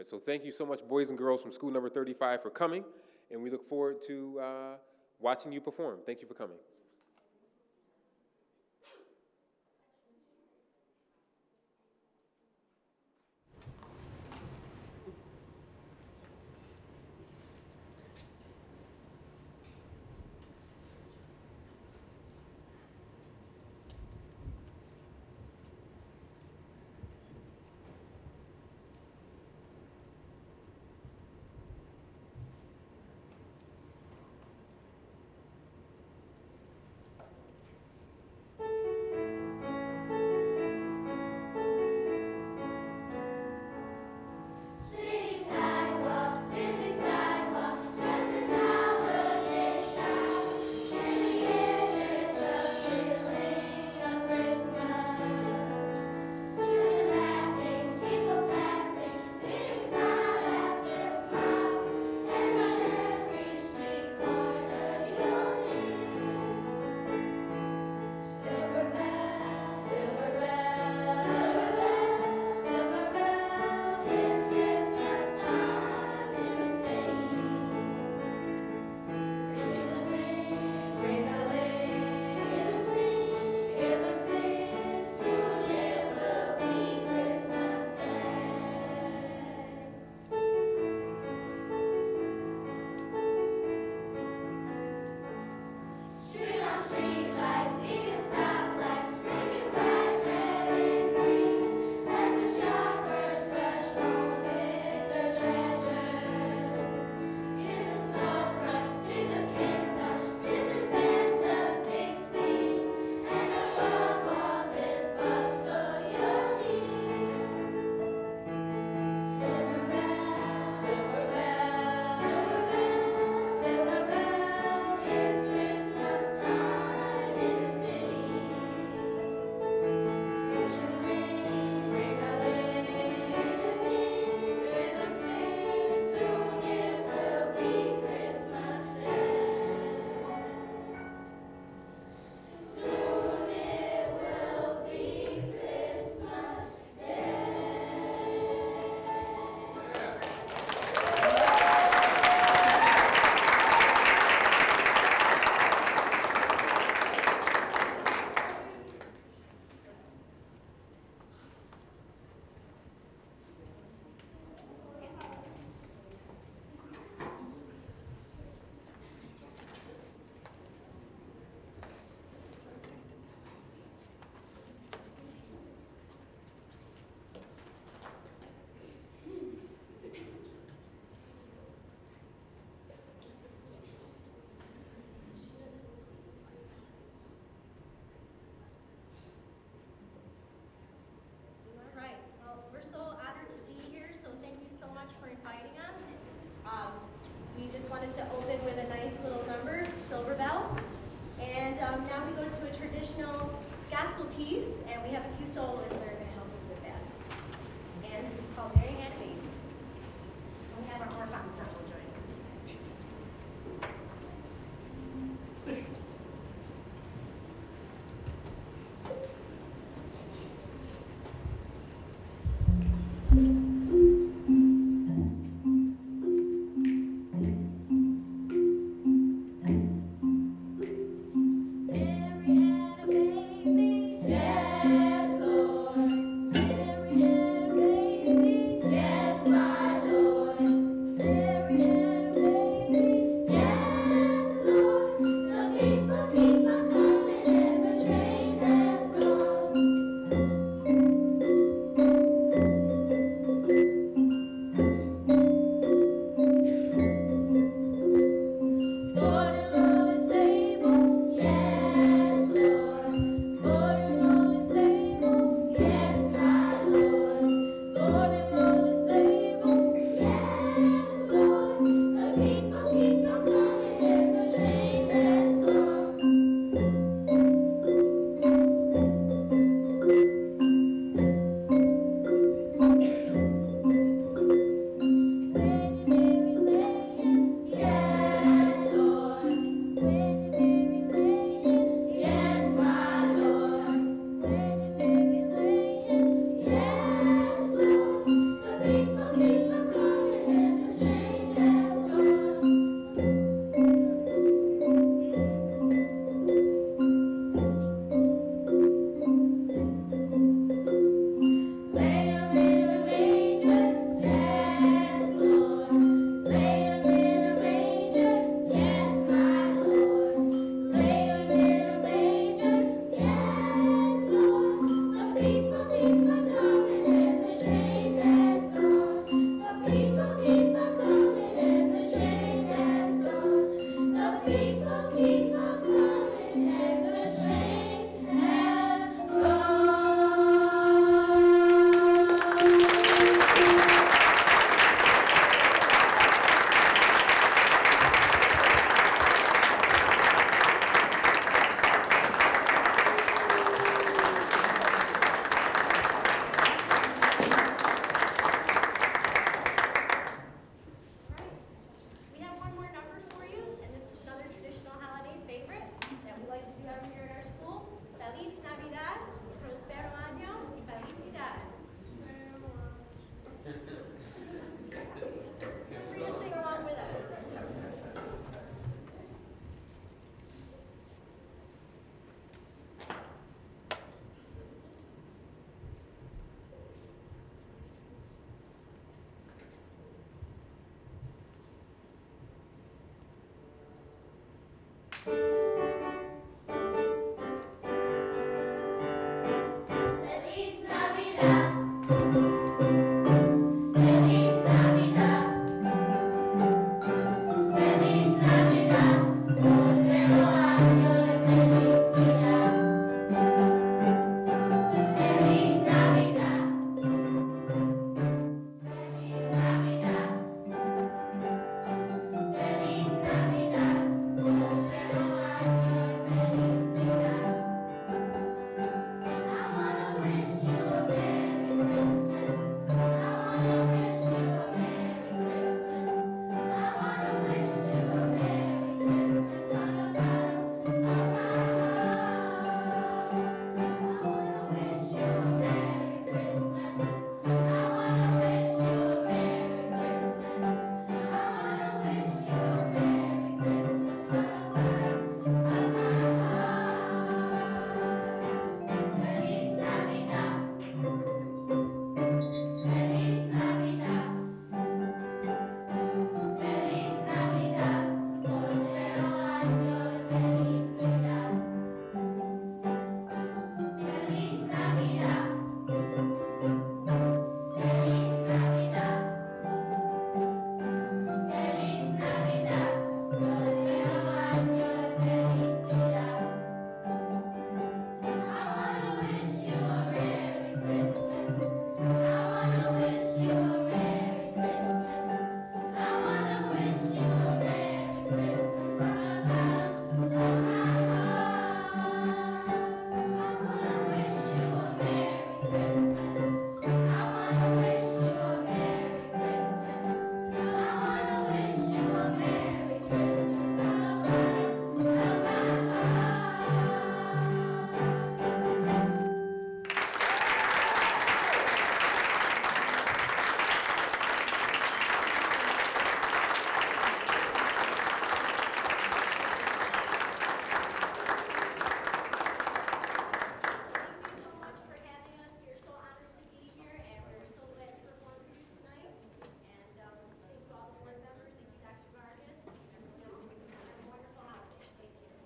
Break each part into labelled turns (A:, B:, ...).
A: Enrollment. So thank you so much, boys and girls from school number 35, for coming, and we look forward to watching you perform. Thank you for coming.
B: To open with a nice little number, Silver Bells. And now we go to a traditional gospel piece, and we have a few soloists that are going to help us with that. And this is called Mary Had a Baby. And we have our horn ensemble joining us today.
C: Yes, Lord.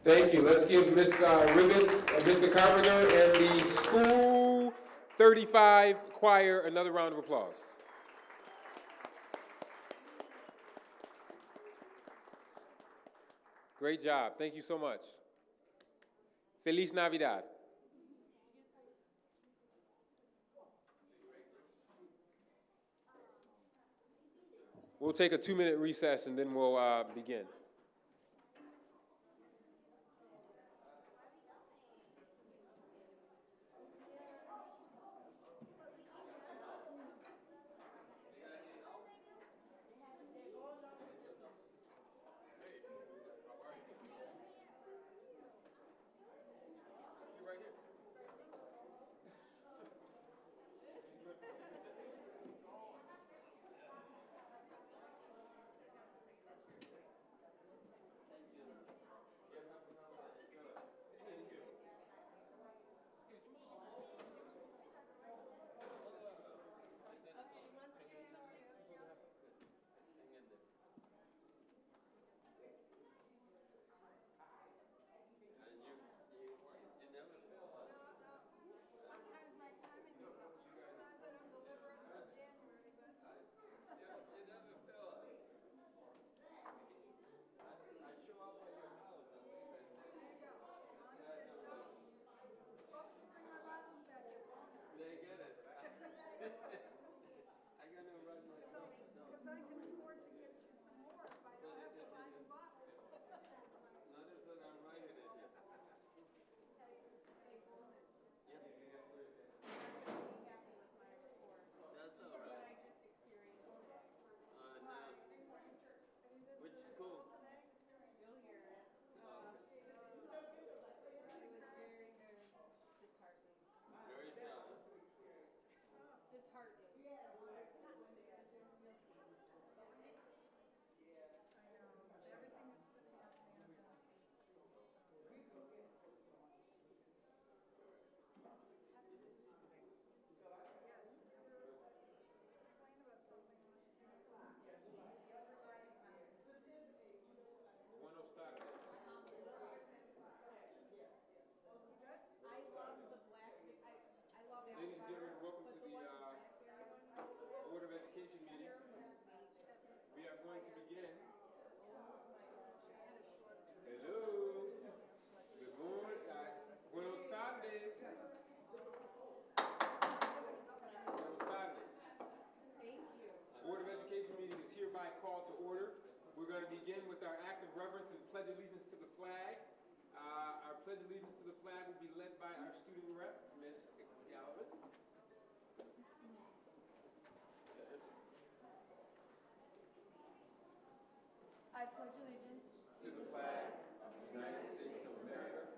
A: Thank you. Let's give Ms. Rivas, Mr. Carpenter, and the School 35 Choir another round of applause. Great job. Thank you so much. Feliz Navidad. We'll take a 2-minute recess and then we'll begin. Ladies and gentlemen, welcome to the Board of Education meeting. We are going to begin. Hello. Good morning. Buenos tardes. Buenos tardes. Thank you. Board of Education meeting is hereby called to order. We're going to begin with our act of reverence and pledge allegiance to the flag. Our pledge allegiance to the flag will be led by our student rep, Ms. Galvin.
C: I pledge allegiance
A: To the flag of the United States of America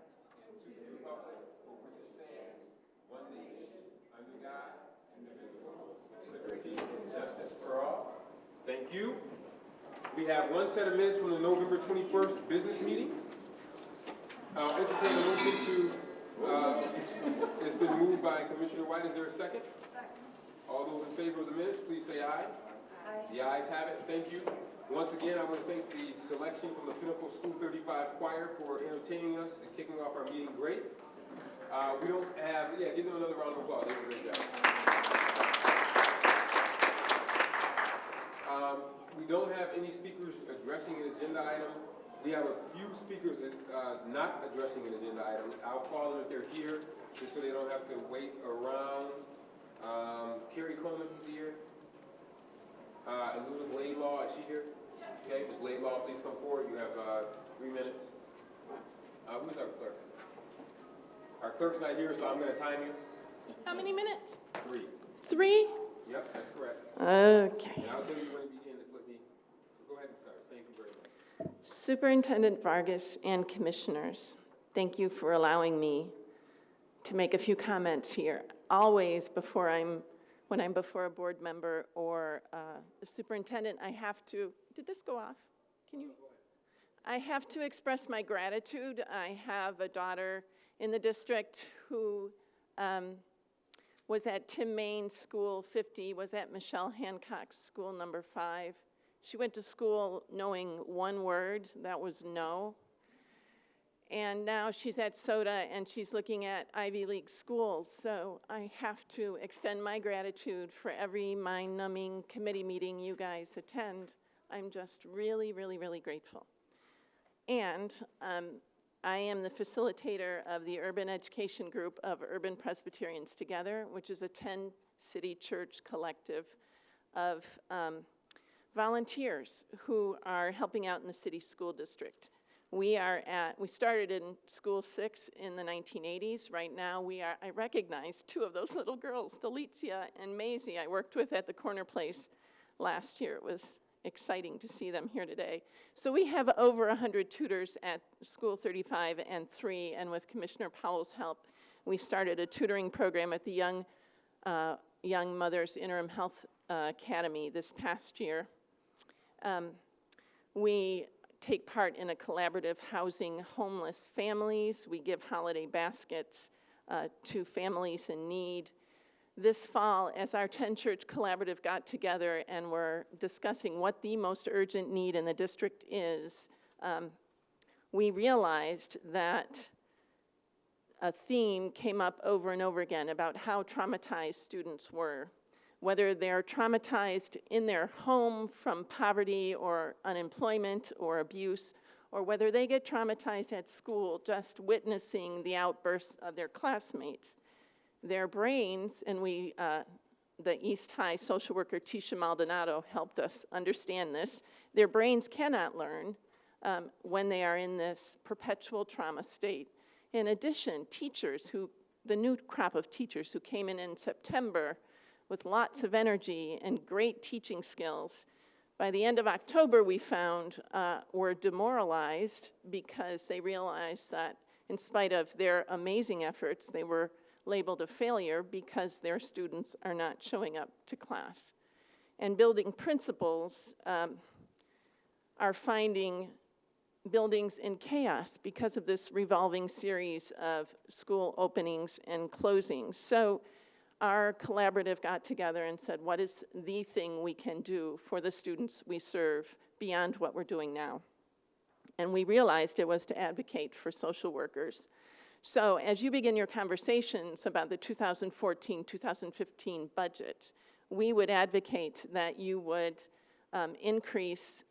A: and to the republic for which it stands, one nation, under God, indivisible, with liberty and justice for all. Thank you. We have one set of minutes from the November 21st business meeting. Entertain a motion to, it's been moved by Commissioner White. Is there a second? Second. All those in favor of the minutes, please say aye. Aye. The ayes have it. Thank you. Once again, I want to thank the selection from the Pinnacle School 35 Choir for entertaining us and kicking off our meeting great. We don't have, give them another round of applause. They did a great job. We don't have any speakers addressing an agenda item. We have a few speakers not addressing an agenda item. I'll call them if they're here, just so they don't have to wait around. Carrie Coleman is here. Elizabeth Laidlaw, is she here? Okay, Ms. Laidlaw, please come forward. You have 3 minutes. Who's our clerk? Our clerk's not here, so I'm going to time you.
D: How many minutes?
A: 3.
D: 3?
A: Yep, that's correct.
D: Okay.
A: And I'll tell you when to begin. Just let me go ahead and start. Thank you very much.
D: Superintendent Vargas and Commissioners, thank you for allowing me to make a few comments here. Always when I'm before a board member or a superintendent, I have to, did this go off? Can you? I have to express my gratitude. I have a daughter in the district who was at Tim Main School 50, was at Michelle Hancock's school number 5. She went to school knowing one word, that was no. And now she's at SOTA, and she's looking at Ivy League schools. So I have to extend my gratitude for every mind-numbing committee meeting you guys attend. I'm just really, really, really grateful. And I am the facilitator of the Urban Education Group of Urban Presbyterians Together, which is a 10-city church collective of volunteers who are helping out in the city school district. We started in School 6 in the 1980s. Right now, I recognize two of those little girls, Delitzia and Maisie, I worked with at the Corner Place last year. It was exciting to see them here today. So we have over 100 tutors at School 35 and 3, and with Commissioner Powell's help, we started a tutoring program at the Young Mothers Interim Health Academy this past year. We take part in a collaborative housing homeless families. We give holiday baskets to families in need. This fall, as our 10-church collaborative got together and were discussing what the most urgent need in the district is, we realized that a theme came up over and over again about how traumatized students were, whether they're traumatized in their home from poverty or unemployment or abuse, or whether they get traumatized at school just witnessing the outbursts of their classmates. Their brains, and the East High social worker Tisha Maldonado helped us understand this, their brains cannot learn when they are in this perpetual trauma state. In addition, the new crop of teachers who came in September with lots of energy and great teaching skills, by the end of October we found were demoralized because they realized that in spite of their amazing efforts, they were labeled a failure because their students are not showing up to class. And building principals are finding buildings in chaos because of this revolving series of school openings and closings. So our collaborative got together and said, what is the thing we can do for the students we serve beyond what we're doing now? And we realized it was to advocate for social workers. So as you begin your conversations about the 2014-2015 budget, we would advocate that you would increase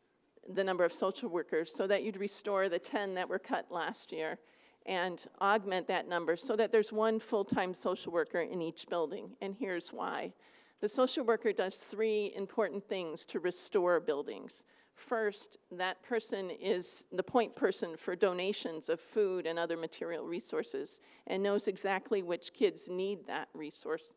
D: the number of social workers so that you'd restore the 10 that were cut last year and augment that number so that there's one full-time social worker in each building. And here's why. The social worker does 3 important things to restore buildings. First, that person is the point person for donations of food and other material resources and knows exactly which kids need that resource.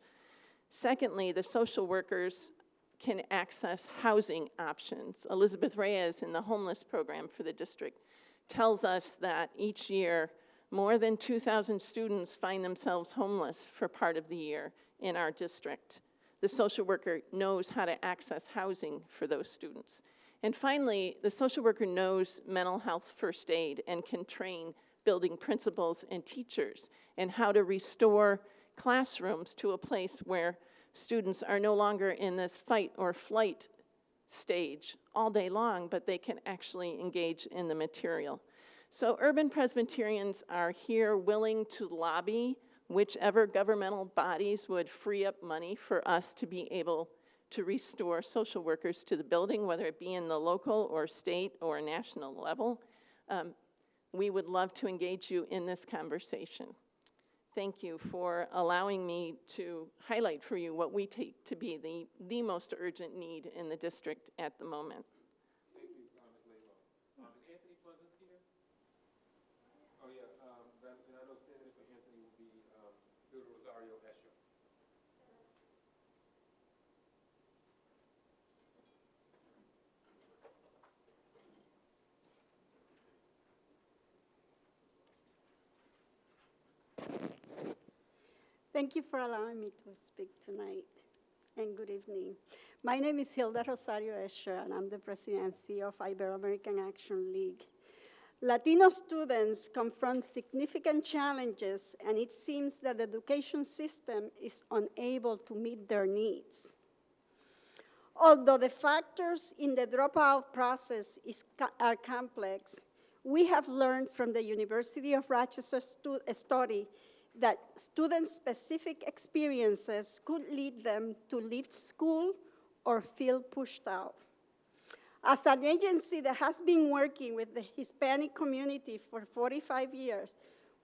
D: Secondly, the social workers can access housing options. Elizabeth Reyes in the homeless program for the district tells us that each year more than 2,000 students find themselves homeless for part of the year in our district. The social worker knows how to access housing for those students. And finally, the social worker knows mental health first aid and can train building principals and teachers and how to restore classrooms to a place where students are no longer in this fight or flight stage all day long, but they can actually engage in the material. So urban Presbyterians are here willing to lobby whichever governmental bodies would free up money for us to be able to restore social workers to the building, whether it be in the local or state or national level. We would love to engage you in this conversation. Thank you for allowing me to highlight for you what we take to be the most urgent need in the district at the moment.
A: Thank you, Ms. Laidlaw. Is Anthony Plazinski here? Oh, yeah, and I know standing in for Anthony will be Bill Rosario Escher.
E: Thank you for allowing me to speak tonight, and good evening. My name is Hilda Rosario Escher, and I'm the president and CEO of Ibero-American Action League. Latino students confront significant challenges, and it seems that the education system is unable to meet their needs. Although the factors in the dropout process are complex, We have learned from the University of Rochester study that student-specific experiences could lead them to leave school or feel pushed out. As an agency that has been working with the Hispanic community for 45 years,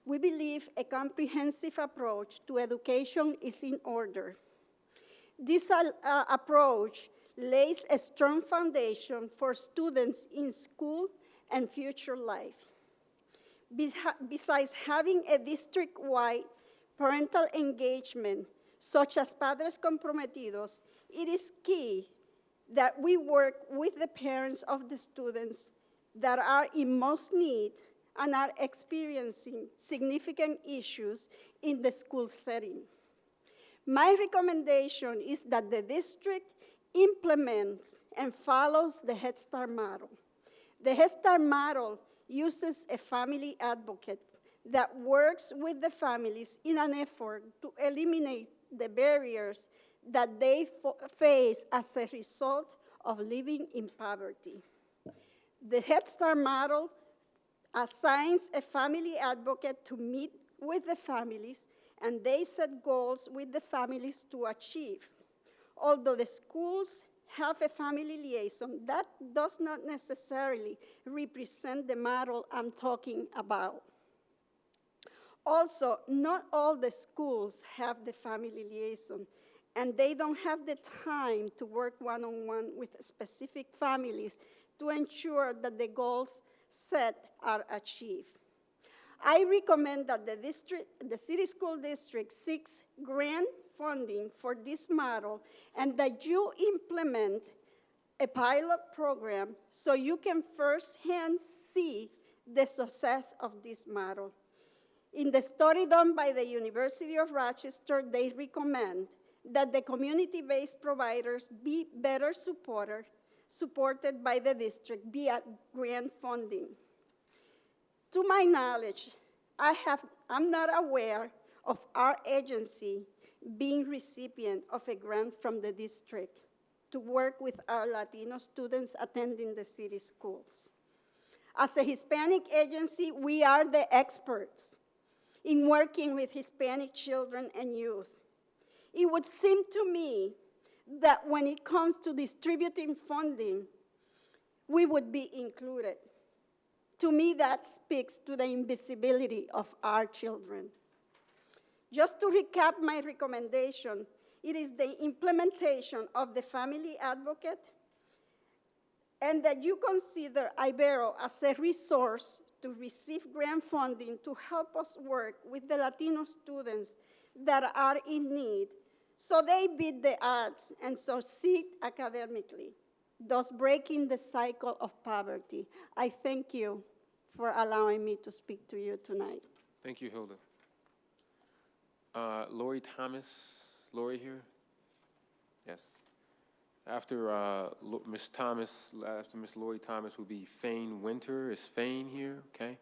E: we believe a comprehensive approach to education is in order. This approach lays a strong foundation for students in school and future life. Besides having a district-wide parental engagement, such as Padres Comprometidos, it is key that we work with the parents of the students that are in most need and are experiencing significant issues in the school setting. My recommendation is that the district implements and follows the Head Start model. The Head Start model uses a family advocate that works with the families in an effort to eliminate the barriers that they face as a result of living in poverty. The Head Start model assigns a family advocate to meet with the families, and they set goals with the families to achieve. Although the schools have a family liaison, that does not necessarily represent the model I'm talking about. Also, not all the schools have the family liaison, and they don't have the time to work one-on-one with specific families to ensure that the goals set are achieved. I recommend that the city school district seeks grant funding for this model and that you implement a pilot program so you can firsthand see the success of this model. In the study done by the University of Rochester, they recommend that the community-based providers be better supported by the district via grant funding. To my knowledge, I'm not aware of our agency being recipient of a grant from the district to work with our Latino students attending the city schools. As a Hispanic agency, we are the experts in working with Hispanic children and youth. It would seem to me that when it comes to distributing funding, we would be included. To me, that speaks to the invisibility of our children. Just to recap my recommendation, it is the implementation of the family advocate and that you consider Ibero as a resource to receive grant funding to help us work with the Latino students that are in need so they beat the odds and succeed academically, thus breaking the cycle of poverty. I thank you for allowing me to speak to you tonight.
A: Thank you, Hilda. Lori Thomas, Lori here? Yes. After Ms. Thomas, after Ms. Lori Thomas will be Fane Winter. Is Fane here? Okay.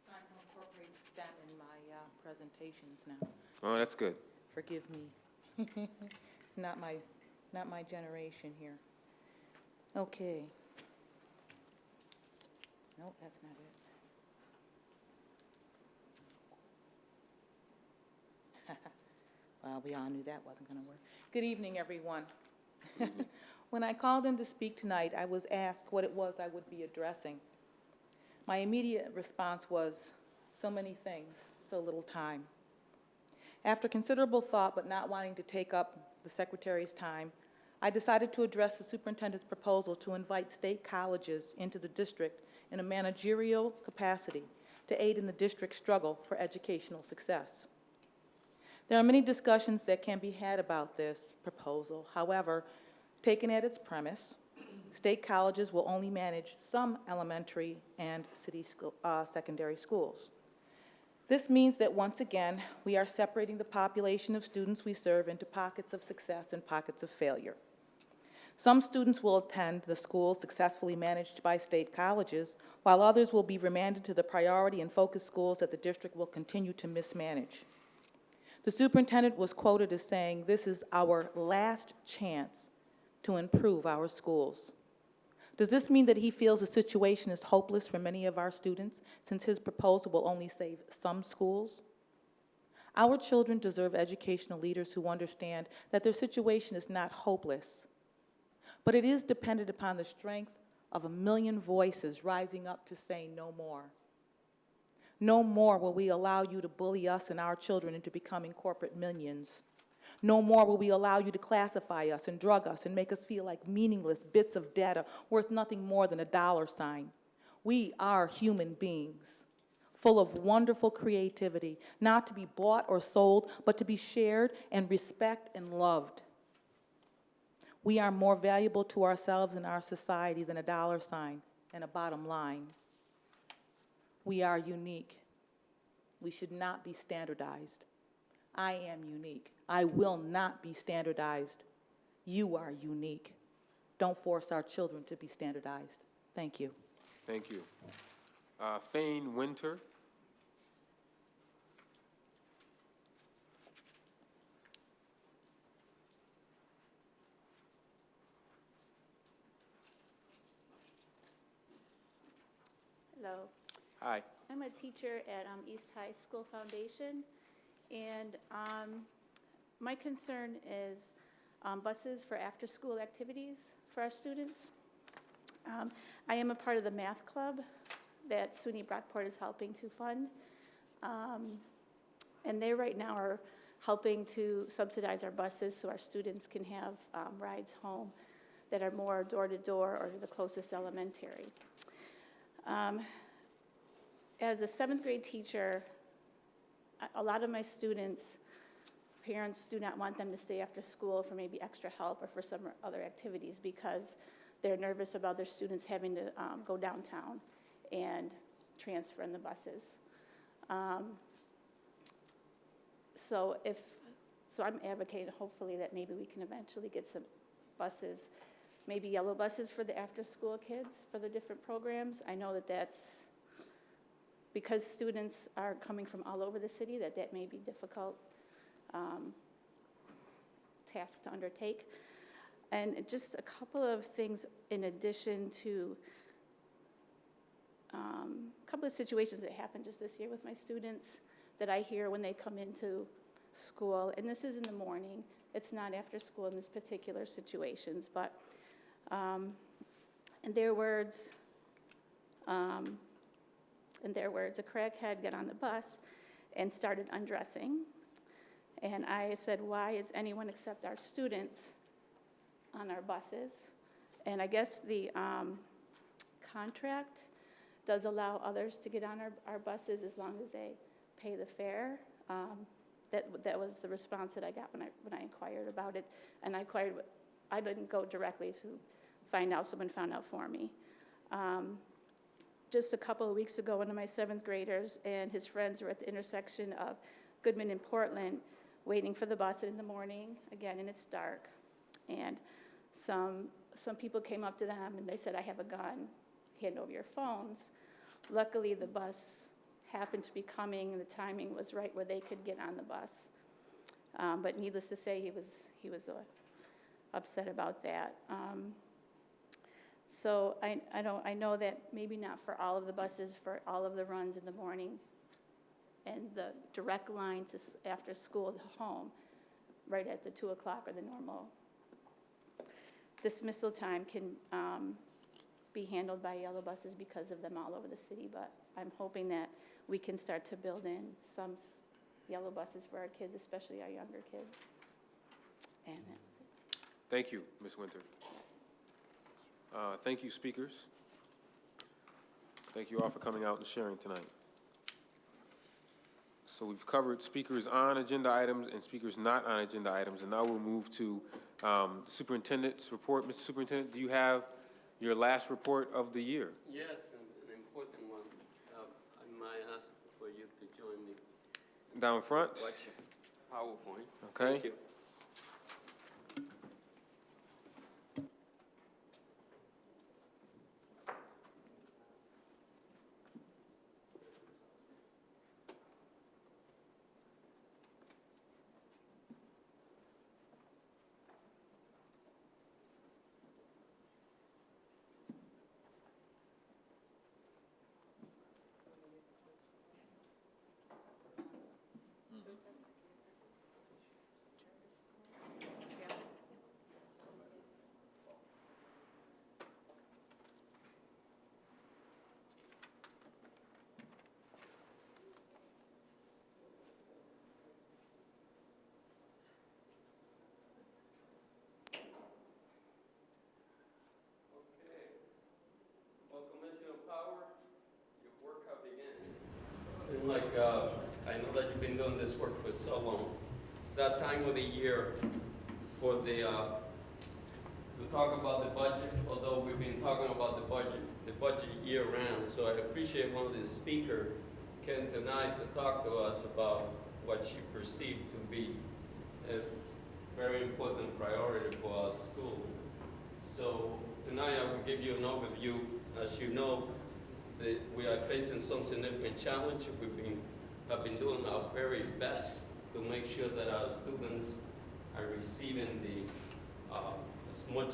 F: Trying to incorporate STEM in my presentations now.
A: Oh, that's good.
F: Forgive me. It's not my generation here. Okay. Nope, that's not it. Well, we all knew that wasn't going to work. Good evening, everyone. When I called in to speak tonight, I was asked what it was I would be addressing. My immediate response was, so many things, so little time. After considerable thought, but not wanting to take up the Secretary's time, I decided to address the superintendent's proposal to invite state colleges into the district in a managerial capacity to aid in the district's struggle for educational success. There are many discussions that can be had about this proposal. However, taken at its premise, state colleges will only manage some elementary and city secondary schools. This means that once again, we are separating the population of students we serve into pockets of success and pockets of failure. Some students will attend the schools successfully managed by state colleges, while others will be remanded to the priority and focus schools that the district will continue to mismanage. The superintendent was quoted as saying, "This is our last chance to improve our schools." Does this mean that he feels the situation is hopeless for many of our students, since his proposal will only save some schools? Our children deserve educational leaders who understand that their situation is not hopeless, but it is dependent upon the strength of a million voices rising up to say no more. No more will we allow you to bully us and our children into becoming corporate minions. No more will we allow you to classify us and drug us and make us feel like meaningless bits of data worth nothing more than a dollar sign. We are human beings, full of wonderful creativity, not to be bought or sold, but to be shared and respected and loved. We are more valuable to ourselves and our society than a dollar sign and a bottom line. We are unique. We should not be standardized. I am unique. I will not be standardized. You are unique. Don't force our children to be standardized. Thank you.
A: Thank you. Fane Winter.
G: Hello,
A: Hi.
G: I'm a teacher at East High School Foundation, and my concern is buses for after-school activities for our students. I am a part of the math club that SUNY Brockport is helping to fund, and they right now are helping to subsidize our buses so our students can have rides home that are more door-to-door or to the closest elementary. As a 7th grade teacher, a lot of my students, parents do not want them to stay after school for maybe extra help or for some other activities because they're nervous about their students having to go downtown and transfer in the buses. So I'm advocating hopefully that maybe we can eventually get some buses, maybe yellow buses for the after-school kids for the different programs. I know that that's, because students are coming from all over the city, that may be difficult task to undertake. And just a couple of things in addition to a couple of situations that happened just this year with my students that I hear when they come into school, and this is in the morning. It's not after school in this particular situations, but in their words, a crackhead got on the bus and started undressing. And I said, why is anyone except our students on our buses? And I guess the contract does allow others to get on our buses as long as they pay the fare. That was the response that I got when I inquired about it. And I didn't go directly to find out, someone found out for me. Just a couple of weeks ago, one of my 7th graders and his friends were at the intersection of Goodman and Portland waiting for the bus in the morning, again, and it's dark. And some people came up to them and they said, I have a gun, hand over your phones. Luckily, the bus happened to be coming and the timing was right where they could get on the bus. But needless to say, he was upset about that. So I know that maybe not for all of the buses, for all of the runs in the morning and the direct line to after school to home, right at the 2 o'clock or the normal dismissal time can be handled by yellow buses because of them all over the city. But I'm hoping that we can start to build in some yellow buses for our kids, especially our younger kids. And that was it.
A: Thank you, Ms. Winter. Thank you, speakers. Thank you all for coming out and sharing tonight. So we've covered speakers on agenda items and speakers not on agenda items, and now we'll move to the superintendent's report. Mr. Superintendent, do you have your last report of the year?
H: Yes, an important one. I might ask for you to join me.
A: Down front?
H: Watch PowerPoint.
A: Okay.
H: Thank you. seems like, I know that you've been doing this work for so long. It's that time of the year for to talk about the budget, although we've been talking about the budget year round. So I appreciate one of the speakers came tonight to talk to us about what she perceived to be a very important priority for our school. So tonight I will give you an overview. As you know, we are facing some significant challenge. Have been doing our very best to make sure that our students are receiving as much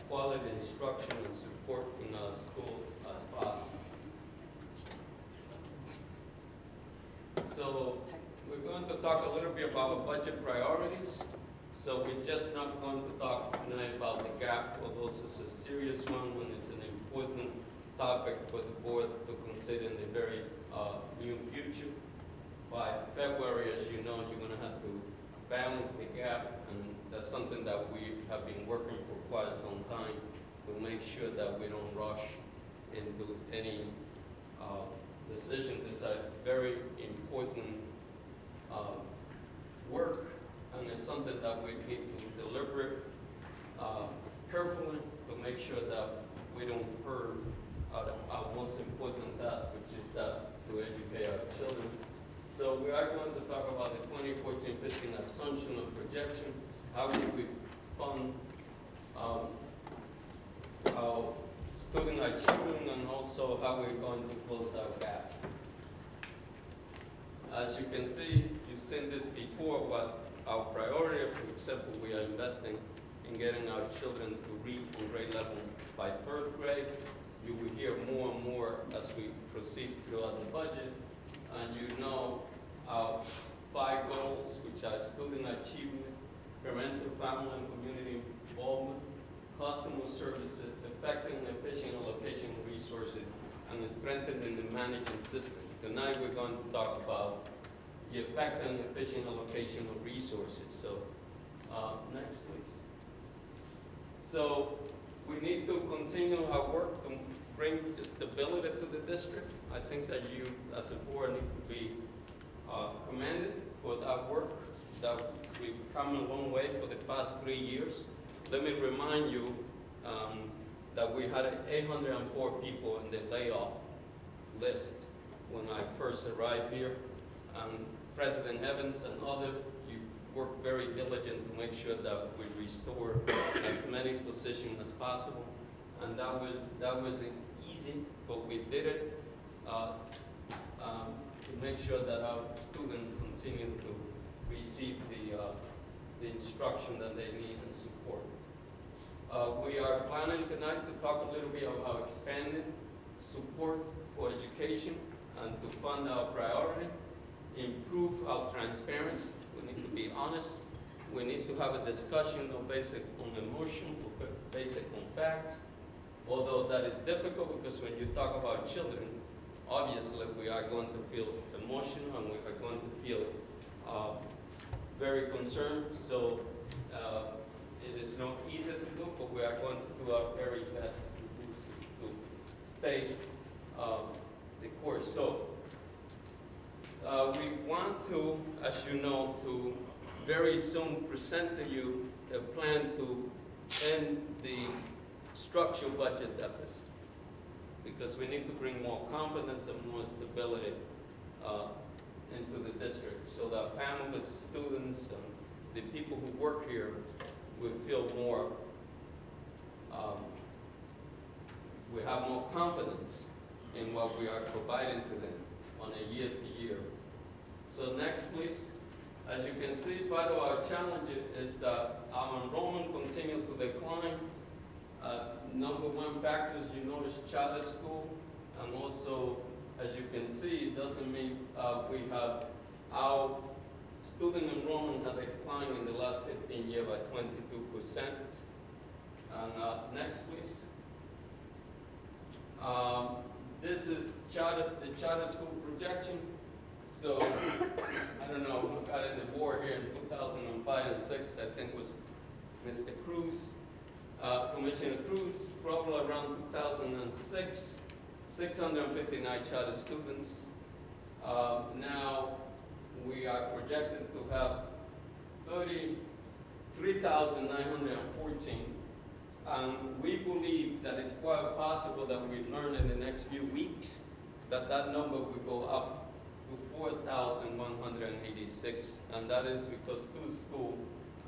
H: quality instruction and support in our school as possible. So we're going to talk a little bit about budget priorities. So we're just not going to talk tonight about the gap, although this is a serious one and it's an important topic for the board to consider in the very near future. By February, as you know, you're going to have to balance the gap, and that's something that we have been working for quite some time to make sure that we don't rush into any decision. This is a very important work, and it's something that we need to deliberate carefully to make sure that we don't hurt our most important task, which is that to educate our children. So we are going to talk about the 2014-15 assumption of projection. How do we fund our student achievement, and also how we're going to close our gap. As you can see, you've seen this before, but our priority, for example, we are investing in getting our children to read on grade level by 3rd grade. You will hear more and more as we proceed throughout the budget. And you know our 5 goals, which are student achievement, parental, family, and community involvement, customer services, effective and efficient allocation of resources, and strengthening the management system. Tonight we're going to talk about the effective and efficient allocation of resources. So next, please. So we need to continue our work to bring stability to the district. I think that you, as a board, need to be commended for that work that we've come a long way for the past 3 years. Let me remind you that we had 804 people in the layoff list when I first arrived here. President Evans and others, you worked very diligent to make sure that we restore as many positions as possible. And that wasn't easy, but we did it to make sure that our students continue to receive the instruction that they need and support. We are planning tonight to talk a little bit about expanding support for education and to fund our priority, improve our transparency. We need to be honest. We need to have a discussion on basic on emotion, basic on facts. Although that is difficult because when you talk about children, obviously we are going to feel emotional and we are going to feel very concerned. So it is not easy to do, but we are going to do our very best to stay the course. So we want to, as you know, to very soon present to you a plan to end the structural budget deficit, because we need to bring more confidence and more stability into the district so that families, students, and the people who work here will feel more, we have more confidence in what we are providing to them on a year-to-year. So next, please. As you can see, part of our challenge is that our enrollment continues to decline. Number one factor is, you notice, charter school, and also, as you can see, it doesn't mean we have our student enrollment have declined in the last 15 years by 22%. And next, please. This is the charter school projection. So, I don't know who got in the board here in 2005 and 6, I think it was Mr. Cruz, Commissioner Cruz, probably around 2006, 659 charter students. Now, we are projected to have 33,914, and we believe that it's quite possible that we learn in the next few weeks that that number will go up to 4,186, and that is because two schools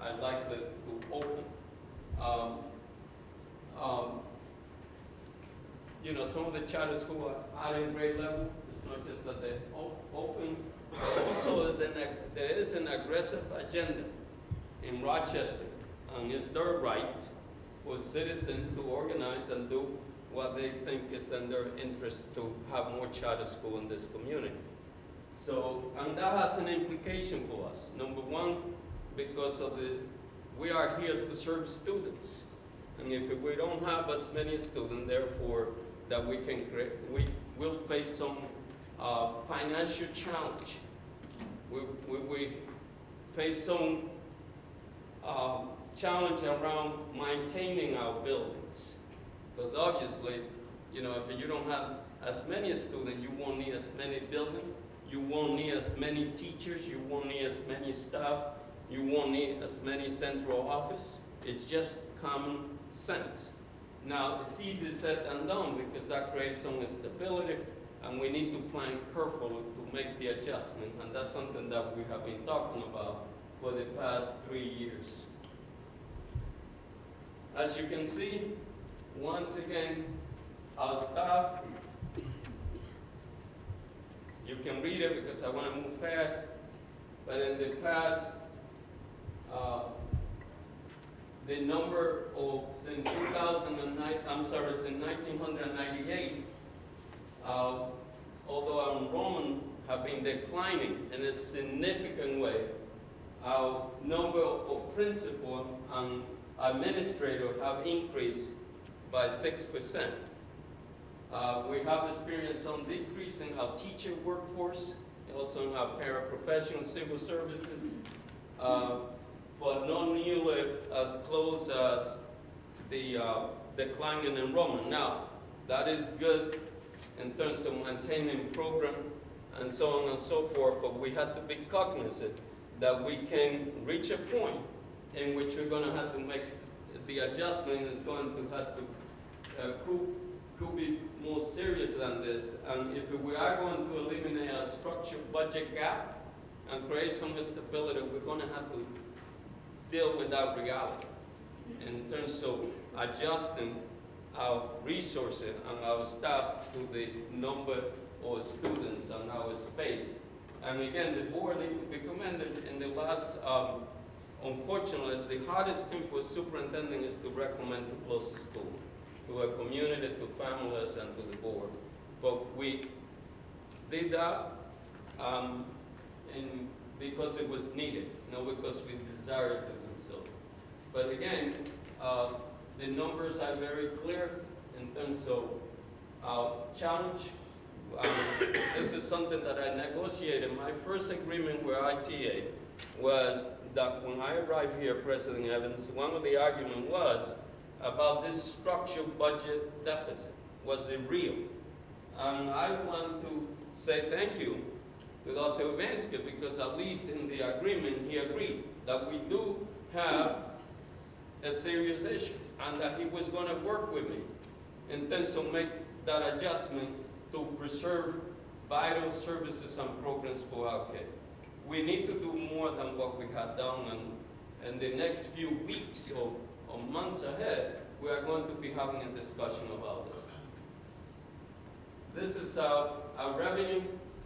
H: are likely to open. You know, some of the charter schools are in grade level. It's not just that they open. Also, there is an aggressive agenda in Rochester, and it's their right for citizens to organize and do what they think is in their interest to have more charter school in this community. So, and that has an implication for us. Number one, because of we are here to serve students. And if we don't have as many students, therefore, that we can create, we will face some financial challenge. We face some challenge around maintaining our buildings. Because obviously, you know, if you don't have as many students, you won't need as many buildings, you won't need as many teachers, you won't need as many staff, you won't need as many central office. It's just common sense. Now, it's easy said than done because that creates some instability, and we need to plan carefully to make the adjustment, and that's something that we have been talking about for the past 3 years. As you can see, once again, our staff, you can read it because I want to move fast, but in the past, the number of, since 1998, although our enrollment have been declining in a significant way, our number of principal and administrator have increased by 6%. We have experienced some decrease in our teacher workforce, also in our paraprofessional civil services, but not nearly as close as the decline in enrollment. Now, that is good in terms of maintaining program and so on and so forth, but we have to be cognizant that we can reach a point in which we're going to have to make the adjustment is going to have to could be more serious than this. And if we are going to eliminate a structured budget gap and create some stability, we're going to have to deal with that reality in terms of adjusting our resources and our staff to the number of students and our space. And again, the board needs to be commended in the last, unfortunately, it's the hardest thing for superintendent is to recommend to close the school, to a community, to families, and to the board. But we did that because it was needed, not because we desired to do so. But again, the numbers are very clear in terms of our challenge. This is something that I negotiated. My first agreement with ITA was that when I arrived here, President Evans, one of the arguments was about this structural budget deficit. Was it real? And I want to say thank you to Dr. Ivansky, because at least in the agreement he agreed that we do have a serious issue and that he was going to work with me in terms of make that adjustment to preserve vital services and programs for our kids. We need to do more than what we had done, and in the next few weeks or months ahead, we are going to be having a discussion about this. This is our revenue.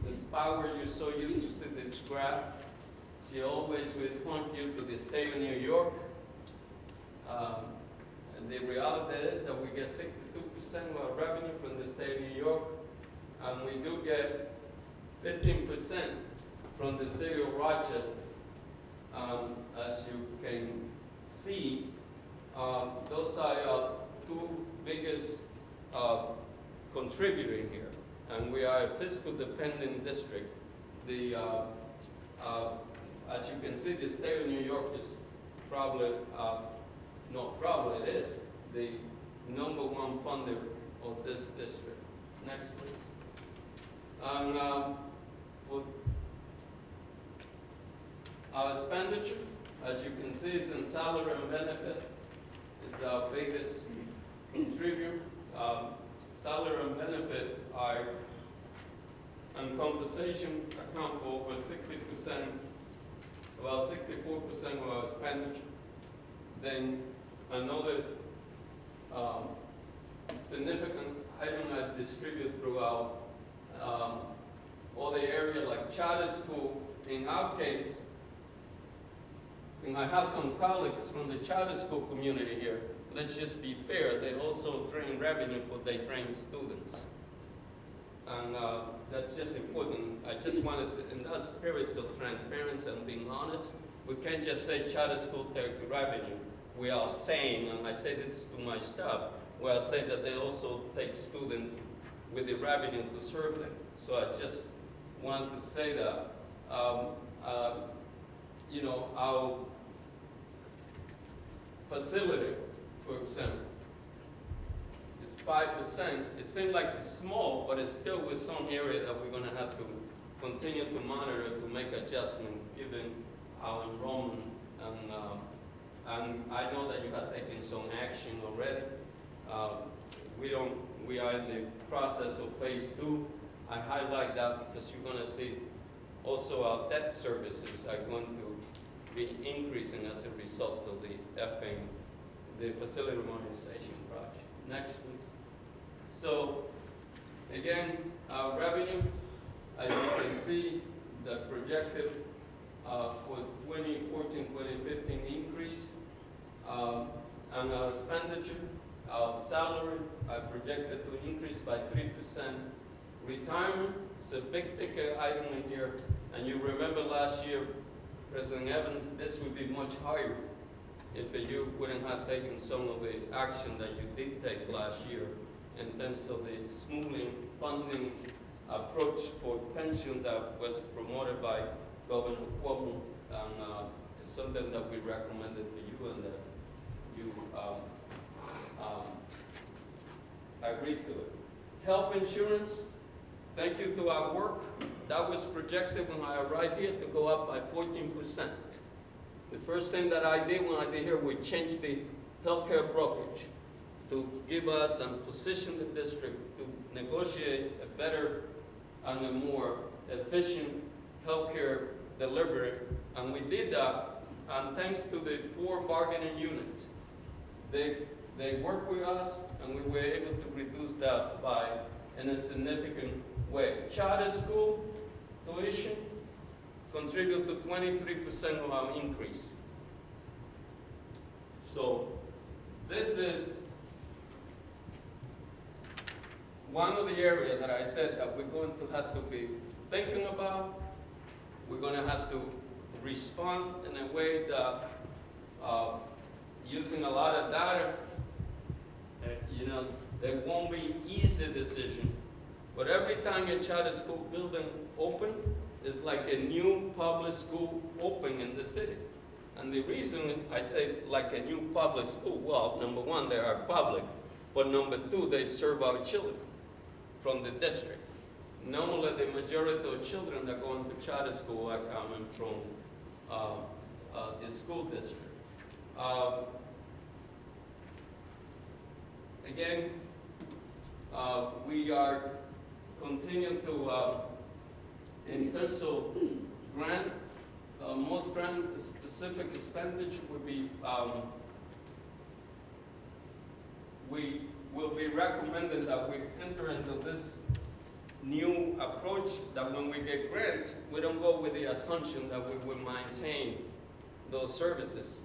H: Ms. Powers, you're so used to see this graph. She always will point you to the state of New York. And the reality is that we get 62% of our revenue from the state of New York, and we do get 15% from the city of Rochester. As you can see, those are our two biggest contributors here. And we are a fiscal dependent district. As you can see, the state of New York is probably, it is the #1 funder of this district. Next, please. And for our expenditure, as you can see, is in salary and benefit. Is our biggest contributor. Salary and benefit are, and compensation account for over 60%, about 64% of our expenditure. Then another significant item I distribute throughout all the area, like charter school. In our case, since I have some colleagues from the charter school community here, let's just be fair, they also drain revenue, but they drain students. And that's just important. I just wanted, in that spirit of transparency and being honest, we can't just say charter school take the revenue. We are saying, and I say this to my staff, we are saying that they also take students with the revenue to serve them. So I just wanted to say that. You know, our facility, for example, is 5%. It seems like it's small, but it's still with some area that we're gonna have to continue to monitor to make adjustment given our enrollment. And I know that you have taken some action already. We are in the process of phase 2. I highlight that because you're gonna see also our debt services are going to be increasing as a result of the facility modernization project. Next, please. So, again, our revenue, as you can see, the projected for 2014-2015 increase, and our expenditure, our salary are projected to increase by 3%. Retirement is a big ticket item in here, and you remember last year, President Evans, this would be much higher if you wouldn't have taken some of the action that you did take last year in terms of the smoothing funding approach for pension that was promoted by Governor Cuomo, and it's something that we recommended to you and that you agreed to it. Health insurance, thank you to our work. That was projected when I arrived here to go up by 14%. The first thing that I did when I did here, we changed the healthcare brokerage to give us and position the district to negotiate a better and a more efficient healthcare delivery. And we did that, and thanks to the 4 bargaining units. They worked with us, and we were able to reduce that in a significant way. Charter school tuition contribute to 23% of our increase. So this is one of the areas that I said that we're going to have to be thinking about. We're going to have to respond in a way that using a lot of data, you know, there won't be easy decision. But every time a charter school building open, it's like a new public school open in the city. And the reason I say like a new public school, well, number one, they are public, but number two, they serve our children from the district. Normally, the majority of children that go into charter school are coming from the school district. Again, we are continuing to, in terms of grant, most grant specific expenditure would be, we will be recommending that we enter into this new approach that when we get grant, we don't go with the assumption that we will maintain those services.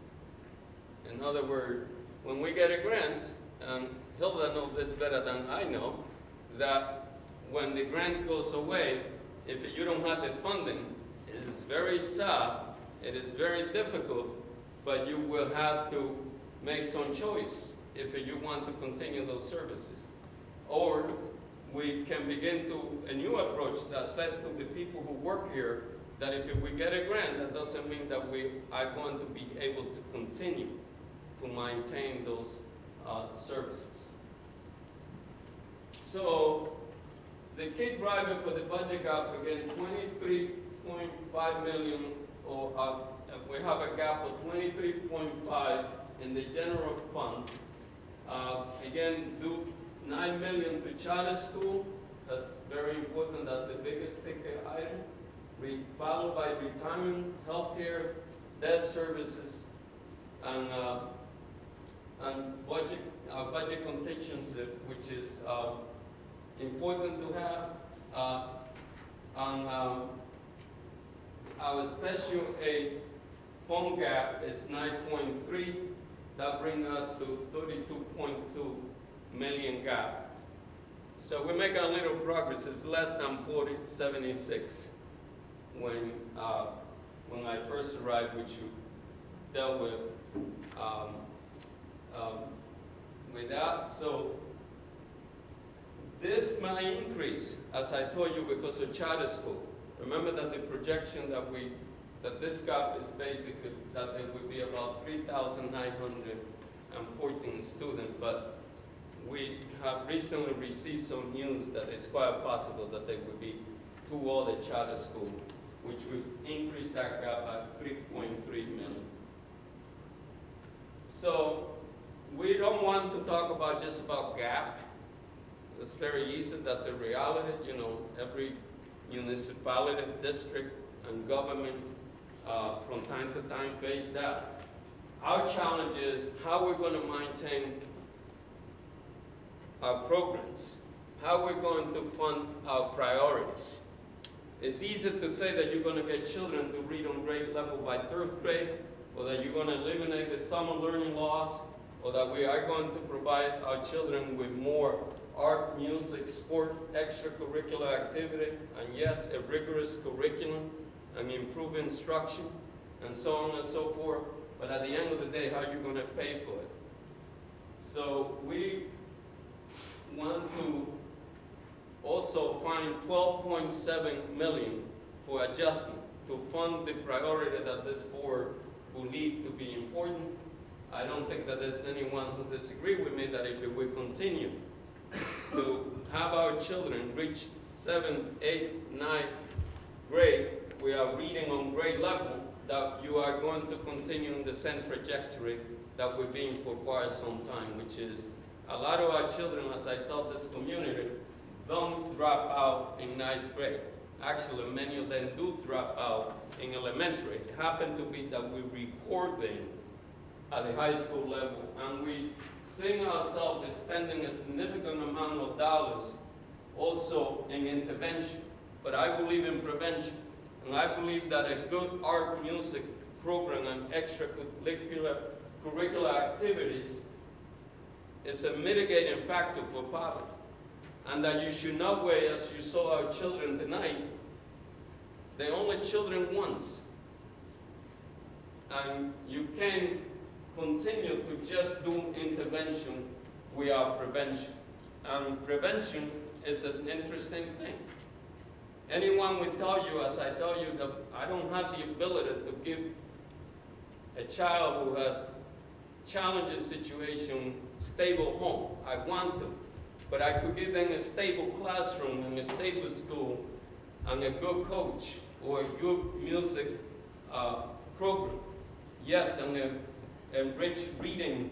H: In other words, when we get a grant, and Hilda knows this better than I know, that when the grant goes away, if you don't have the funding, it is very sad, it is very difficult, but you will have to make some choice if you want to continue those services. Or we can begin to a new approach that said to the people who work here that if we get a grant, that doesn't mean that we are going to be able to continue to maintain those services. So the the key driver for the budget gap, again, 23.5 million, or we have a gap of 23.5 in the general fund. Again, do 9 million to charter school. That's very important. That's the biggest ticket item. Followed by retirement, healthcare, debt services, and budget contingency, which is important to have. Our special aid fund gap is 9.3. That brings us to 32.2 million gap. So we're making a little progress. It's less than 76 when I first arrived, which you dealt with that. So this might increase, as I told you, because of charter school. Remember that the projection that this gap is basically that there would be about 3,914 students, but we have recently received some news that it's quite possible that there would be 2 other charter schools, which would increase that gap by 3.3 million. So we don't want to talk about just about gap. It's very easy. That's a reality. You know, every municipality, district, and government from time to time face that. Our challenge is how we're going to maintain our programs, how we're going to fund our priorities. It's easy to say that you're going to get children to read on grade level by 3rd grade, or that you're going to eliminate the summer learning loss, or that we are going to provide our children with more art, music, sport, extracurricular activity, and yes, a rigorous curriculum, and improved instruction, and so on and so forth. But at the end of the day, how are you going to pay for it? So we want to also find 12.7 million for adjustment to fund the priority that this board believe to be important. I don't think that there's anyone who disagree with me that if we continue to have our children reach 7th, 8th, 9th grade, we are reading on grade level, that you are going to continue in the same trajectory that we've been for quite some time, which is a lot of our children, as I tell this community, don't drop out in 9th grade. Actually, many of them do drop out in elementary. It happened to be that we record them at the high school level, and we see ourselves as spending a significant amount of dollars also in intervention. But I believe in prevention, and I believe that a good art, music program and extracurricular activities is a mitigating factor for poverty. And that you should not wait, as you saw our children tonight, they're only children once. And you can't continue to just do intervention without prevention. And prevention is an interesting thing. Anyone will tell you, as I tell you, that I don't have the ability to give a child who has challenging situation stable home. I want to. But I could give them a stable classroom and a stable school and a good coach or a good music program. Yes, and a rich reading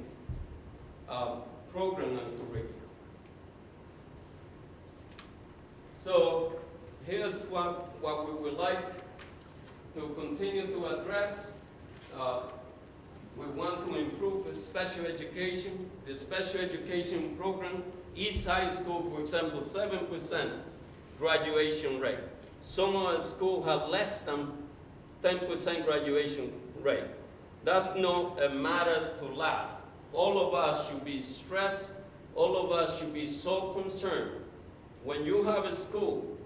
H: program and curriculum. So here's what we would like to continue to address. We want to improve the special education. The special education program, East High School, for example, 7% graduation rate. Some of our schools have less than 10% graduation rate. That's not a matter to laugh. All of us should be stressed. All of us should be so concerned. When you have a school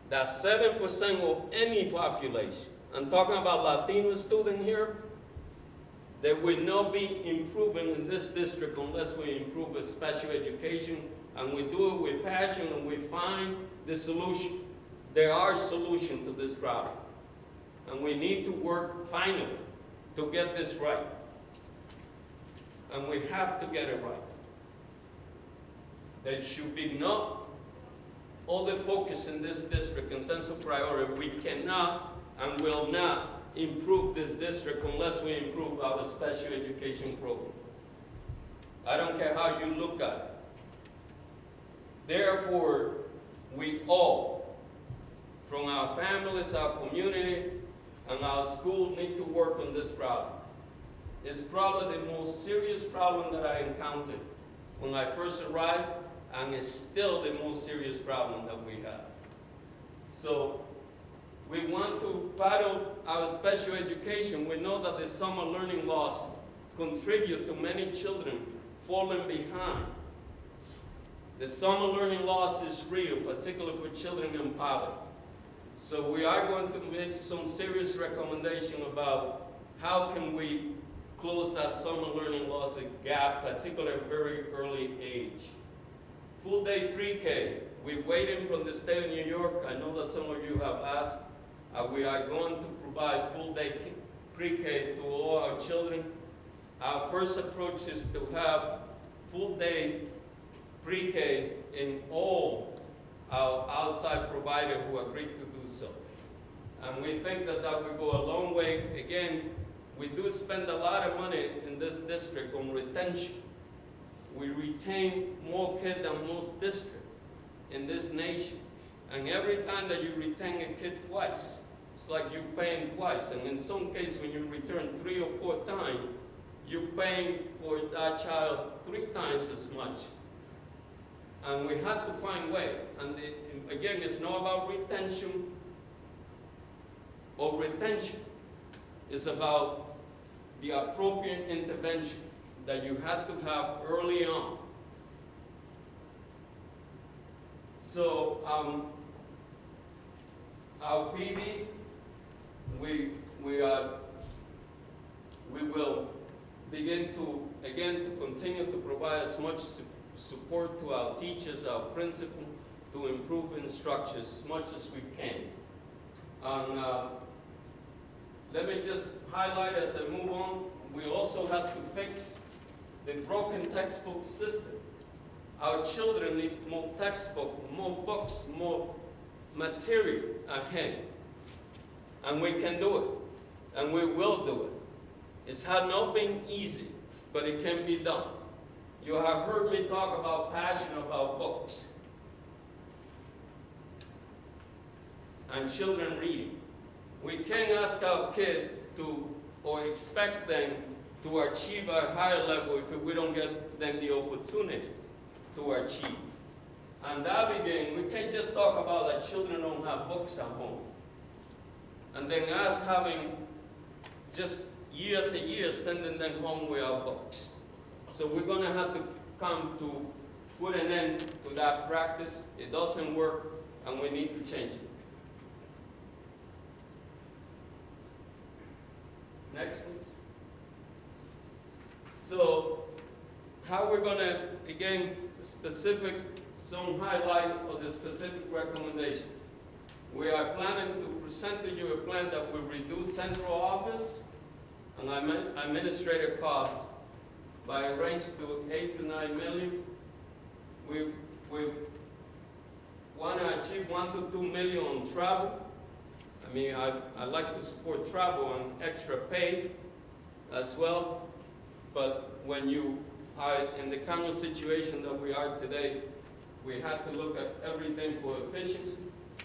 H: that's 7% of any population, I'm talking about Latino students here, there will not be improvement in this district unless we improve the special education, and we do it with passion and we find the solution. There are solutions to this problem, and we need to work finally to get this right. And we have to get it right. There should be no all the focus in this district in terms of priority, we cannot and will not improve the district unless we improve our special education program. I don't care how you look at it. Therefore, we all, from our families, our community, and our school, need to work on this problem. It's probably the most serious problem that I encountered when I first arrived, and it's still the most serious problem that we have. So we want to battle our special education. We know that the summer learning loss contribute to many children falling behind. The summer learning loss is real, particularly for children in poverty. So we are going to make some serious recommendation about how can we close that summer learning loss gap, particularly at a very early age. Full day pre-K, we're waiting from the state of New York. I know that some of you have asked. We are going to provide full day pre-K to all our children. Our first approach is to have full day pre-K in all our outside providers who agreed to do so. And we think that that will go a long way. Again, we do spend a lot of money in this district on retention. We retain more kids than most districts in this nation. And every time that you retain a kid twice, it's like you're paying twice. And in some cases, when you return 3 or 4 times, you're paying for that child 3 times as much. And we have to find a way. And again, it's not about retention or retention. It's about the appropriate intervention that you have to have early on. So our PD, we will begin to, again, to continue to provide as much support to our teachers, our principals, to improve instruction as much as we can. And let me just highlight as I move on, we also have to fix the broken textbook system. Our children need more textbooks, more books, more material ahead. And we can do it, and we will do it. It has not been easy, but it can be done. You have heard me talk about passion about books and children reading. We can't ask our kids to, or expect them to achieve a higher level if we don't give them the opportunity to achieve. And that begin, we can't just talk about that children don't have books at home. And then us having just year after year sending them home with our books. So we're gonna have to come to put an end to that practice. It doesn't work, and we need to change it. Next, please. So how we're gonna, again, some highlight of the specific recommendation. We are planning to present to you a plan that will reduce central office and administrative costs by a range to 8 to 9 million. We want to achieve 1 to 2 million on travel. I mean, I like to support travel and extra pay as well. But when you are in the kind of situation that we are today, we have to look at everything for efficiency.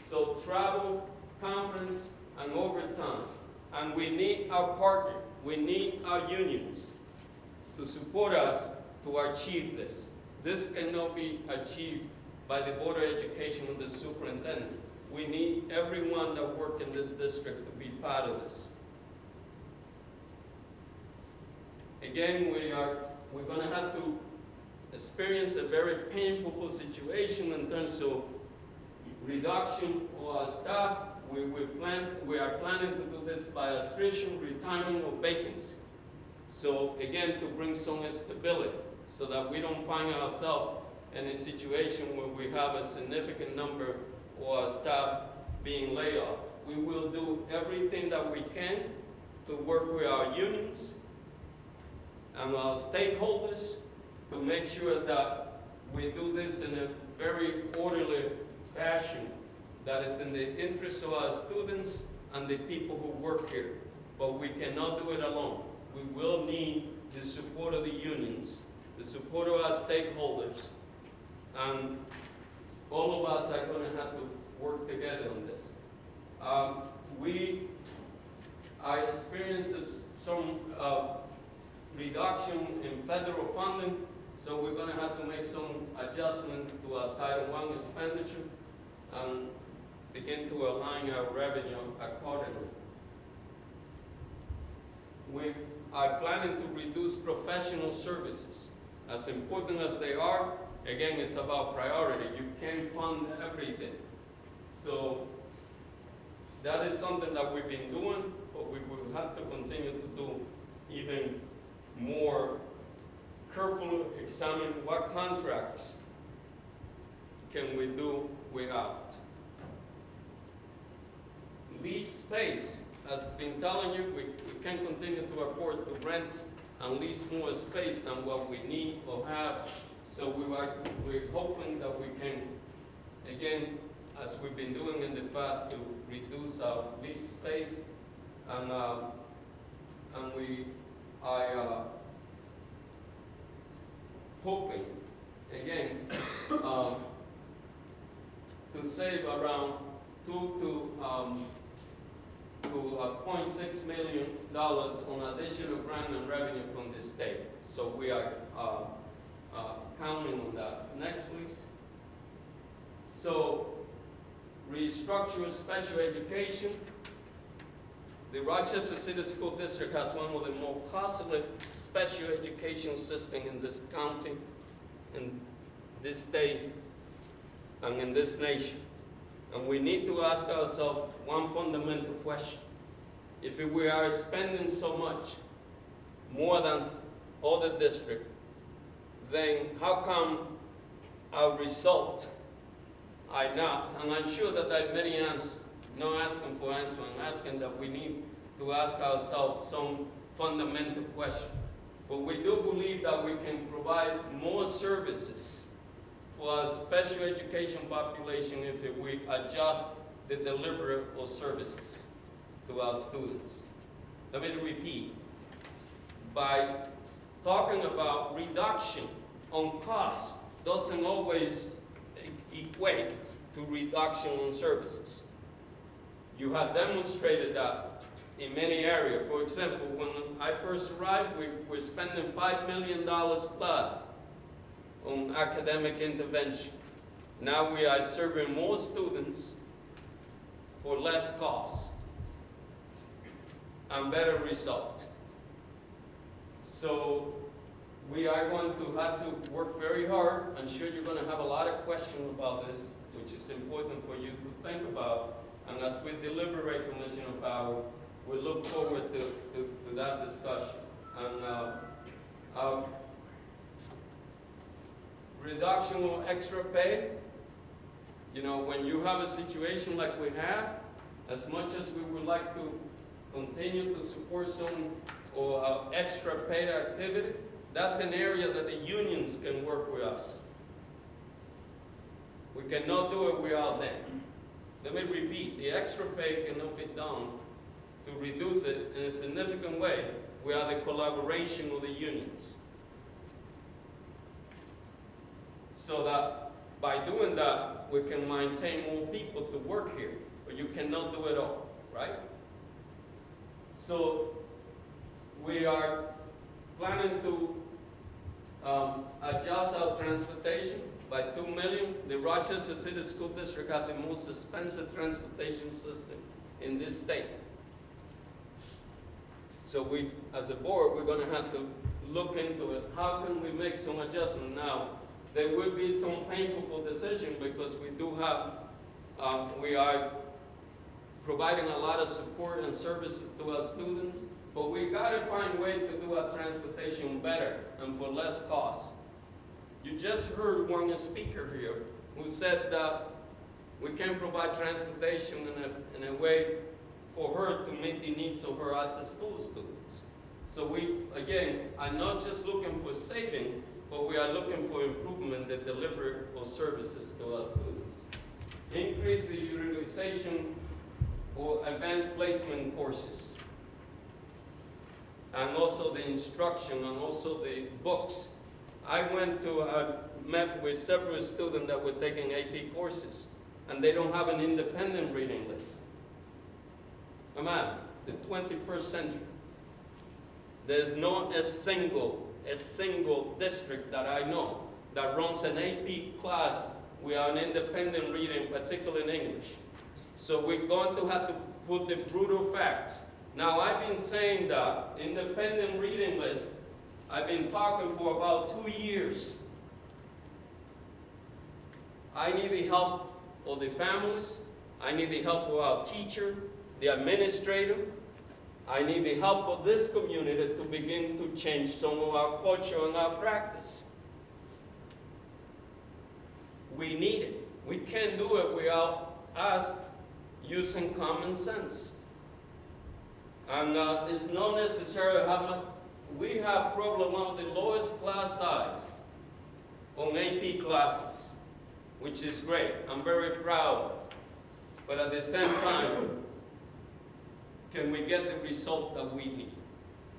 H: So travel, conference, and overtime. And we need our partner. We need our unions to support us to achieve this. This cannot be achieved by the Board of Education and the superintendent. We need everyone that works in the district to be part of this. Again, we're going to have to experience a very painful situation in terms of reduction of our staff. We are planning to do this by attrition, retirement, or vacancy. So again, to bring some stability so that we don't find ourselves in a situation where we have a significant number of our staff being laid off. We will do everything that we can to work with our unions and our stakeholders to make sure that we do this in a very orderly fashion that is in the interest of our students and the people who work here. But we cannot do it alone. We will need the support of the unions, the support of our stakeholders, and all of us are going to have to work together on this. I experienced some reduction in federal funding, so we're going to have to make some adjustment to our Title I expenditure and begin to align our revenue accordingly. We are planning to reduce professional services. As important as they are, again, it's about priority. You can't fund everything. So that is something that we've been doing, but we will have to continue to do even more carefully examine what contracts can we do without. Lease space, as I've been telling you, we can't continue to afford to rent and lease more space than what we need or have. So we're hoping that we can, again, as we've been doing in the past, to reduce our lease space, and we are hoping, again, to save around $2 to $0.6 million on additional grant and revenue from the state. So we are counting on that. Next, please. So, restructure special education. The Rochester City School District has one of the more costly special education systems in this county, in this state, and in this nation. And we need to ask ourselves one fundamental question. If we are spending so much, more than other districts, then how come our result are not? And I'm sure that there are many answers, not asking for answers, I'm asking that we need to ask ourselves some fundamental question. But we do believe that we can provide more services for our special education population if we adjust the delivery of services to our students. Let me repeat. By talking about reduction on cost doesn't always equate to reduction on services. You have demonstrated that in many areas. For example, when I first arrived, we were spending $5 million plus on academic intervention. Now we are serving more students for less cost and better result. So we are going to have to work very hard. I'm sure you're going to have a lot of questions about this, which is important for you to think about. And as we deliberate Commissioner Powell, we look forward to that discussion. And reduction of extra pay. You know, when you have a situation like we have, as much as we would like to continue to support some extra pay activity, that's an area that the unions can work with us. We cannot do it without them. Let me repeat, the extra pay cannot be done to reduce it in a significant way without the collaboration of the unions. So that by doing that, we can maintain more people to work here, but you cannot do it all, right? So we are planning to adjust our transportation by $2 million. The Rochester City School District has the most expensive transportation system in this state. So we, as a board, we're going to have to look into it. How can we make some adjustment now? There will be some painful decision because we do have, we are providing a lot of support and service to our students, but we got to find a way to do our transportation better and for less cost. You just heard one speaker here who said that we can provide transportation in a way for her to meet the needs of her after-school students. So we, again, are not just looking for saving, but we are looking for improvement in the delivery of services to our students. increase the utilization or advanced placement courses, and also the instruction, and also the books. I met with several students that were taking AP courses, and they don't have an independent reading list. Come on, the 21st century. There's not a single district that I know that runs an AP class with an independent reading, particularly in English. So we're going to have to put the brutal fact. Now, I've been saying that independent reading list, I've been talking for about 2 years. I need the help of the families. I need the help of our teacher, the administrator. I need the help of this community to begin to change some of our culture and our practice. We need it. We can't do it without us using common sense. And it's not necessarily we have probably one of the lowest class size on AP classes, which is great. I'm very proud. But at the same time, can we get the result that we need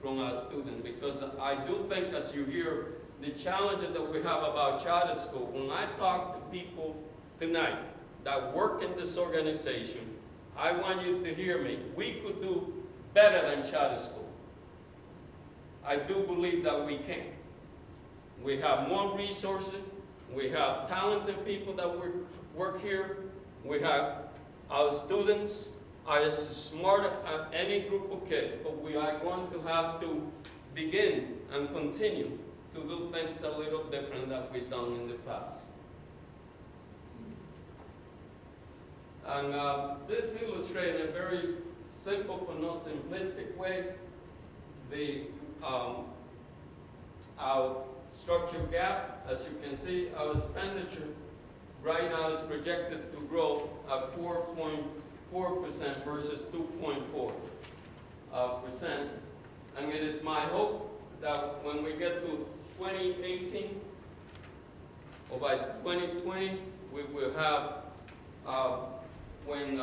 H: from our students? Because I do think, as you hear, the challenges that we have about charter school, when I talk to people tonight that work in this organization, I want you to hear me. We could do better than charter school. I do believe that we can. We have more resources. We have talented people that work here. We have our students are as smart as any group of kids, but we are going to have to begin and continue to do things a little different than we've done in the past. And this illustrates in a very simple but not simplistic way our structure gap. As you can see, our expenditure right now is projected to grow at 4.4% versus 2.4%. And it is my hope that when we get to 2018, or by 2020, we will have, when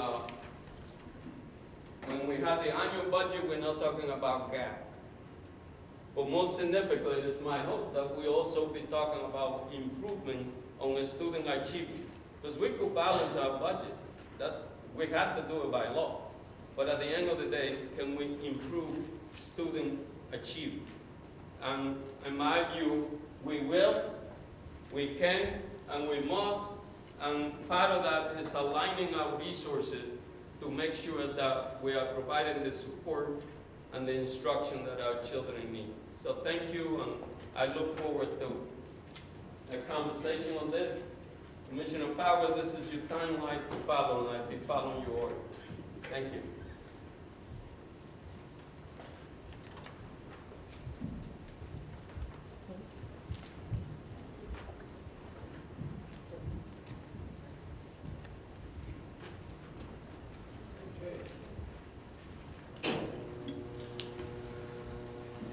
H: we have the annual budget, we're not talking about gap. But most significantly, it is my hope that we also be talking about improvement on the student achievement. Because we could balance our budget. That we have to do it by law. But at the end of the day, can we improve student achievement? And in my view, we will, we can, and we must. And part of that is aligning our resources to make sure that we are providing the support and the instruction that our children need. So thank you, and I look forward to a conversation on this. Commissioner Power, this is your timeline to follow, and I'll be following your order. Thank you.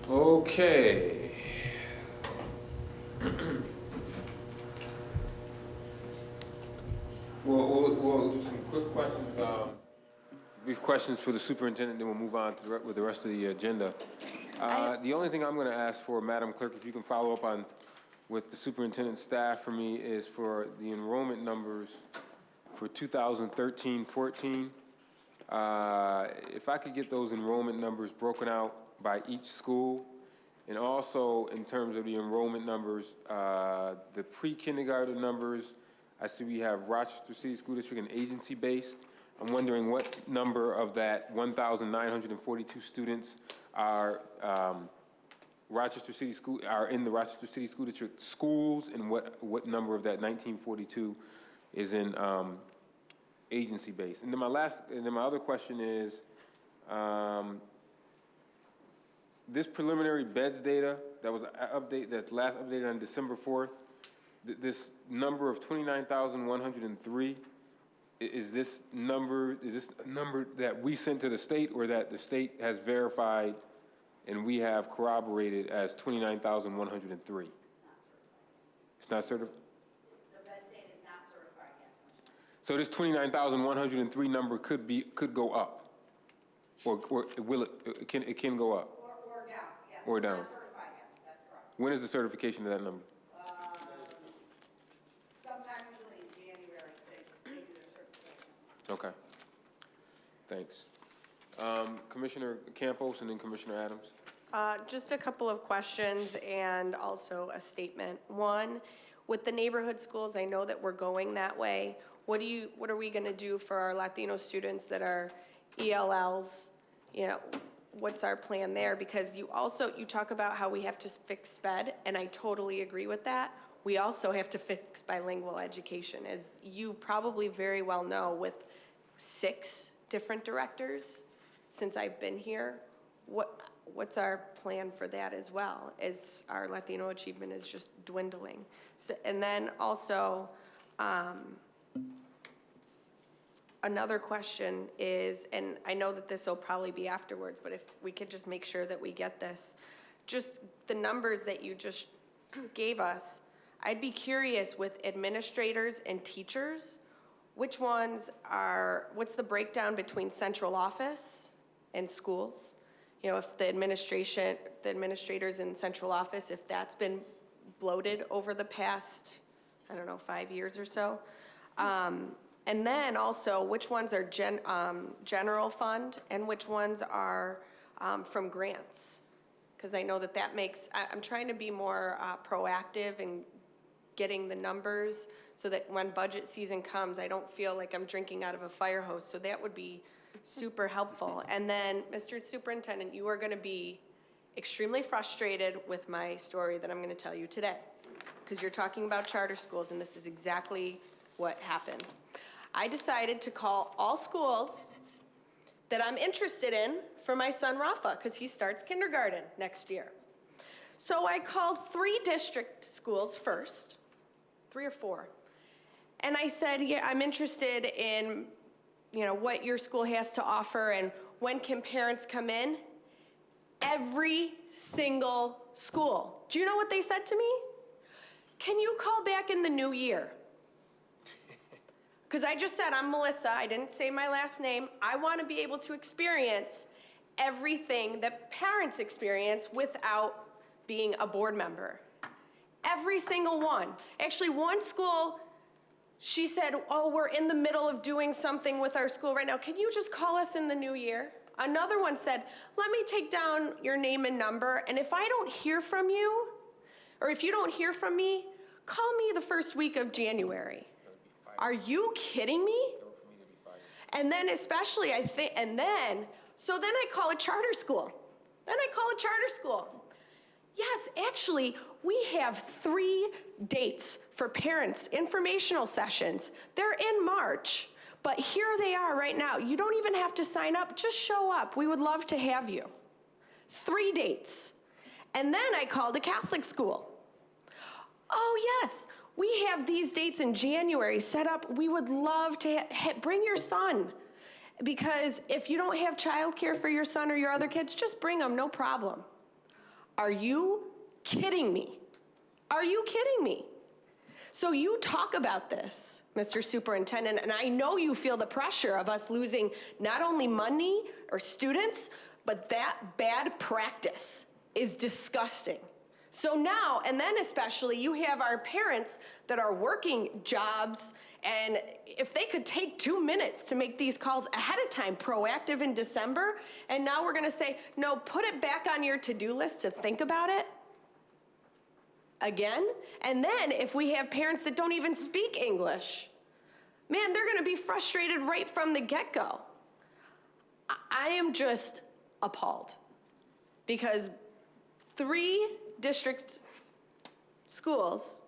A: Okay. We'll do some quick questions. Brief questions for the superintendent, then we'll move on to with the rest of the agenda. The only thing I'm going to ask for, Madam Clerk, if you can follow up on with the superintendent's staff for me, is for the enrollment numbers for 2013-14. If I could get those enrollment numbers broken out by each school, and also in terms of the enrollment numbers, the pre-kindergarten numbers. I see we have Rochester City School District and agency-based. I'm wondering what number of that 1,942 students are Rochester City School are in the Rochester City School District schools, and what number of that 1,942 is in agency-based. And then my other question is, this preliminary beds data that was that's last updated on December 4th, this number of 29,103, is this number that we sent to the state, or that the state has verified and we have corroborated as 29,103? It's not certified. The beds data is not certified yet. So this 29,103 number could go up, or will it can go up?
I: Or down, yeah.
A: Or down.
I: Not certified yet, that's correct.
A: When is the certification of that number?
I: Sometime usually in January, they do their certifications.
A: Okay. Thanks. Commissioner Campos and then Commissioner Adams.
J: Just a couple of questions and also a statement. One, with the neighborhood schools, I know that we're going that way. What are we going to do for our Latino students that are ELLs? You know, what's our plan there? Because you talk about how we have to fix SPED, and I totally agree with that. We also have to fix bilingual education. As you probably very well know, with 6 different directors since I've been here, what's our plan for that as well, as our Latino achievement is just dwindling? So, and then also, another question is, and I know that this will probably be afterwards, but if we could just make sure that we get this, just the numbers that you just gave us, I'd be curious with administrators and teachers, what's the breakdown between central office and schools? You know, if the administrators in central office, if that's been bloated over the past, 5 years or so. And then also, which ones are general fund and which ones are from grants? Because I know that makes, I'm trying to be more proactive in getting the numbers so that when budget season comes, I don't feel like I'm drinking out of a fire hose. So that would be super helpful. And then, Mr. Superintendent, you are going to be extremely frustrated with my story that I'm going to tell you today, because you're talking about charter schools, and this is exactly what happened. I decided to call all schools that I'm interested in for my son Rafa, because he starts kindergarten next year. So I called 3 district schools first, 3 or 4, and I said, yeah, I'm interested in what your school has to offer and when can parents come in. Every single school. Do you know what they said to me? Can you call back in the new year? Because I just said, I'm Melissa. I didn't say my last name. I want to be able to experience everything that parents experience without being a board member. Every single one. Actually, one school, she said, oh, we're in the middle of doing something with our school right now. Can you just call us in the new year? Another one said, let me take down your name and number, and if I don't hear from you, or if you don't hear from me, call me the first week of January. Are you kidding me? And then especially, so then I call a charter school. Yes, actually, we have 3 dates for parents, informational sessions. They're in March, but here they are right now. You don't even have to sign up, just show up. We would love to have you. 3 dates. And then I called a Catholic school. Oh yes, we have these dates in January set up. We would love to bring your son, because if you don't have childcare for your son or your other kids, just bring them, no problem. Are you kidding me? Are you kidding me? So you talk about this, Mr. Superintendent, and I know you feel the pressure of us losing not only money or students, but that bad practice is disgusting. So now, and then especially, you have our parents that are working jobs, and if they could take 2 minutes to make these calls ahead of time, proactive in December, and now we're gonna say, no, put it back on your to-do list to think about it again. And then if we have parents that don't even speak English, man, they're gonna be frustrated right from the get-go. I am just appalled, because 3 district schools,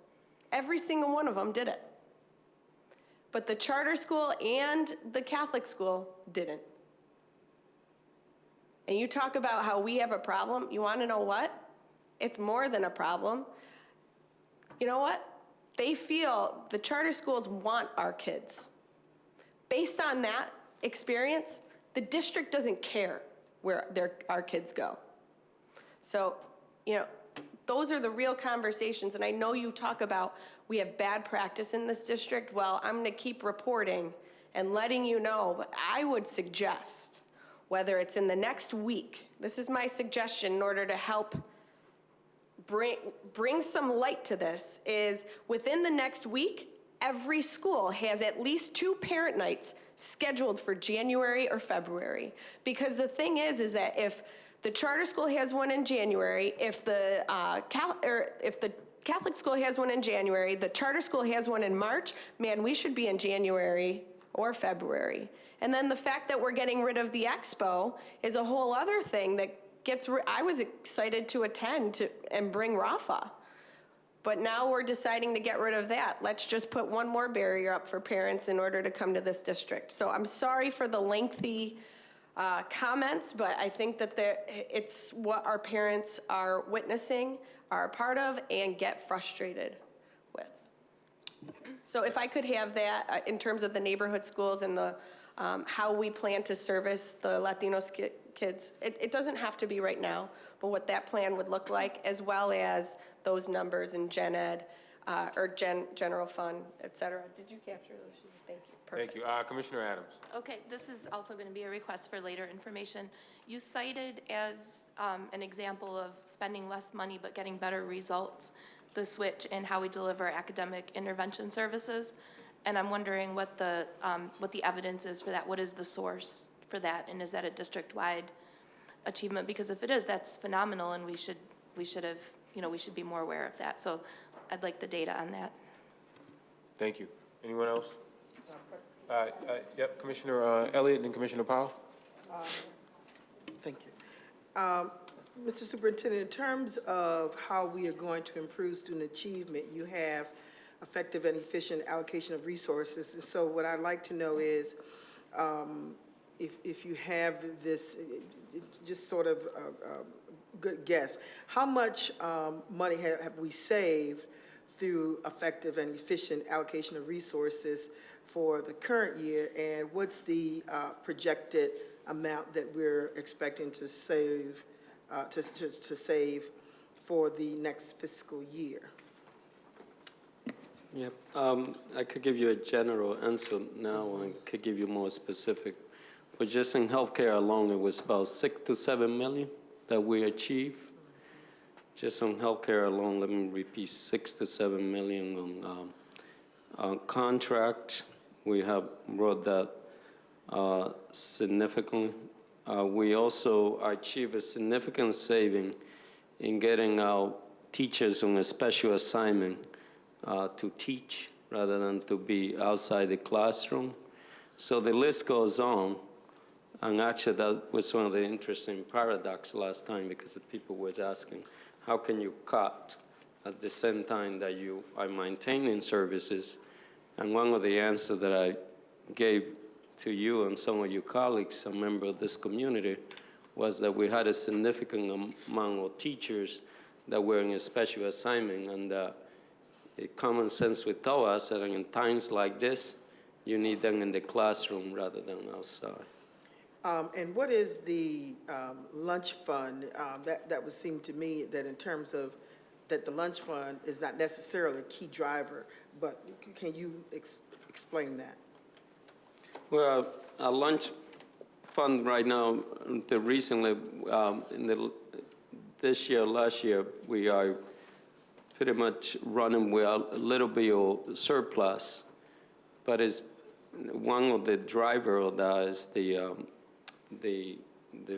J: every single one of them did it. But the charter school and the Catholic school didn't. And you talk about how we have a problem. You want to know what? It's more than a problem. You know what? They feel the charter schools want our kids. Based on that experience, the district doesn't care where our kids go. So, Those are the real conversations, and I know you talk about we have bad practice in this district. Well, I'm gonna keep reporting and letting you know, but I would suggest, whether it's in the next week, this is my suggestion in order to help bring some light to this, is within the next week, every school has at least 2 parent nights scheduled for January or February. Because the thing is that if the charter school has one in January, if the Catholic school has one in January, the charter school has one in March, man, we should be in January or February. And then the fact that we're getting rid of the expo is a whole other thing that I was excited to attend and bring Rafa. But now we're deciding to get rid of that. Let's just put one more barrier up for parents in order to come to this district. So I'm sorry for the lengthy comments, but I think that it's what our parents are witnessing, are a part of, and get frustrated with. So if I could have that in terms of the neighborhood schools and the how we plan to service the Latinos kids. It doesn't have to be right now, but what that plan would look like, as well as those numbers in gen ed or general fund, et cetera. Did you capture those? Thank you. Perfect.
A: Thank you. Commissioner Adams.
K: Okay, this is also going to be a request for later information. You cited as an example of spending less money but getting better results, the switch in how we deliver academic intervention services. And I'm wondering what the evidence is for that. What is the source for that? And is that a district-wide achievement? Because if it is, that's phenomenal, and we should have, we should be more aware of that. So I'd like the data on that.
A: Thank you. Anyone else? Yep, Commissioner Elliott and Commissioner Powell.
L: Thank you. Mr. Superintendent, in terms of how we are going to improve student achievement, you have effective and efficient allocation of resources. And so what I'd like to know is if you have this, just sort of a good guess, how much money have we saved through effective and efficient allocation of resources for the current year, and what's the projected amount that we're expecting to save to save for the next fiscal year?
H: Yep. I could give you a general answer now. I could give you more specific. But just in healthcare alone, it was about 6 to 7 million that we achieved. Just on healthcare alone, let me repeat, 6 to 7 million on contract. We have brought that significantly. We also achieved a significant saving in getting our teachers on a special assignment to teach rather than to be outside the classroom. So the list goes on. And actually, that was one of the interesting paradoxes last time, because the people was asking, how can you cut at the same time that you are maintaining services? And one of the answers that I gave to you and some of your colleagues, a member of this community, was that we had a significant amount of teachers that were in a special assignment, and common sense would tell us that in times like this, you need them in the classroom rather than outside.
L: And what is the lunch fund? That would seem to me that in terms of that the lunch fund is not necessarily a key driver, but can you explain that?
H: Well, our lunch fund right now, recently, this year, last year, we are pretty much running with a little bit of surplus, but it's one of the driver of that is the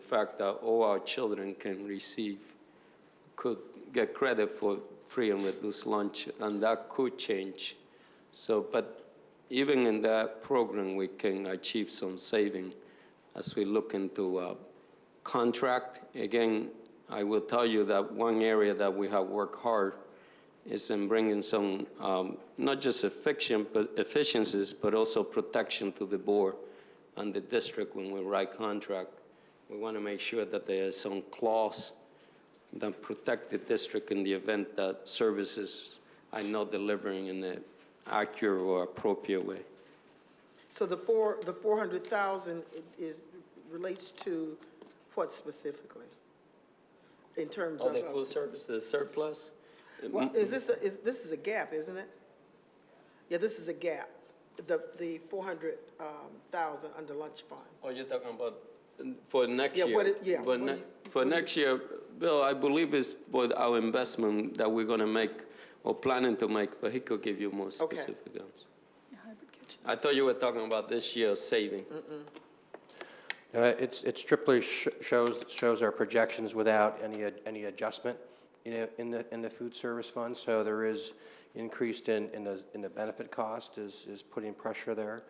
H: fact that all our children could get credit for free and reduced lunch, and that could change. So, but even in that program, we can achieve some saving as we look into contract. Again, I will tell you that one area that we have worked hard is in bringing some, not just efficiencies, but also protection to the board and the district when we write contract. We want to make sure that there is some clause that protect the district in the event that services are not delivering in an accurate or appropriate way.
L: So the 400,000 relates to what specifically? in terms
H: Oh,
L: of?
H: the food service, the surplus?
L: Well, this is a gap, isn't it? Yeah, this is a gap, the 400,000 under lunch fund.
H: Oh, you're talking about for next
L: Yeah,
H: year?
L: what it- yeah,
H: For
L: what do you-
H: for next year, Bill, I believe it's for our investment that we're gonna make, or planning to make, but he could give you more
L: Okay.
H: specific answers. I thought you were talking about this year's saving.
M: It strictly shows our projections without any adjustment, in the food service fund. So there is increased in the benefit cost is putting pressure there,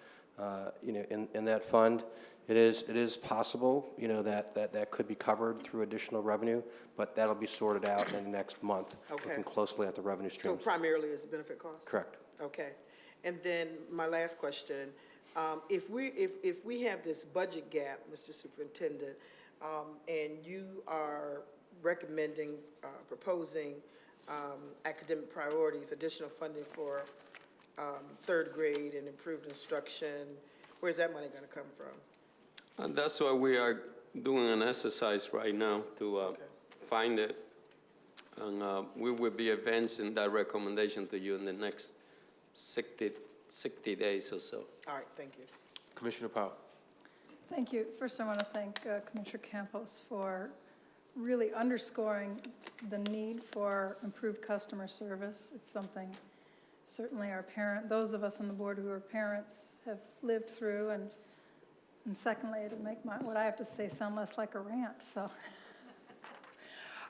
M: in that fund. It is possible, that could be covered through additional revenue, but that'll be sorted out in the next month.
L: Okay.
M: Looking closely at the revenue
L: So
M: streams.
L: primarily it's benefit costs?
M: Correct.
L: Okay. And then my last question, if we have this budget gap, Mr. Superintendent, and you are recommending, proposing academic priorities, additional funding for third grade and improved instruction, where's that money going to come from?
H: And that's why we are doing an exercise right now to find it. And we will be advancing that recommendation to you in the next 60 days or so.
L: All right, thank you.
N: Commissioner Powell.
C: Thank you. First, I want to thank Commissioner Campos for really underscoring the need for improved customer service. It's something certainly those of us on the board who are parents have lived through, and secondly, it'll make what I have to say sound less like a rant, so.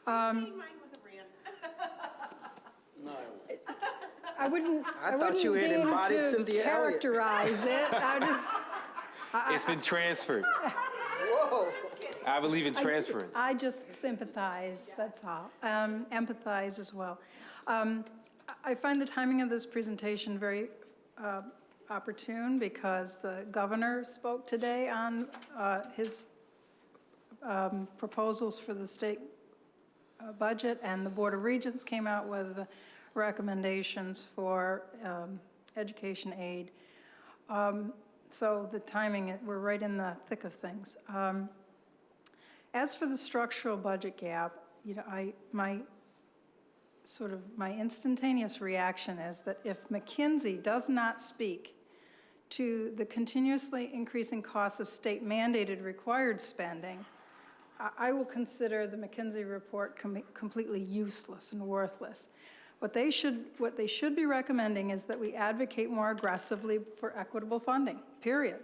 J: Mine was a rant.
C: I wouldn't
L: thought you had
C: deign
L: embodied
C: to
L: Cynthia Elliott.
C: characterize it.
N: It's been transferred.
L: Whoa.
N: I believe in transference.
C: I just sympathize, that's all. Empathize as well. I find the timing of this presentation very opportune because the governor spoke today on his proposals for the state budget, and the Board of Regents came out with recommendations for education aid. So the timing, we're right in the thick of things. As for the structural budget gap, my instantaneous reaction is that if McKinsey does not speak to the continuously increasing costs of state mandated required spending, I will consider the McKinsey report completely useless and worthless. What they should be recommending is that we advocate more aggressively for equitable funding, period.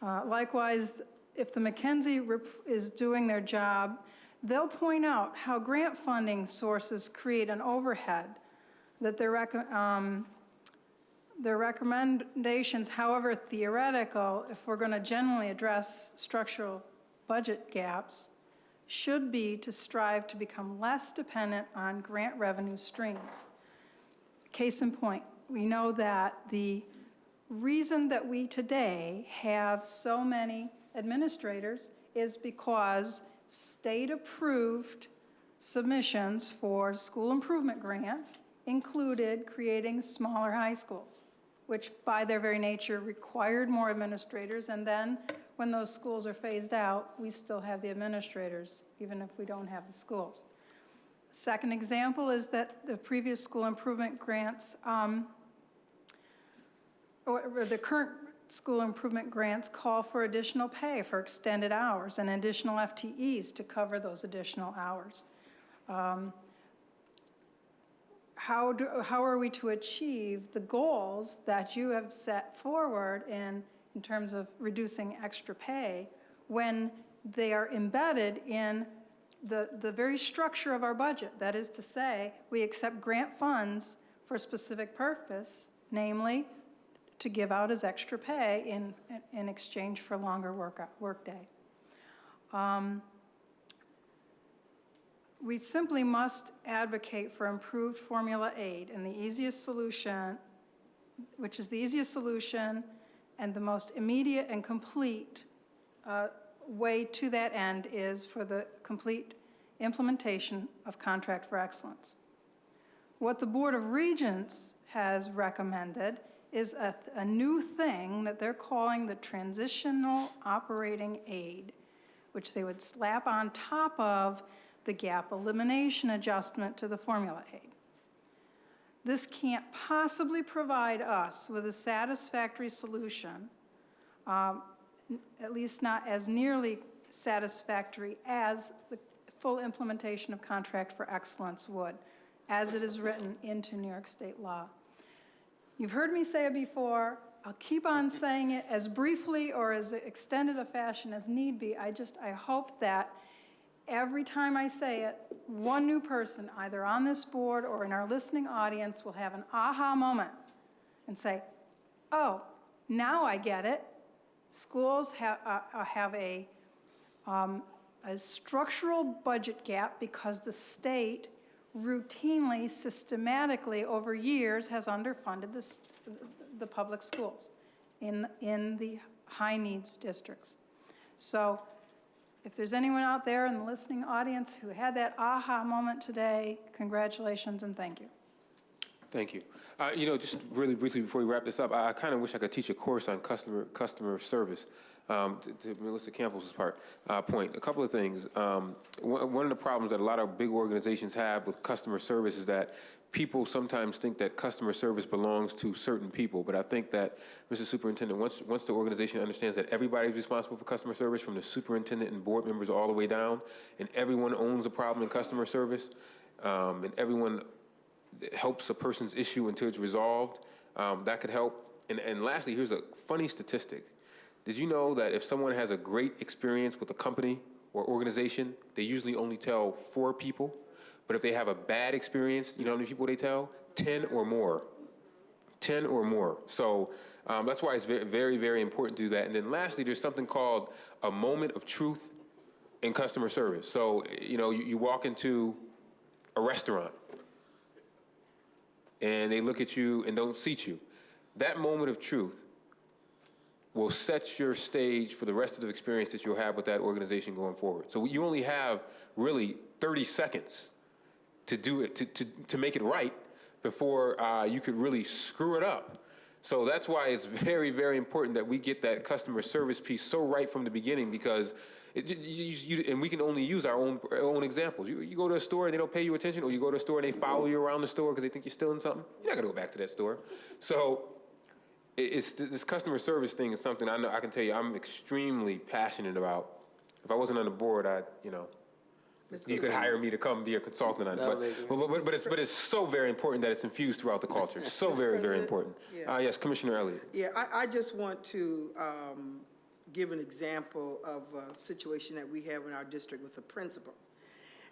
C: Likewise, if the McKinsey is doing their job, they'll point out how grant funding sources create an overhead, that their recommendations, however theoretical, if we're going to genuinely address structural budget gaps, should be to strive to become less dependent on grant revenue streams. Case in point, we know that the reason that we today have so many administrators is because state-approved submissions for school improvement grants included creating smaller high schools, which by their very nature required more administrators, and then when those schools are phased out, we still have the administrators, even if we don't have the schools. Second example is that the previous school improvement grants, or the current school improvement grants call for additional pay for extended hours and additional FTEs to cover those additional hours. How are we to achieve the goals that you have set forward in terms of reducing extra pay when they are embedded in the very structure of our budget? That is to say, we accept grant funds for a specific purpose, namely to give out as extra pay in exchange for longer workday. We simply must advocate for improved formula aid, and the easiest solution, which is the easiest solution and the most immediate and complete way to that end, is for the complete implementation of Contract for Excellence. What the Board of Regents has recommended is a new thing that they're calling the Transitional Operating Aid, which they would slap on top of the gap elimination adjustment to the formula aid. This can't possibly provide us with a satisfactory solution, at least not as nearly satisfactory as the full implementation of Contract for Excellence would, as it is written into New York State law. You've heard me say it before. I'll keep on saying it as briefly or as extended a fashion as need be. I hope that every time I say it, one new person, either on this board or in our listening audience, will have an aha moment and say, oh, now I get it. Schools have a structural budget gap because the state routinely, systematically, over years has underfunded the public schools in the high-needs districts. So if there's anyone out there in the listening audience who had that aha moment today, congratulations and thank you.
N: Thank you. Just really briefly before we wrap this up, I kind of wish I could teach a course on customer service. To Melissa Campbell's point, a couple of things. One of the problems that a lot of big organizations have with customer service is that people sometimes think that customer service belongs to certain people, but I think that, Mr. Superintendent, once the organization understands that everybody's responsible for customer service, from the superintendent and board members all the way down, and everyone owns a problem in customer service, and everyone helps a person's issue until it's resolved, that could help. And lastly, here's a funny statistic. Did you know that if someone has a great experience with a company or organization, they usually only tell 4 people? But if they have a bad experience, you know how many people they tell? 10 or more. 10 or more. So that's why it's very, very, very important to do that. And then lastly, there's something called a moment of truth in customer service. So, you walk into a restaurant and they look at you and don't seat you. That moment of truth will set your stage for the rest of the experience that you'll have with that organization going forward. So you only have really 30 seconds to do it, to make it right before you could really screw it up. So that's why it's very, very important that we get that customer service piece so right from the beginning, because and we can only use our own examples. You go to a store and they don't pay you attention, or you go to a store and they follow you around the store because they think you're stealing something, you're not gonna go back to that store. So this customer service thing is something I can tell you I'm extremely passionate about. If I wasn't on the board, you could hire me to come be a consultant on it. But it's so very important that it's infused throughout the culture. So very, very important.
L: Yeah.
N: Yes, Commissioner Elliott.
L: Yeah, I just want to give an example of a situation that we have in our district with a principal.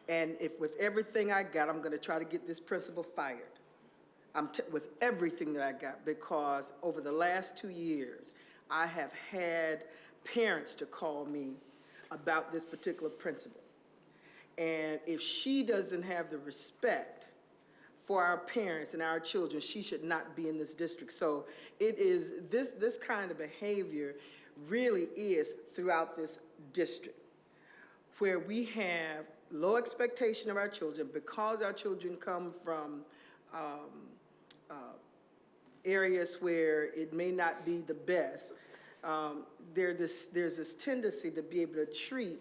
L: And if with everything I got, I'm going to try to get this principal fired. With everything that I got, because over the last 2 years, I have had parents to call me about this particular principal. And if she doesn't have the respect for our parents and our children, she should not be in this district. So it is, this kind of behavior really is throughout this district, where we have low expectation of our children because our children come from areas where it may not be the best. There's this tendency to be able to treat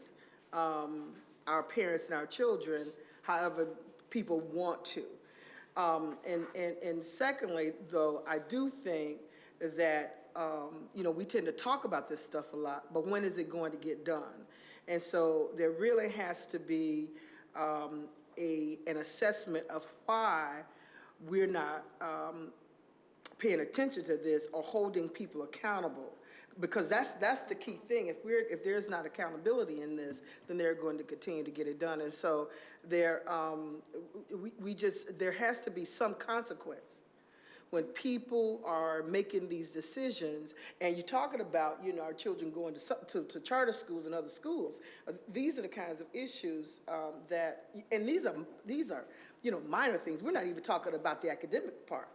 L: our parents and our children however people want to. And secondly, though, I do think that, we tend to talk about this stuff a lot, but when is it going to get done? And so there really has to be an assessment of why we're not paying attention to this or holding people accountable, because that's the key thing. If there's not accountability in this, then they're going to continue to get it done. And so there has to be some consequence when people are making these decisions. And you're talking about our children going to charter schools and other schools. These are the kinds of issues and these are minor things. We're not even talking about the academic part.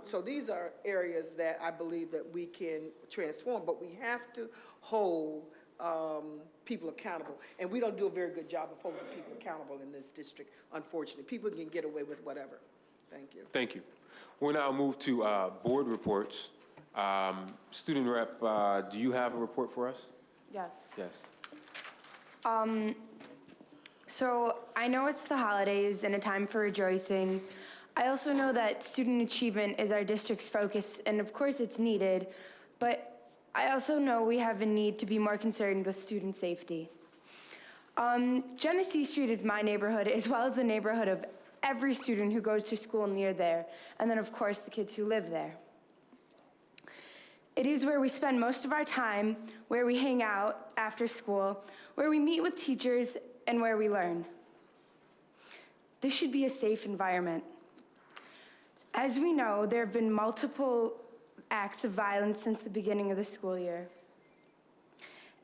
L: So these are areas that I believe that we can transform, but we have to hold people accountable. And we don't do a very good job of holding people accountable in this district, unfortunately. People can get away with whatever. Thank you.
N: Thank you. We'll now move to board reports. Student rep, do you have a report for us?
O: Yes.
N: Yes.
O: So I know it's the holidays and a time for rejoicing. I also know that student achievement is our district's focus, and of course it's needed, but I also know we have a need to be more concerned with student safety. Genesee Street is my neighborhood, as well as the neighborhood of every student who goes to school near there, and then of course the kids who live there. It is where we spend most of our time, where we hang out after school, where we meet with teachers, and where we learn. This should be a safe environment. As we know, there have been multiple acts of violence since the beginning of the school year,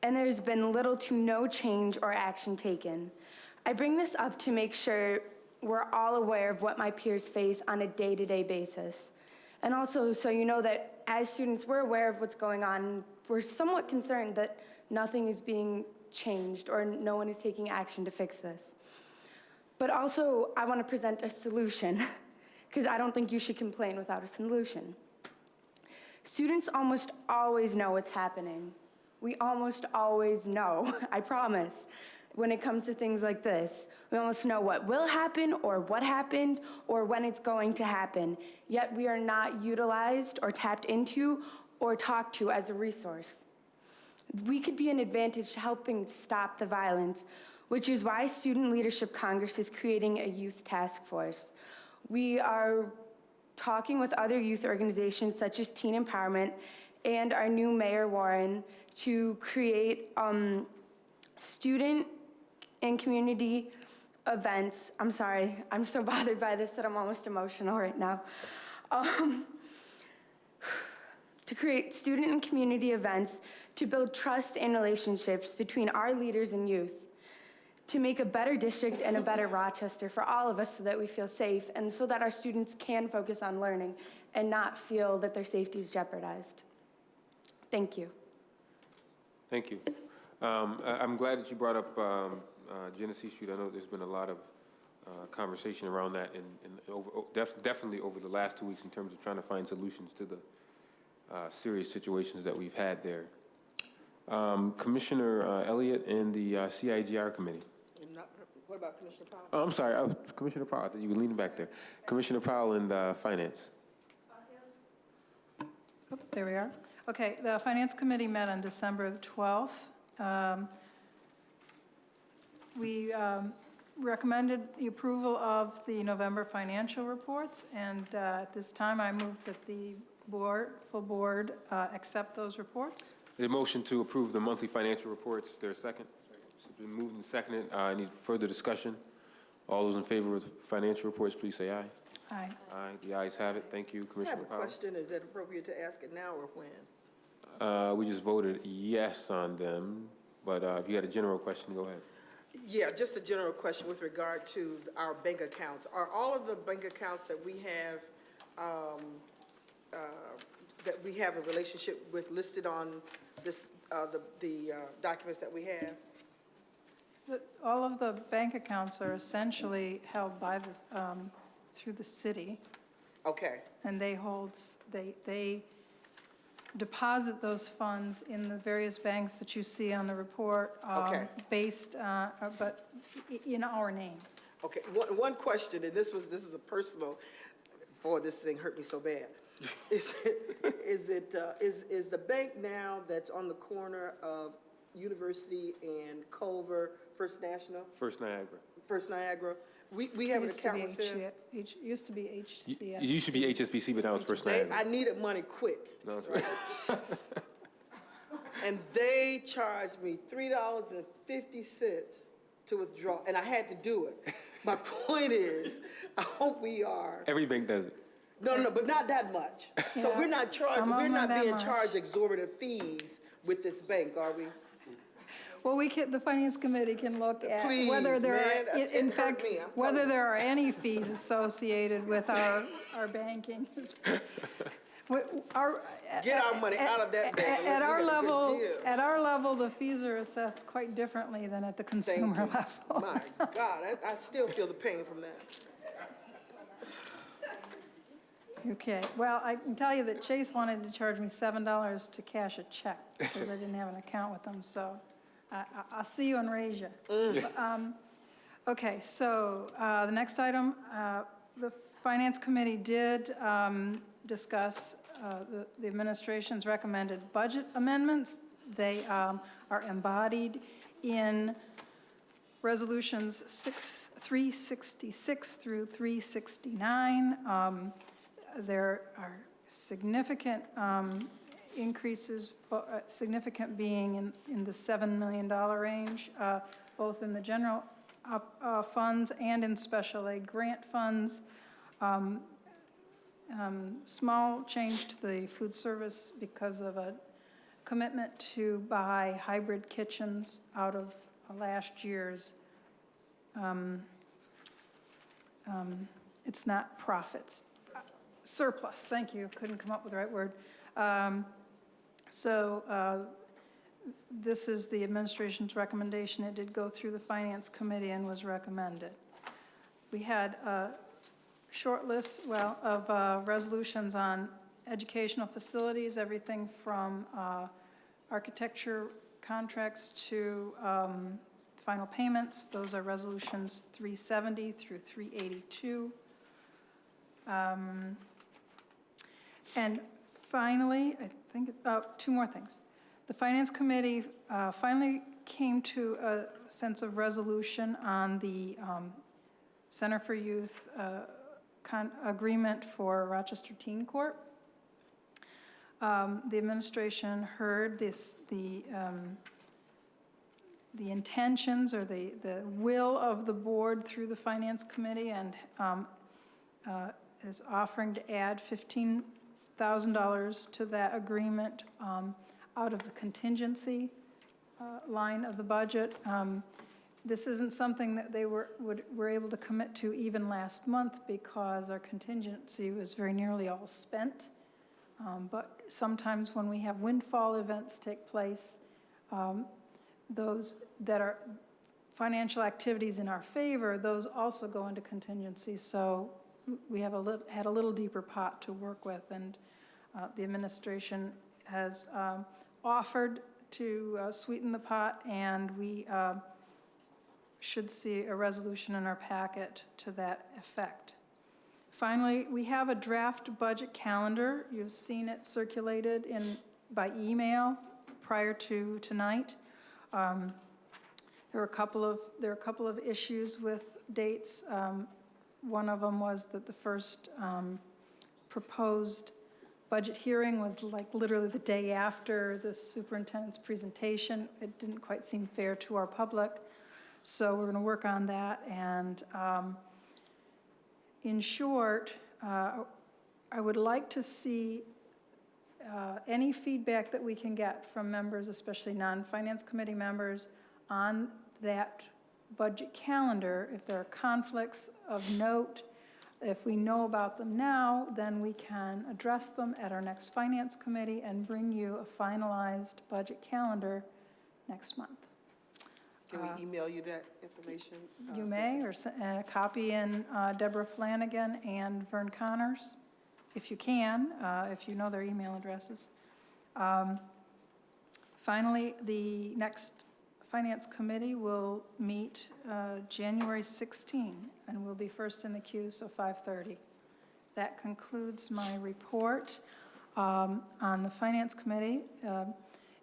O: and there's been little to no change or action taken. I bring this up to make sure we're all aware of what my peers face on a day-to-day basis. And also so you know that as students, we're aware of what's going on. We're somewhat concerned that nothing is being changed or no one is taking action to fix this. But also, I want to present a solution, because I don't think you should complain without a solution. Students almost always know what's happening. We almost always know, I promise. When it comes to things like this, we almost know what will happen or what happened or when it's going to happen, yet we are not utilized or tapped into or talked to as a resource. We could be an advantage to helping stop the violence, which is why Student Leadership Congress is creating a youth task force. We are talking with other youth organizations such as Teen Empowerment and our new Mayor Warren to create student and community events. I'm sorry, I'm so bothered by this that I'm almost emotional right now. To create student and community events to build trust and relationships between our leaders and youth, to make a better district and a better Rochester for all of us so that we feel safe and so that our students can focus on learning and not feel that their safety is jeopardized. Thank you.
N: Thank you. I'm glad that you brought up Genesee Street. I know there's been a lot of conversation around that definitely over the last 2 weeks in terms of trying to find solutions to the serious situations that we've had there. Commissioner Elliott and the CIGR committee.
L: What about Commissioner Powell?
N: Oh, I'm sorry, Commissioner Powell, I thought you were leaning back there. Commissioner Powell and Finance.
C: Oh, there we are. Okay, the Finance Committee met on December the 12th. We recommended the approval of the November financial reports, and at this time I move that the full board accept those reports.
N: The motion to approve the monthly financial reports, is there a second? It's been moved and seconded. Any further discussion? All those in favor of the financial reports, please say aye.
C: Aye.
N: Aye, the ayes have it. Thank you,
L: I
N: Commissioner
L: have a
N: Powell.
L: question. Is it appropriate to ask it now or when?
N: We just voted yes on them, but if you had a general question, go ahead.
L: Yeah, just a general question with regard to our bank accounts. Are all of the bank accounts that we have a relationship with listed on this the documents that we have?
C: All of the bank accounts are essentially held by the, through the city,
L: Okay.
C: and they deposit those funds in the various banks that you see on the report, based, but in our name.
L: Okay. One question, and this is a personal. Boy, this thing hurt me so bad. Is the bank now that's on the corner of University and Culver, First National?
N: First Niagara.
L: First Niagara. We have an account with them.
C: It used to be HCS.
N: It used to be HSBC, but now it's First Niagara.
L: I needed money quick.
N: No, that's right.
L: And they charged me $3.50 to withdraw, and I had to do it. My point is, I hope we are.
N: Every bank does it.
L: No, but not that much. So
C: Yeah,
L: we're not
C: some of them are that
L: being
C: much.
L: charged exorbitant fees with this bank, are we?
C: Well, the Finance Committee can look at
L: Please,
C: whether there
L: man,
C: are,
L: it
C: in
L: hurt
C: fact,
L: me, I'm
C: whether
L: telling you.
C: there are any fees associated with our banking.
L: Get our money out of that bank.
C: At our
L: unless we got a good
C: level,
L: deal.
C: at our level, the fees are assessed quite differently than at the consumer level.
L: My God, I still feel the pain from that.
C: Okay, well, I can tell you that Chase wanted to charge me $7 to cash a check because I didn't have an account with them, so I'll see you and raise you. Okay, so the next item, the Finance Committee did discuss the administration's recommended budget amendments. They are embodied in resolutions 366 through 369. There are significant increases, significant being in the $7 million range, both in the general funds and in special aid grant funds. Small change to the food service because of a commitment to buy hybrid kitchens out of last year's, it's not profits, surplus, thank you, couldn't come up with the right word. This is the administration's recommendation. It did go through the Finance Committee and was recommended. We had a short list, of resolutions on educational facilities, everything from architecture contracts to final payments. Those are resolutions 370 through 382. And finally, I think, two more things. The Finance Committee finally came to a sense of resolution on the Center for Youth agreement for Rochester Teen Court. The administration heard the intentions or the will of the board through the Finance Committee and is offering to add $15,000 to that agreement out of the contingency line of the budget. This isn't something that they were able to commit to even last month because our contingency was very nearly all spent. But sometimes when we have windfall events take place, those that are financial activities in our favor, those also go into contingency. So we have had a little deeper pot to work with, and the administration has offered to sweeten the pot, and we should see a resolution in our packet to that effect. Finally, we have a draft budget calendar. You've seen it circulated by email prior to tonight. There are a couple of issues with dates. One of them was that the first proposed budget hearing was like literally the day after the superintendent's presentation. It didn't quite seem fair to our public, so we're going to work on that. And in short, I would like to see any feedback that we can get from members, especially non-Finance Committee members, on that budget calendar. If there are conflicts of note, if we know about them now, then we can address them at our next Finance Committee and bring you a finalized budget calendar next month.
L: Can we email you that information?
C: You may, or copy in Deborah Flanagan and Vern Connors, if you can, if you know their email addresses. Finally, the next Finance Committee will meet January 16, and we'll be first in the queue, so 5:30. That concludes my report on the Finance Committee.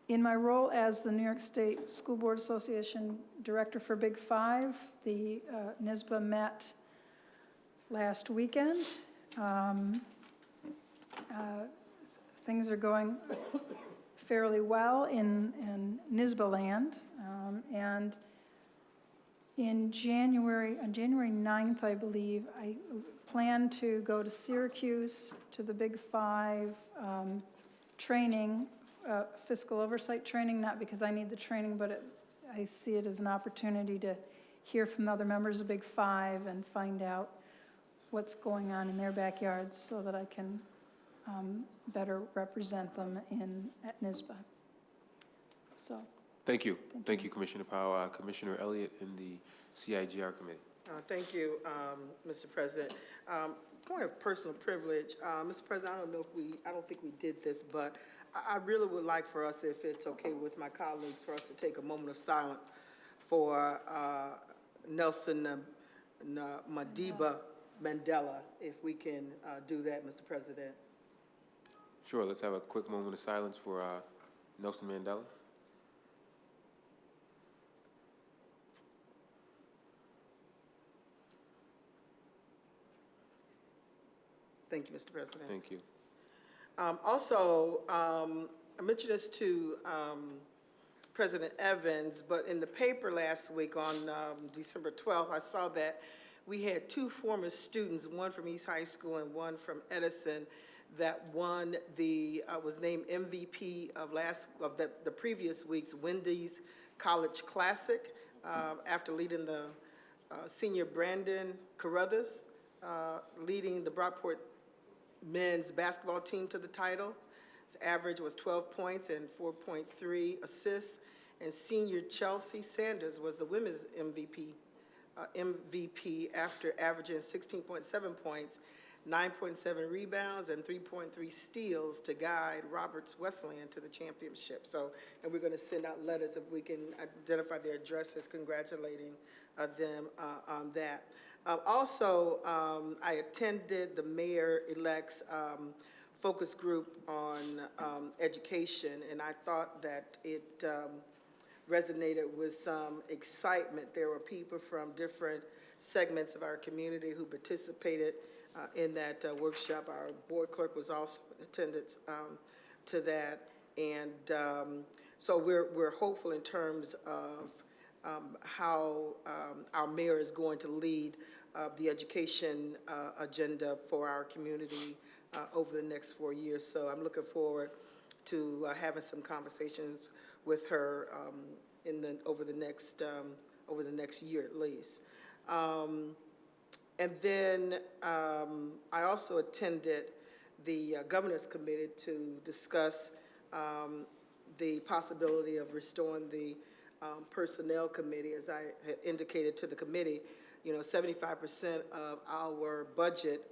C: In my role as the New York State School Board Association Director for Big Five, the NYSBA met last weekend. Things are going fairly well in NYSBA land. And on January 9th, I believe, I plan to go to Syracuse to the Big Five training, fiscal oversight training, not because I need the training, but I see it as an opportunity to hear from the other members of Big Five and find out what's going on in their backyards so that I can better represent them at NYSBA. So.
N: Thank you. Thank you, Commissioner Powell. Commissioner Elliott in the CIGR Committee.
L: Thank you, Mr. President. Point of personal privilege, Mr. President, I don't think we did this, but I really would like for us, if it's okay with my colleagues, for us to take a moment of silence for Nelson Madiba Mandela, if we can do that, Mr. President.
N: Sure, let's have a quick moment of silence for Nelson Mandela.
L: Thank you, Mr. President.
N: Thank you.
L: Also, I mentioned this to President Evans, but in the paper last week on December 12th, I saw that we had two former students, one from East High School and one from Edison, that won was named MVP of the previous week's Wendy's College Classic after leading the senior Brandon Carruthers, leading the Brockport men's basketball team to the title. His average was 12 points and 4.3 assists. And senior Chelsea Sanders was the women's MVP after averaging 16.7 points, 9.7 rebounds, and 3.3 steals to guide Roberts Wesleyan to the championship. So, and we're going to send out letters if we can identify their addresses, congratulating them on that. Also, I attended the mayor-elect's focus group on education, and I thought that it resonated with some excitement. There were people from different segments of our community who participated in that workshop. Our board clerk was also in attendance to that, and so we're hopeful in terms of how our mayor is going to lead the education agenda for our community over the next 4 years. So I'm looking forward to having some conversations with her over the next year at least. And then I also attended the Governor's Committee to discuss the possibility of restoring the Personnel Committee. As I had indicated to the committee, 75% of our budget,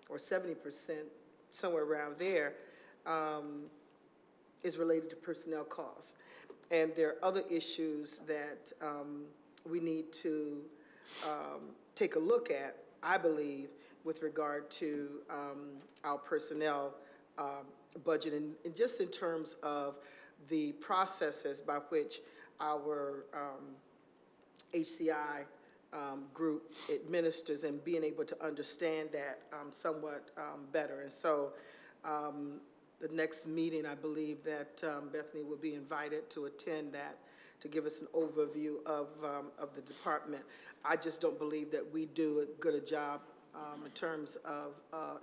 L: or 70%, somewhere around there, is related to personnel costs. And there are other issues that we need to take a look at, I believe, with regard to our personnel budget, and just in terms of the processes by which our HCI group administers, and being able to understand that somewhat better. And so the next meeting, I believe that Bethany will be invited to attend that, to give us an overview of the department. I just don't believe that we do a good job in terms of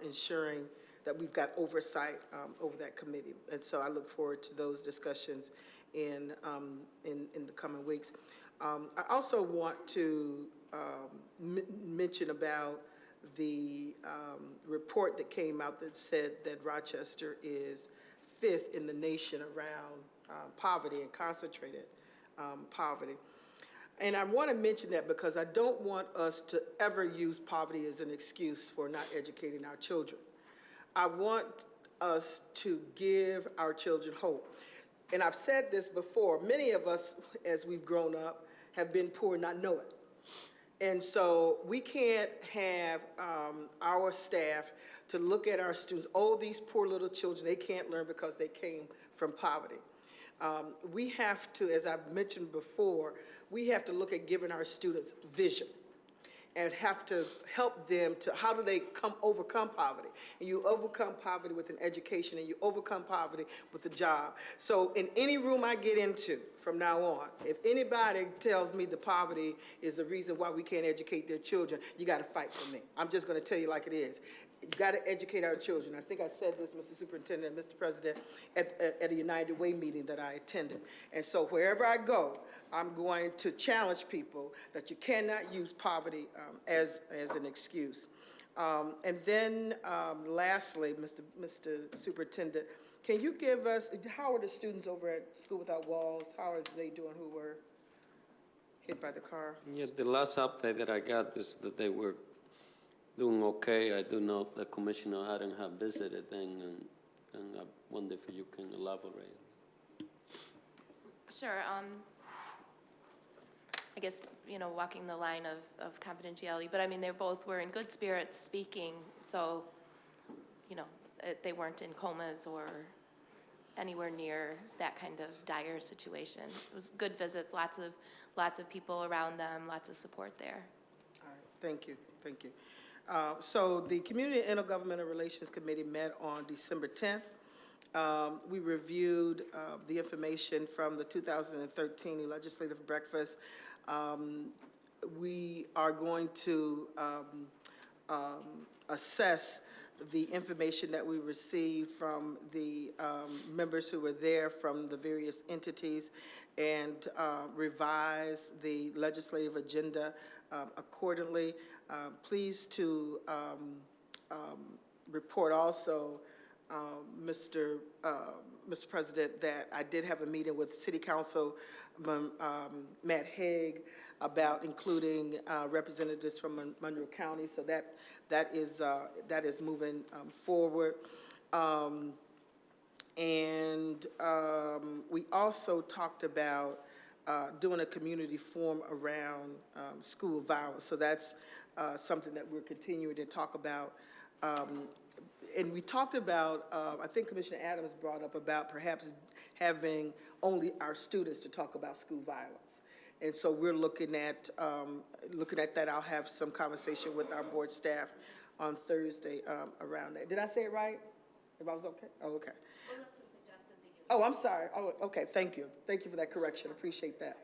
L: ensuring that we've got oversight over that committee. And so I look forward to those discussions in the coming weeks. I also want to mention about the report that came out that said that Rochester is 5th in the nation around poverty and concentrated poverty. And I want to mention that because I don't want us to ever use poverty as an excuse for not educating our children. I want us to give our children hope. And I've said this before, many of us, as we've grown up, have been poor and not know it. And so we can't have our staff to look at our students, oh, these poor little children, they can't learn because they came from poverty. We have to, as I've mentioned before, we have to look at giving our students vision and have to help them to, how do they overcome poverty? And you overcome poverty with an education, and you overcome poverty with a job. So in any room I get into from now on, if anybody tells me the poverty is the reason why we can't educate their children, you gotta fight for me. I'm just gonna tell you like it is. You gotta educate our children. I think I said this, Mr. Superintendent and Mr. President, at a United Way meeting that I attended. And so wherever I go, I'm going to challenge people that you cannot use poverty as an excuse. And then lastly, Mr. Superintendent, can you give us, how are the students over at School Without Walls, how are they doing who were hit by the car?
P: Yes, the last update that I got is that they were doing okay. I do know the Commissioner hadn't have visited them, and I wonder if you can elaborate.
K: Sure. I guess, walking the line of confidentiality, but I mean, they both were in good spirits speaking, so, they weren't in comas or anywhere near that kind of dire situation. It was good visits, lots of people around them, lots of support there.
L: All right, thank you. So the Community and Intergovernmental Relations Committee met on December 10th. We reviewed the information from the 2013 legislative breakfast. We are going to assess the information that we received from the members who were there from the various entities and revise the legislative agenda accordingly. Pleased to report also, Mr. President, that I did have a meeting with City Council Matt Haig about including representatives from Monroe County, so that is moving forward. We also talked about doing a community forum around school violence. So that's something that we're continuing to talk about. And we talked about, I think Commissioner Adams brought up about perhaps having only our students to talk about school violence. And so we're looking at that. I'll have some conversation with our board staff on Thursday around that. Did I say it right? If I was okay? Oh, okay. Oh, I'm sorry. Oh, okay, thank you. Thank you for that correction. Appreciate that.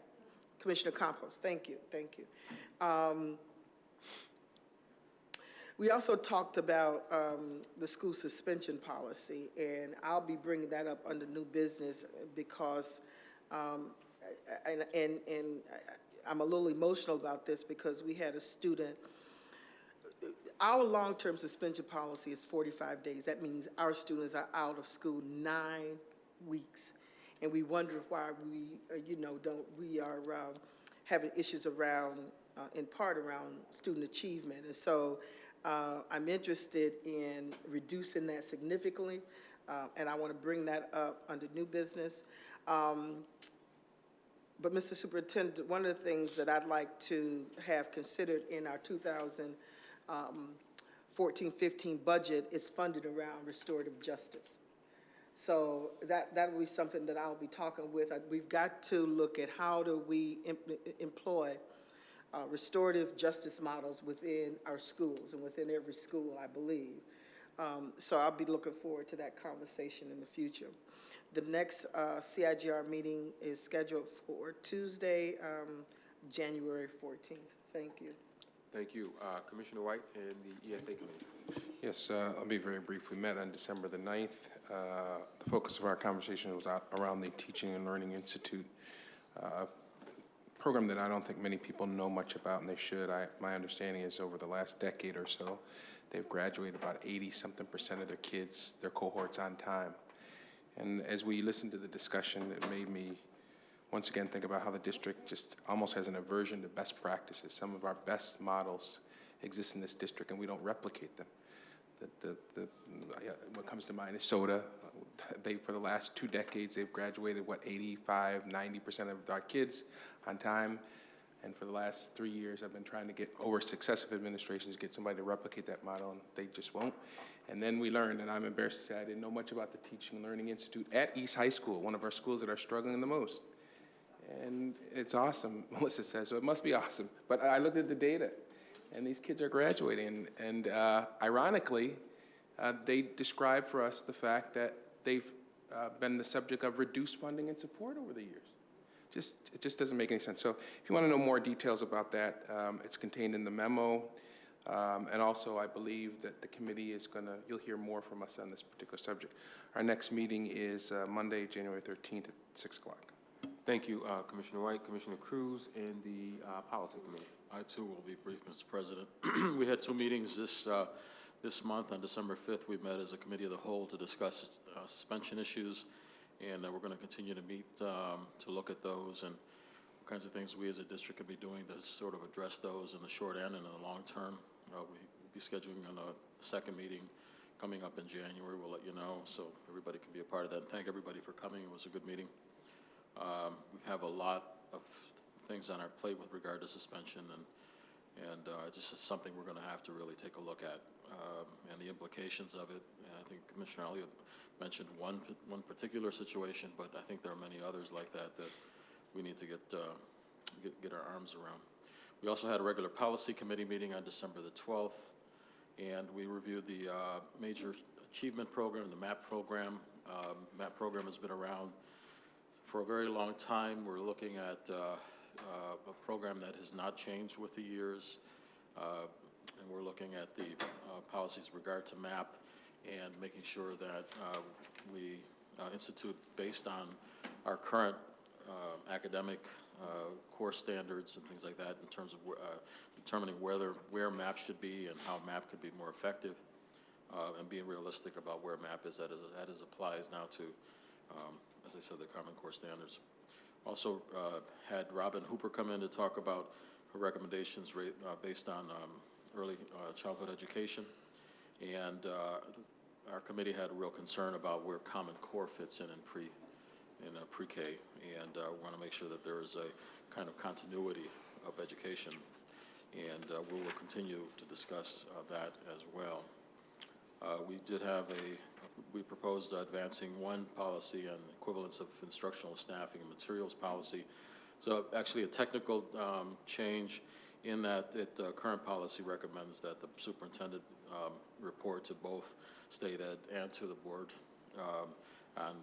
L: Commissioner Campos, thank you. We also talked about the school suspension policy, and I'll be bringing that up under new business because, and I'm a little emotional about this because we had a student. Our long-term suspension policy is 45 days. That means our students are out of school 9 weeks, and we wonder why we are having issues around, in part around student achievement. And so I'm interested in reducing that significantly, and I want to bring that up under new business. But Mr. Superintendent, one of the things that I'd like to have considered in our 2014-15 budget is funded around restorative justice. So that will be something that I'll be talking with. We've got to look at how do we employ restorative justice models within our schools and within every school, I believe. So I'll be looking forward to that conversation in the future. The next CIGR meeting is scheduled for Tuesday, January 14th. Thank you.
N: Thank you. Commissioner White and the ESA Committee.
Q: Yes, I'll be very brief. We met on December the 9th. The focus of our conversation was around the Teaching and Learning Institute, program that I don't think many people know much about, and they should. My understanding is over the last decade or so, they've graduated about 80-something% of their kids, their cohorts on time. And as we listened to the discussion, it made me once again think about how the district just almost has an aversion to best practices. Some of our best models exist in this district, and we don't replicate them. What comes to mind is SOTA. For the last 2 decades, they've graduated, 85-90% of our kids on time. And for the last 3 years, I've been trying to get over successive administrations, get somebody to replicate that model, and they just won't. And then we learned, and I'm embarrassed to say I didn't know much about the Teaching and Learning Institute at East High School, one of our schools that are struggling the most. And it's awesome, Melissa says, so it must be awesome. But I looked at the data, and these kids are graduating. And ironically, they describe for us the fact that they've been the subject of reduced funding and support over the years. It just doesn't make any sense. So if you want to know more details about that, it's contained in the memo. And also, I believe that the committee is going to, you'll hear more from us on this particular subject. Our next meeting is Monday, January 13th at 6 o'clock.
N: Thank you, Commissioner White, Commissioner Cruz, and the Policy Committee.
R: I, too, will be brief, Mr. President. We had 2 meetings this month. On December 5th, we met as a committee of the whole to discuss suspension issues, and we're going to continue to meet to look at those and what kinds of things we as a district could be doing to sort of address those in the short end and in the long term. We'll be scheduling a second meeting coming up in January. We'll let you know so everybody can be a part of that. And thank everybody for coming. It was a good meeting. We have a lot of things on our plate with regard to suspension, and it's just something we're going to have to really take a look at, and the implications of it. And I think Commissioner Elliott mentioned one particular situation, but I think there are many others like that we need to get our arms around. We also had a regular policy committee meeting on December the 12th, and we reviewed the Major Achievement Program, the MAP program. MAP program has been around for a very long time. We're looking at a program that has not changed with the years, and we're looking at the policies with regard to MAP and making sure that we institute based on our current academic core standards and things like that in terms of determining where MAP should be and how MAP could be more effective, and being realistic about where MAP is that applies now to, as I said, the Common Core standards. Also had Robin Hooper come in to talk about her recommendations based on early childhood education, and our committee had a real concern about where Common Core fits in pre-K, and we want to make sure that there is a kind of continuity of education, and we will continue to discuss that as well. We proposed advancing one policy on equivalence of instructional staffing and materials policy. So actually a technical change in that current policy recommends that the superintendent report to both state ed and to the board on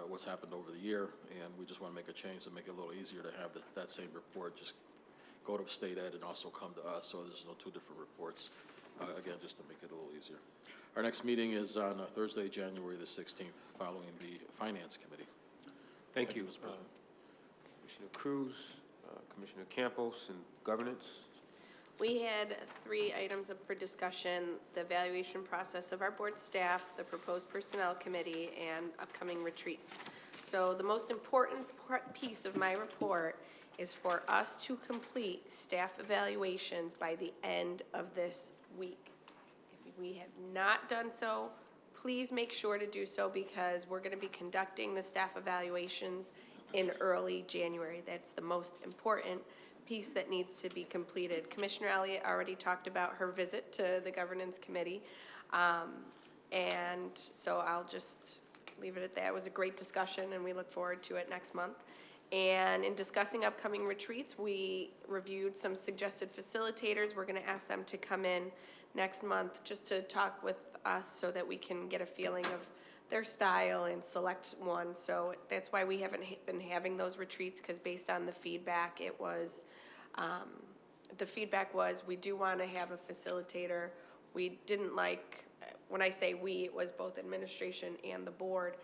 R: what's happened over the year, and we just want to make a change to make it a little easier to have that same report just go to state ed and also come to us, so there's no two different reports. Again, just to make it a little easier. Our next meeting is on Thursday, January the 16th, following the Finance Committee.
N: Thank you.
R: Mr. President.
N: Commissioner Cruz, Commissioner Campos, and governance.
J: We had 3 items up for discussion: the evaluation process of our board staff, the proposed personnel committee, and upcoming retreats. So the most important piece of my report is for us to complete staff evaluations by the end of this week. If we have not done so, please make sure to do so, because we're going to be conducting the staff evaluations in early January. That's the most important piece that needs to be completed. Commissioner Elliott already talked about her visit to the governance committee, and so I'll just leave it at that. It was a great discussion, and we look forward to it next month. And in discussing upcoming retreats, we reviewed some suggested facilitators. We're going to ask them to come in next month just to talk with us so that we can get a feeling of their style and select one. So that's why we haven't been having those retreats, because based on the feedback, we do want to have a facilitator. We didn't like, when I say we, it was both administration and the board,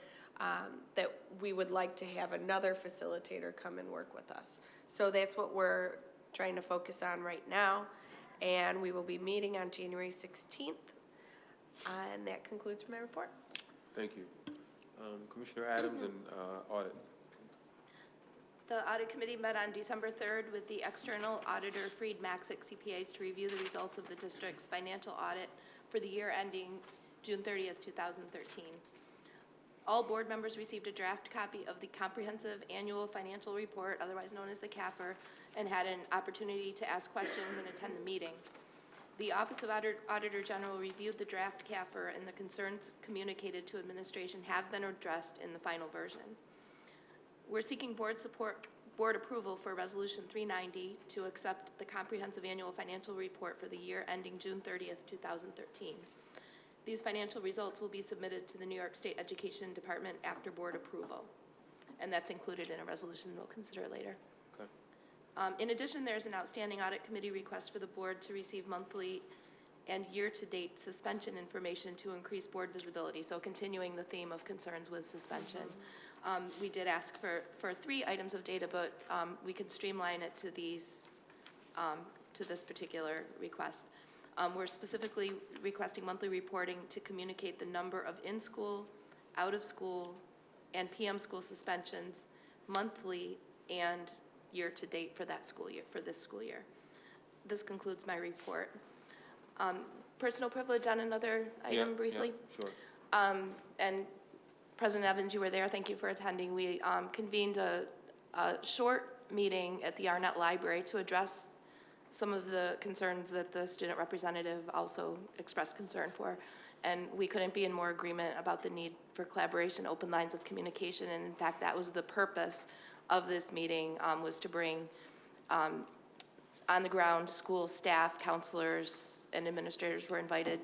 J: that we would like to have another facilitator come and work with us. So that's what we're trying to focus on right now, and we will be meeting on January 16th, and that concludes my report.
N: Thank you. Commissioner Adams and audit.
K: The audit committee met on December 3rd with the external auditor Freed Maxick CPAs to review the results of the district's financial audit for the year ending June 30th, 2013. All board members received a draft copy of the Comprehensive Annual Financial Report, otherwise known as the CAFR, and had an opportunity to ask questions and attend the meeting. The Office of Auditor General reviewed the draft CAFR, and the concerns communicated to administration have been addressed in the final version. We're seeking board approval for Resolution 390 to accept the Comprehensive Annual Financial Report for the year ending June 30th, 2013. These financial results will be submitted to the New York State Education Department after board approval, and that's included in a resolution we'll consider later.
N: Okay.
K: In addition, there's an outstanding audit committee request for the board to receive monthly and year-to-date suspension information to increase board visibility, so continuing the theme of concerns with suspension. We did ask for 3 items of data, but we can streamline it to these, to this particular request. We're specifically requesting monthly reporting to communicate the number of in-school, out-of-school, and PM school suspensions monthly and year-to-date for that school year, for this school year. This concludes my report. Personal privilege on another item briefly.
N: Yeah, sure.
K: And President Evans, you were there. Thank you for attending. We convened a short meeting at the Arnett Library to address some of the concerns that the student representative also expressed concern for. And we couldn't be in more agreement about the need for collaboration, open lines of communication. And in fact, that was the purpose of this meeting, was to bring on-the-ground school staff, counselors, and administrators were invited,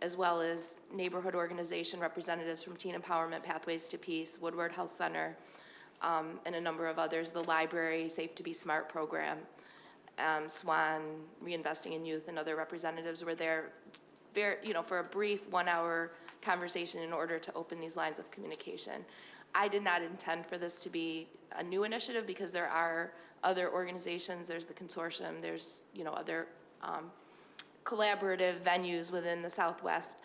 K: as well as neighborhood organization representatives from Teen Empowerment, Pathways to Peace, Woodward Health Center, and a number of others, the library, Safe to Be Smart program, SWAN, Reinvesting in Youth, and other representatives were there for a brief 1-hour conversation in order to open these lines of communication. I did not intend for this to be a new initiative because there are other organizations, there's the consortium, there's other collaborative venues within the Southwest.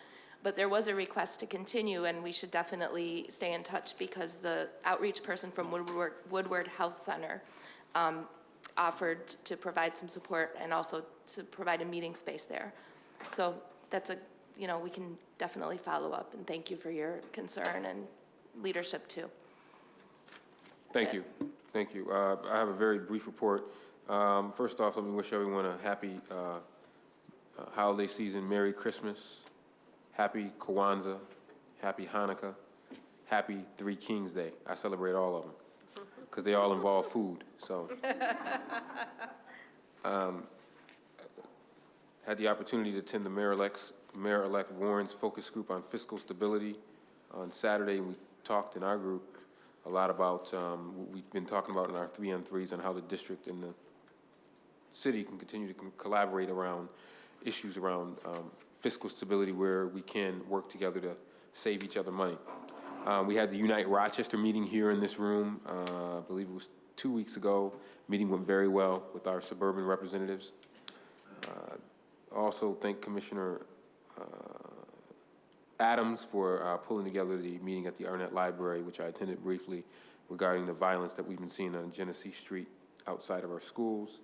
K: But there was a request to continue, and we should definitely stay in touch because the outreach person from Woodward Health Center offered to provide some support and also to provide a meeting space there. So that's we can definitely follow up, and thank you for your concern and leadership too.
N: Thank you. Thank you. I have a very brief report. First off, let me wish everyone a happy holiday season, Merry Christmas, Happy Kwanzaa, Happy Hanukkah, Happy Three Kings Day. I celebrate all of them because they all involve food. So, had the opportunity to attend the Mayor-elect Warren's focus group on fiscal stability on Saturday. We talked in our group a lot about what we've been talking about in our 3-on-3s on how the district and the city can continue to collaborate around issues around fiscal stability where we can work together to save each other money. We had the Unite Rochester meeting here in this room, I believe it was 2 weeks ago. Meeting went very well with our suburban representatives. Also thank Commissioner Adams for pulling together the meeting at the Arnett Library, which I attended briefly, regarding the violence that we've been seeing on Genesee Street outside of our schools.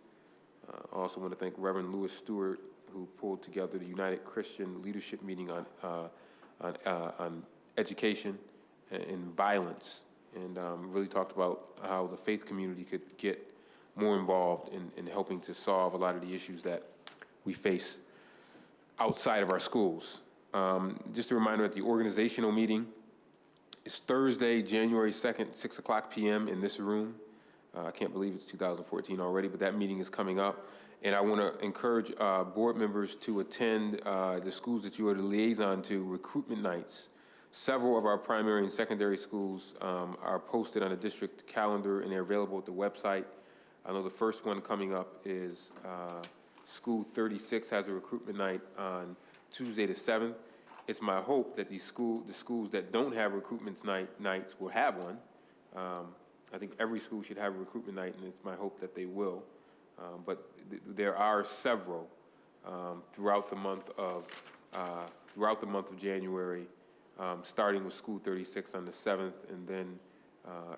N: Also want to thank Reverend Lewis Stewart, who pulled together the United Christian Leadership meeting on education and violence, and really talked about how the faith community could get more involved in helping to solve a lot of the issues that we face outside of our schools. Just a reminder that the organizational meeting is Thursday, January 2nd, 6 o'clock p.m. in this room. I can't believe it's 2014 already, but that meeting is coming up. And I want to encourage board members to attend the schools that you are the liaison to recruitment nights. Several of our primary and secondary schools are posted on the district calendar, and they're available at the website. I know the first one coming up is School 36 has a recruitment night on Tuesday the 7th. It's my hope that the schools that don't have recruitment nights will have one. I think every school should have a recruitment night, and it's my hope that they will. But there are several throughout the month of January, starting with School 36 on the 7th, and then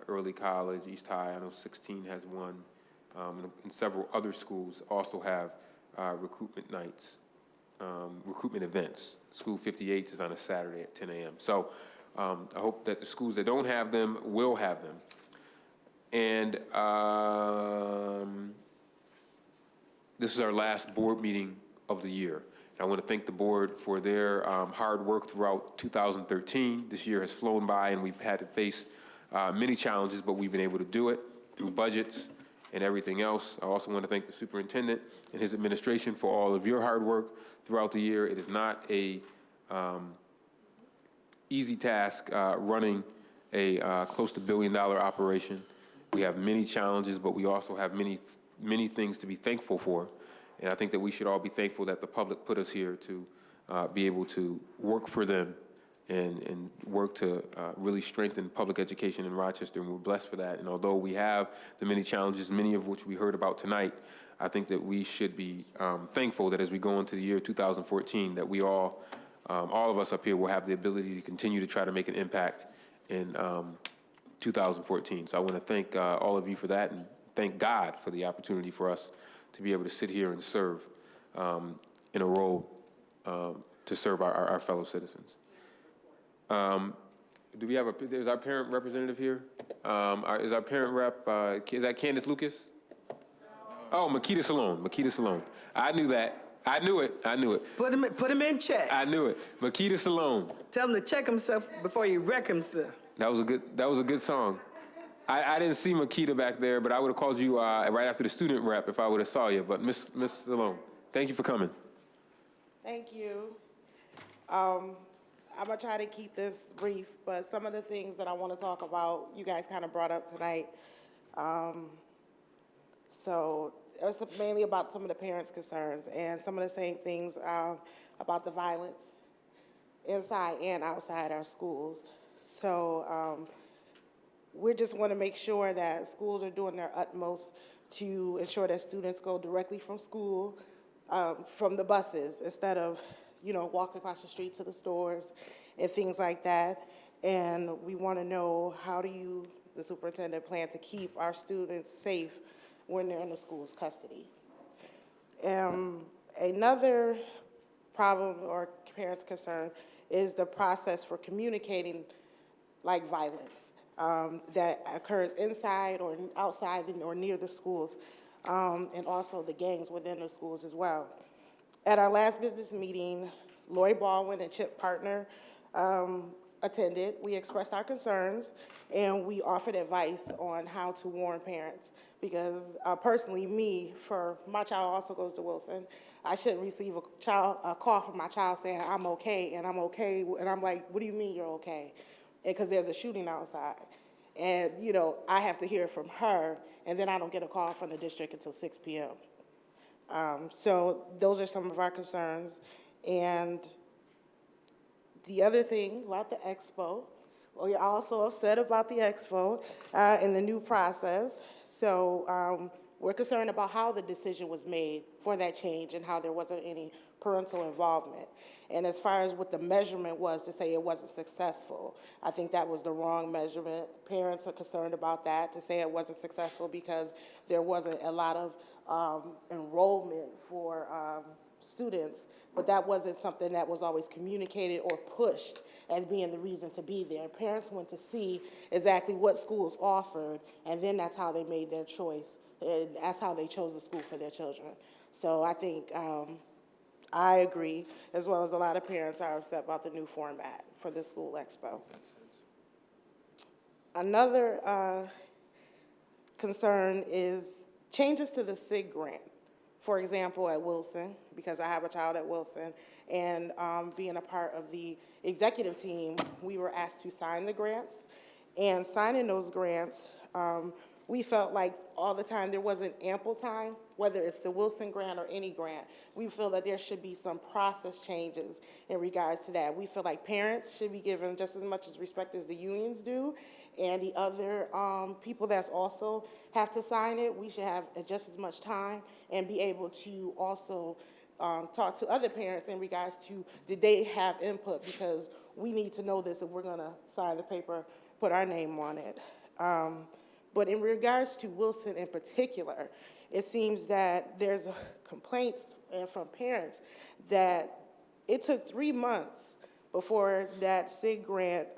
N: early college, East High. I know 16 has one, and several other schools also have recruitment nights, recruitment events. School 58 is on a Saturday at 10 a.m. So I hope that the schools that don't have them will have them. And this is our last board meeting of the year. And I want to thank the board for their hard work throughout 2013. This year has flown by, and we've had to face many challenges, but we've been able to do it through budgets and everything else. I also want to thank the superintendent and his administration for all of your hard work throughout the year. It is not a easy task running a close to $1 billion operation. We have many challenges, but we also have many things to be thankful for. And I think that we should all be thankful that the public put us here to be able to work for them and work to really strengthen public education in Rochester, and we're blessed for that. And although we have the many challenges, many of which we heard about tonight, I think that we should be thankful that as we go into the year 2014, that we all of us up here will have the ability to continue to try to make an impact in 2014. So I want to thank all of you for that, and thank God for the opportunity for us to be able to sit here and serve in a role to serve our fellow citizens. Do we have is our parent representative here? Is our parent rep, is that Candace Lucas? Oh, Makita Salone. I knew that. I knew it.
L: Put him in check.
N: I knew it. Makita Salone.
L: Tell him to check himself before he wreck himself.
N: That was a good song. I didn't see Makita back there, but I would have called you right after the student rep if I would have saw you. But Miss Salone, thank you for coming.
S: Thank you. I'm gonna try to keep this brief, but some of the things that I want to talk about, you guys kind of brought up tonight. So it was mainly about some of the parents' concerns and some of the same things about the violence inside and outside our schools. So we just want to make sure that schools are doing their utmost to ensure that students go directly from school, from the buses, instead of, walking across the street to the stores and things like that. And we want to know, how do you, the superintendent, plan to keep our students safe when they're in the school's custody? Another problem or parents' concern is the process for communicating like violence that occurs inside or outside or near the schools, and also the gangs within the schools as well. At our last business meeting, Lori Baldwin and Chip Partner attended. We expressed our concerns, and we offered advice on how to warn parents. Because personally, for my child also goes to Wilson, I shouldn't receive a call from my child saying I'm okay, and I'm okay, and I'm like, what do you mean you're okay? Because there's a shooting outside. And, I have to hear it from her, and then I don't get a call from the district until 6 p.m. So those are some of our concerns. And the other thing about the expo, we're also upset about the expo and the new process. So we're concerned about how the decision was made for that change and how there wasn't any parental involvement. And as far as what the measurement was to say it wasn't successful, I think that was the wrong measurement. Parents are concerned about that, to say it wasn't successful because there wasn't a lot of enrollment for students, but that wasn't something that was always communicated or pushed as being the reason to be there. Parents went to see exactly what schools offered, and then that's how they made their choice. And that's how they chose the school for their children. So I think I agree, as well as a lot of parents are upset about the new format for the school expo. Another concern is changes to the SIG grant. For example, at Wilson, because I have a child at Wilson, and being a part of the executive team, we were asked to sign the grants. And signing those grants, we felt like all the time there wasn't ample time, whether it's the Wilson grant or any grant. We feel that there should be some process changes in regards to that. We feel like parents should be given just as much as respect as the unions do, and the other people that's also have to sign it, we should have just as much time and be able to also talk to other parents in regards to, did they have input? Because we need to know this if we're gonna sign the paper, put our name on it. But in regards to Wilson in particular, it seems that there's complaints from parents that it took 3 months before that SIG grant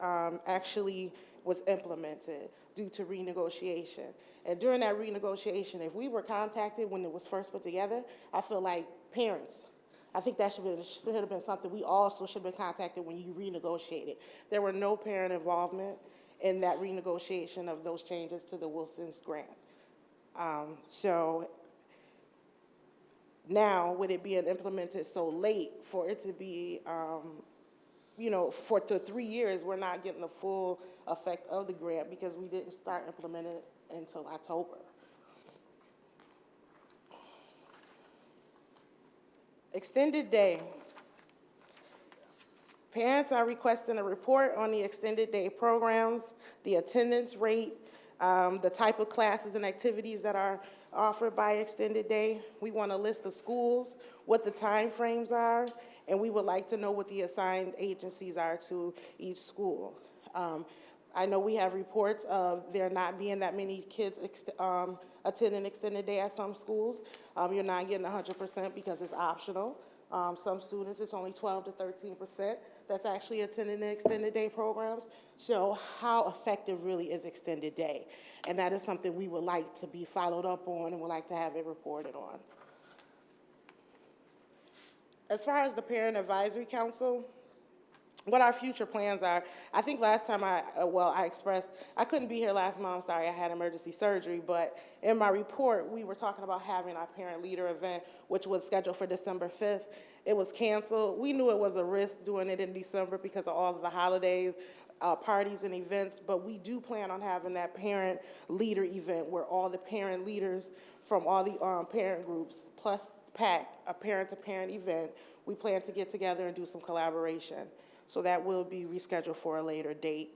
S: actually was implemented due to renegotiation. And during that renegotiation, if we were contacted when it was first put together, I feel like parents, I think that should have been something we also should have been contacted when you renegotiated. There were no parent involvement in that renegotiation of those changes to the Wilson's grant. So now, with it being implemented so late, for it to be, for the 3 years, we're not getting the full effect of the grant because we didn't start implementing it until October. Extended day. Parents are requesting a report on the extended day programs, the attendance rate, the type of classes and activities that are offered by extended day. We want a list of schools, what the time frames are, and we would like to know what the assigned agencies are to each school. I know we have reports of there not being that many kids attending extended day at some schools. You're not getting 100% because it's optional. Some students, it's only 12 to 13% that's actually attending the extended day programs. So how effective really is extended day? And that is something we would like to be followed up on and would like to have it reported on. As far as the Parent Advisory Council, what our future plans are, I think last time I expressed, I couldn't be here last month, sorry, I had emergency surgery, but in my report, we were talking about having our parent leader event, which was scheduled for December 5th. It was canceled. We knew it was a risk doing it in December because of all of the holidays, parties and events, but we do plan on having that parent leader event where all the parent leaders from all the parent groups, plus PAC, a parent-to-parent event, we plan to get together and do some collaboration. So that will be rescheduled for a later date.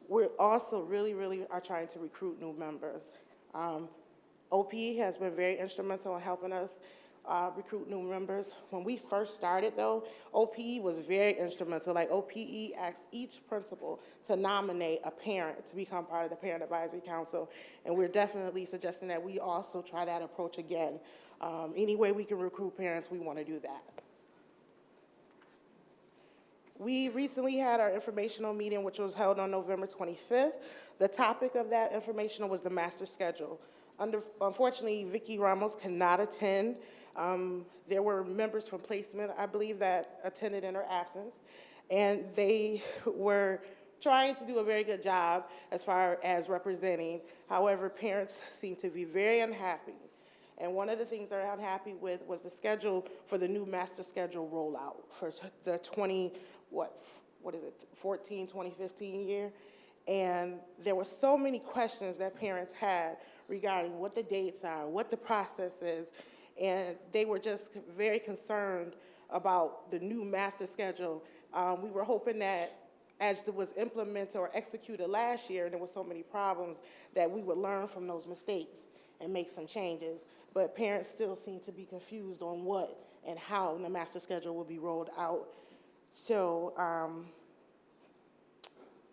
S: We're also really are trying to recruit new members. OPE has been very instrumental in helping us recruit new members. When we first started though, OPE was very instrumental. Like OPE asked each principal to nominate a parent to become part of the Parent Advisory Council. And we're definitely suggesting that we also try that approach again. Any way we can recruit parents, we want to do that. We recently had our informational meeting, which was held on November 25th. The topic of that informational was the master schedule. Unfortunately, Vicki Ramos cannot attend. There were members from placement, I believe, that attended in her absence, and they were trying to do a very good job as far as representing. However, parents seem to be very unhappy. And one of the things they're unhappy with was the schedule for the new master schedule rollout for the 2014-2015 year. And there were so many questions that parents had regarding what the dates are, what the process is, and they were just very concerned about the new master schedule. We were hoping that as it was implemented or executed last year, and there were so many problems, that we would learn from those mistakes and make some changes. But parents still seem to be confused on what and how the master schedule will be rolled out. So,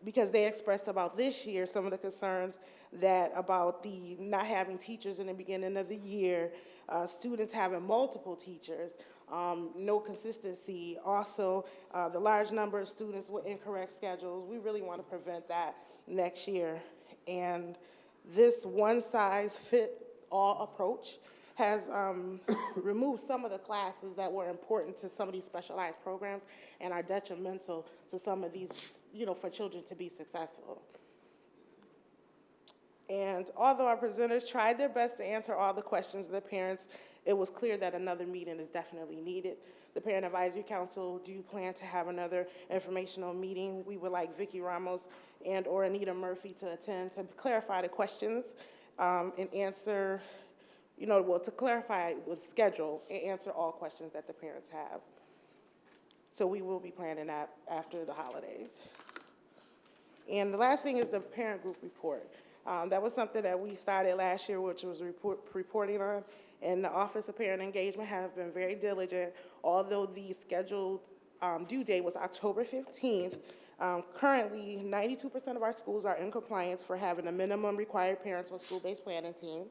S: because they expressed about this year some of the concerns that about the not having teachers in the beginning of the year, students having multiple teachers, no consistency, also the large number of students with incorrect schedules. We really want to prevent that next year. And this one-size-fits-all approach has removed some of the classes that were important to some of these specialized programs and are detrimental to some of these, for children to be successful. And although our presenters tried their best to answer all the questions of the parents, it was clear that another meeting is definitely needed. The Parent Advisory Council do plan to have another informational meeting. We would like Vicki Ramos and or Anita Murphy to attend to clarify the questions and answer, to clarify the schedule and answer all questions that the parents have. So we will be planning that after the holidays. And the last thing is the parent group report. That was something that we started last year, which was reporting on, and the Office of Parent Engagement has been very diligent. Although the scheduled due date was October 15th, currently 92% of our schools are in compliance for having a minimum required parents or school-based planning team,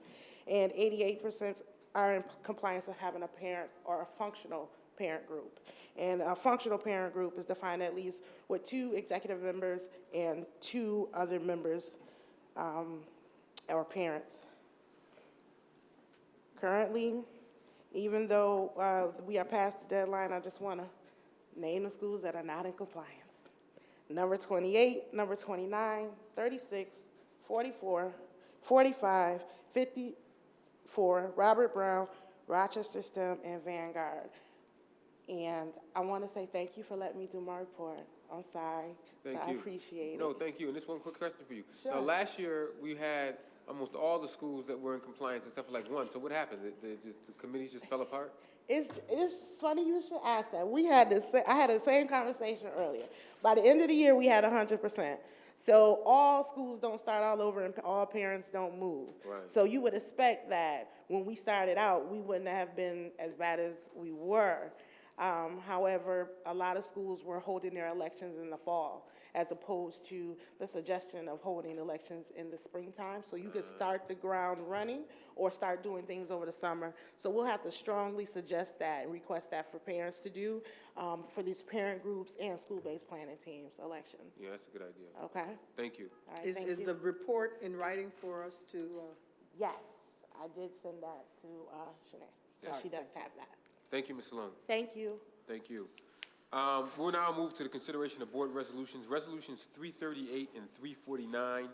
S: and 88% are in compliance of having a parent or a functional parent group. And a functional parent group is defined at least with 2 executive members and 2 other members or parents. Currently, even though we are past the deadline, I just want to name the schools that are not in compliance. Number 28, number 29, 36, 44, 45, 54, Robert Brown, Rochester STEM, and Vanguard. And I want to say thank you for letting me do my report. I'm sorry.
N: Thank you.
S: I appreciate it.
N: No, thank you. And just one quick question for you.
S: Sure.
N: Now, last year, we had almost all the schools that were in compliance except for like one. So what happened? The committees just fell apart?
S: It's funny you should ask that. I had the same conversation earlier. By the end of the year, we had 100%. So all schools don't start all over and all parents don't move.
N: Right.
S: So you would expect that when we started out, we wouldn't have been as bad as we were. However, a lot of schools were holding their elections in the fall. as opposed to the suggestion of holding elections in the springtime. So you could start the ground running or start doing things over the summer. So we'll have to strongly suggest that and request that for parents to do for these parent groups and school-based planning teams elections.
N: Yeah, that's a good idea.
S: Okay?
N: Thank you.
S: All right,
L: Is
S: thank
L: is
S: you.
L: the report in writing for us to?
S: Yes, I did send that to Shanae, so she does have that.
N: Thank you, Ms. Salone.
S: Thank you.
N: Thank you. We'll now move to the consideration of board resolutions. Resolutions 338 and 349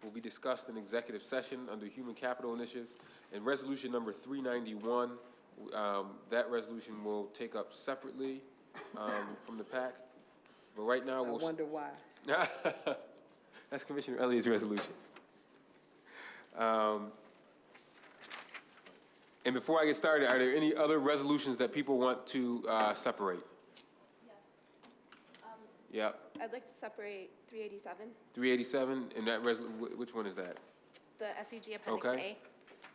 N: will be discussed in executive session under Human Capital Initiatives. And resolution number 391, that resolution will take up separately from the pack. But right now,
L: I wonder why.
N: That's Commissioner Elliott's resolution. And before I get started, are there any other resolutions that people want to separate? Yep.
K: I'd like to separate 387,
N: 387, and that which one is that?
K: the SEG Appendix
N: Okay.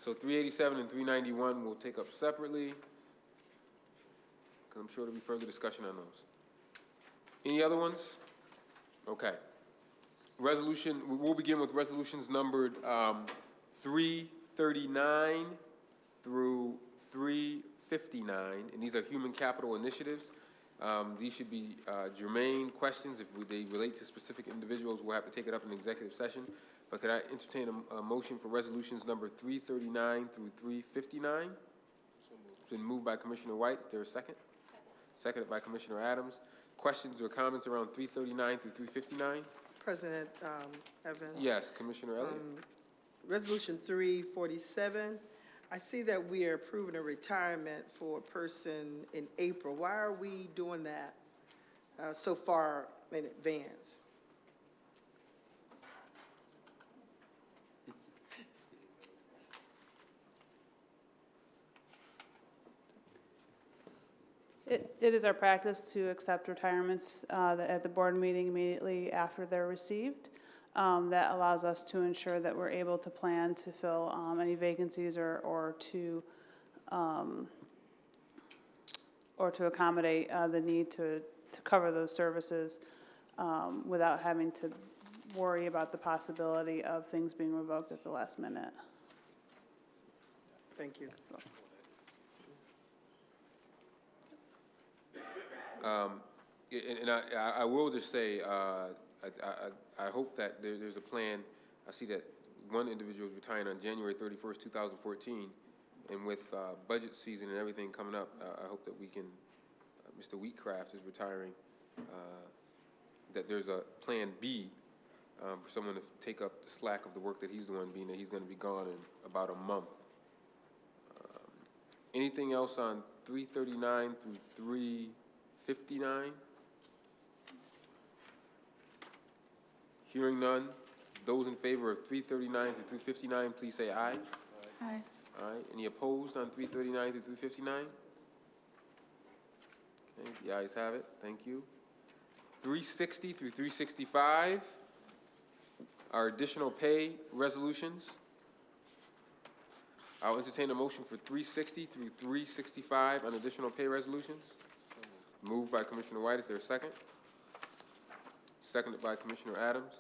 N: So 387 and 391 we'll take up separately, because I'm sure there'll be further discussion on those. Any other ones? Okay. We'll begin with resolutions numbered 339 through 359, and these are human capital initiatives. These should be germane questions. If they relate to specific individuals, we'll have to take it up in executive session. But could I entertain a motion for resolutions number 339 through 359? It's been moved by Commissioner White. Is there a second? Seconded by Commissioner Adams. Questions or comments around 339 through 359?
L: President Evans?
N: Yes, Commissioner Elliott.
L: Resolution 347, I see that we are approving a retirement for a person in April. Why are we doing that so far in advance?
T: It is our practice to accept retirements at the board meeting immediately after they're received. That allows us to ensure that we're able to plan to fill any vacancies or to accommodate the need to cover those services without having to worry about the possibility of things being revoked at the last minute.
L: Thank you.
N: And I will just say, I hope that there's a plan. I see that one individual is retiring on January 31st, 2014, and with budget season and everything coming up, I hope that we can, Mr. Wheatcraft is retiring, that there's a plan B for someone to take up the slack of the work that he's doing, being that he's going to be gone in about a month. Anything else on 339 through 359? Hearing none, those in favor of 339 through 359, please say aye.
C: Aye.
N: Aye. Any opposed on 339 through 359? Okay, the ayes have it. Thank you. 360 through 365 are additional pay resolutions. I'll entertain a motion for 360 through 365 on additional pay resolutions. Moved by Commissioner White. Is there a second? Seconded by Commissioner Adams.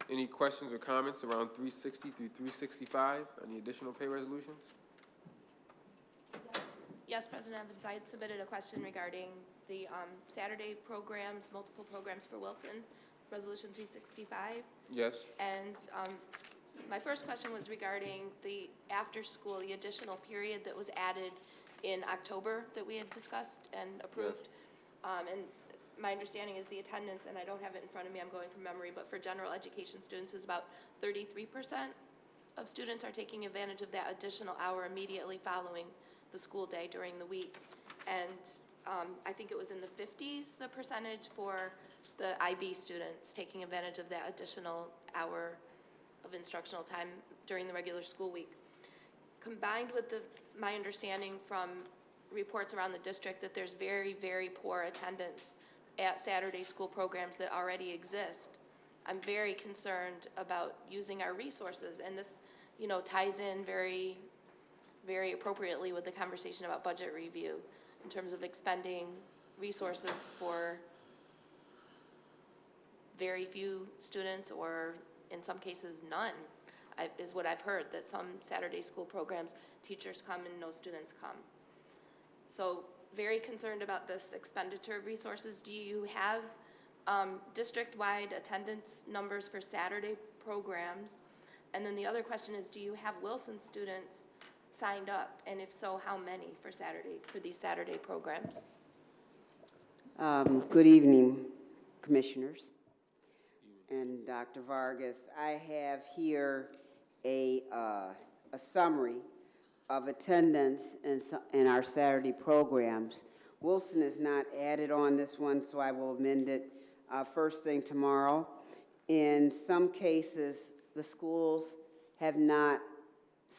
N: Any questions or comments around 360 through 365 on the additional pay resolutions?
K: Yes, President Evans, I had submitted a question regarding the Saturday programs, multiple programs for Wilson, Resolution 365.
N: Yes.
K: And my first question was regarding the after-school, the additional period that was added in October that we had discussed and approved. And my understanding is the attendance, and I don't have it in front of me, I'm going from memory, but for general education students is about 33% of students are taking advantage of that additional hour immediately following the school day during the week. And I think it was in the 50s, the percentage for the IB students taking advantage of that additional hour of instructional time during the regular school week. Combined with my understanding from reports around the district that there's very, very poor attendance at Saturday school programs that already exist, I'm very concerned about using our resources. And this, ties in very, very appropriately with the conversation about budget review in terms of expending resources for very few students, or in some cases, none, is what I've heard, that some Saturday school programs, teachers come and no students come. So very concerned about this expenditure of resources. Do you have district-wide attendance numbers for Saturday programs? And then the other question is, do you have Wilson students signed up? And if so, how many for these Saturday programs?
U: Good evening, Commissioners and Dr. Vargas. I have here a summary of attendance in our Saturday programs. Wilson is not added on this one, so I will amend it first thing tomorrow. In some cases, the schools have not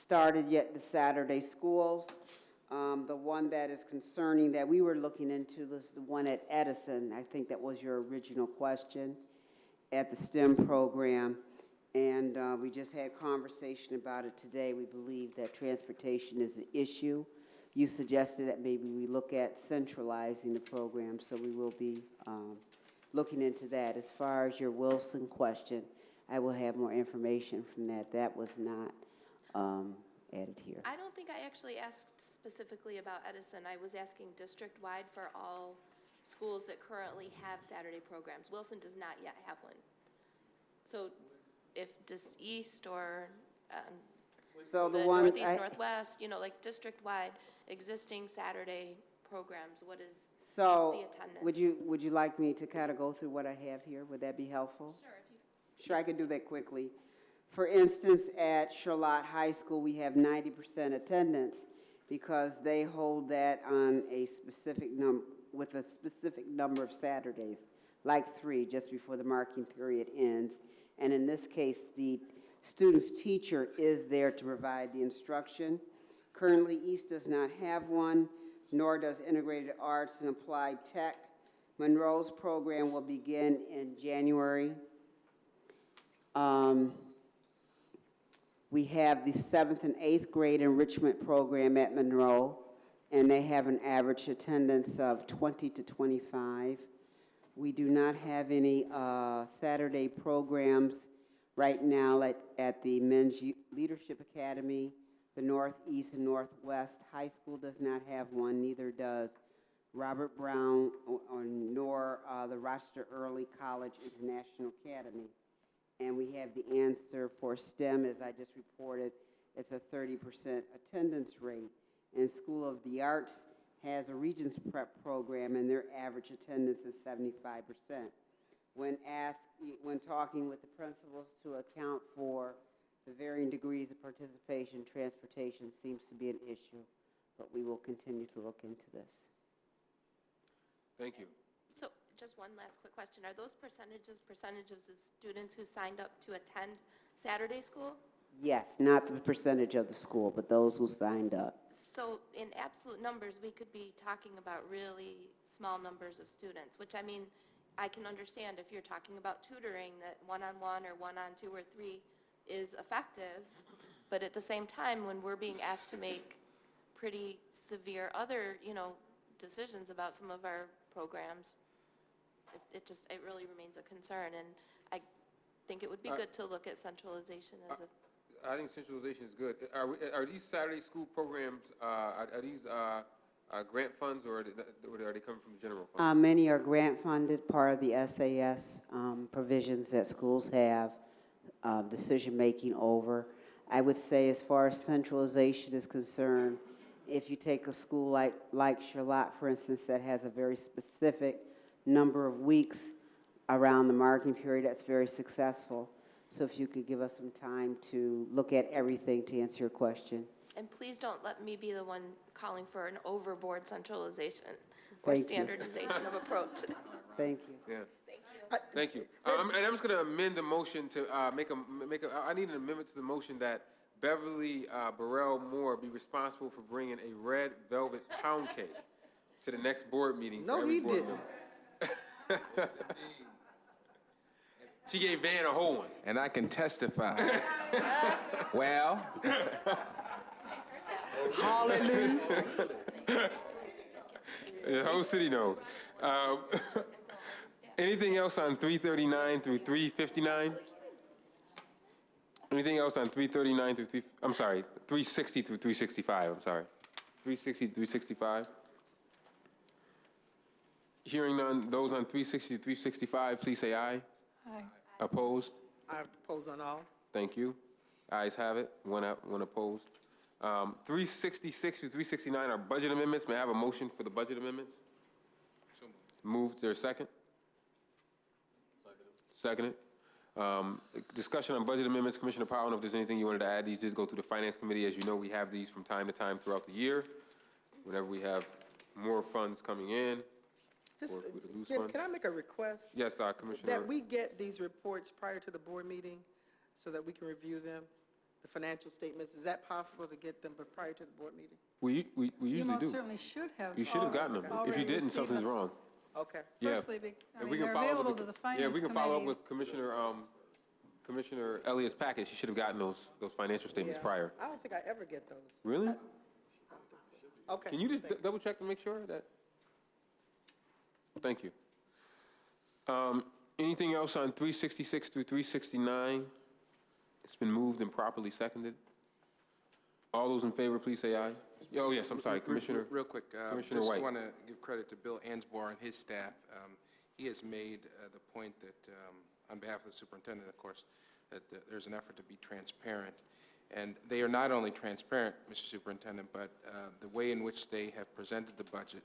U: started yet the Saturday schools. The one that is concerning that we were looking into was the one at Edison. I think that was your original question, at the STEM program. And we just had conversation about it today. We believe that transportation is an issue. You suggested that maybe we look at centralizing the program, so we will be looking into that. As far as your Wilson question, I will have more information from that. That was not added here.
K: I don't think I actually asked specifically about Edison. I was asking district-wide for all schools that currently have Saturday programs. Wilson does not yet have one. So if just East or
U: so the
K: Northeast, Northwest, like district-wide existing Saturday programs, what is the attendance?
U: Would you like me to kind of go through what I have here? Would that be helpful?
K: Sure.
U: Sure, I can do that quickly. For instance, at Charlotte High School, we have 90% attendance because they hold that on a specific with a specific number of Saturdays, like 3, just before the marking period ends. And in this case, the student's teacher is there to provide the instruction. Currently, East does not have one, nor does Integrated Arts and Applied Tech. Monroe's program will begin in January. We have the 7th and 8th grade enrichment program at Monroe, and they have an average attendance of 20 to 25. We do not have any Saturday programs right now at the Men's Leadership Academy. The Northeast and Northwest High School does not have one, neither does Robert Brown nor the Rochester Early College International Academy. And we have the answer for STEM, as I just reported, it's a 30% attendance rate. And School of the Arts has a Regents Prep program, and their average attendance is 75%. When talking with the principals to account for the varying degrees of participation, transportation seems to be an issue, but we will continue to look into this.
N: Thank you.
K: So just one last quick question. Are those percentages of students who signed up to attend Saturday school?
U: Yes, not the percentage of the school, but those who signed up.
K: So in absolute numbers, we could be talking about really small numbers of students, which I can understand if you're talking about tutoring, that one-on-one or one-on-2 or 3 is effective. But at the same time, when we're being asked to make pretty severe other, decisions about some of our programs, it really remains a concern, and I think it would be good to look at centralization as a.
N: I think centralization is good. Are these Saturday school programs, are these grant funds, or are they coming from the general fund?
U: Many are grant funded, part of the SAS provisions that schools have decision-making over. I would say as far as centralization is concerned, if you take a school like Charlotte, for instance, that has a very specific number of weeks around the marking period, that's very successful. So if you could give us some time to look at everything to answer your question.
K: And please don't let me be the one calling for an overboard centralization or standardization of approach.
U: Thank you.
N: Yeah. Thank you. And I'm just going to amend the motion to I need an amendment to the motion that Beverly Burrell Moore be responsible for bringing a red velvet pound cake to the next board meeting.
L: No, he didn't.
N: She gave Van a whole one.
Q: And I can testify. Well,
L: hallelujah.
N: The whole city knows. Anything else on 339 through 359? Anything else on 339 through 360 through 365, I'm sorry. 360 through 365? Hearing none, those on 360 to 365, please say aye.
C: Aye.
N: Opposed?
L: I propose on all.
N: Thank you. Ayes have it, one opposed. 366 to 369 are budget amendments. May I have a motion for the budget amendments? Moved, is there a second? Seconded. Discussion on budget amendments. Commissioner Powell, I don't know if there's anything you wanted to add. These just go through the Finance Committee. As you know, we have these from time to time throughout the year. Whenever we have more funds coming in,
L: Just,
N: or if we lose
L: can
N: funds.
L: I make a request?
N: Yes, Commissioner.
L: That we get these reports prior to the board meeting so that we can review them, the financial statements. Is that possible to get them but prior to the board meeting?
N: We
C: You
N: usually
C: most
N: do.
C: certainly should have.
N: You should have gotten them. If
C: already
N: you didn't,
C: received
N: something's
C: them.
N: wrong.
L: Okay.
N: Yeah.
C: Firstly, I
N: If
C: mean,
N: we can
C: they're
N: follow up
C: available
N: with
C: to the Finance
N: Yeah, we can follow up
C: Committee.
N: with Commissioner Elliott's package. She should have gotten those financial statements
L: Yeah.
N: prior.
L: I don't think I ever get those.
N: Really?
L: Okay.
N: Can you just
L: thank
N: double check to make sure that? Thank you. Anything else on 366 through 369? It's been moved and properly seconded. All those in favor, please say aye. Oh, yes, I'm sorry, Commissioner.
Q: Real quick,
N: Commissioner
Q: just
N: White.
Q: want to give credit to Bill Ansbor and his staff. He has made the point that, on behalf of the superintendent, of course, that there's an effort to be transparent. And they are not only transparent, Mr. Superintendent, but the way in which they have presented the budget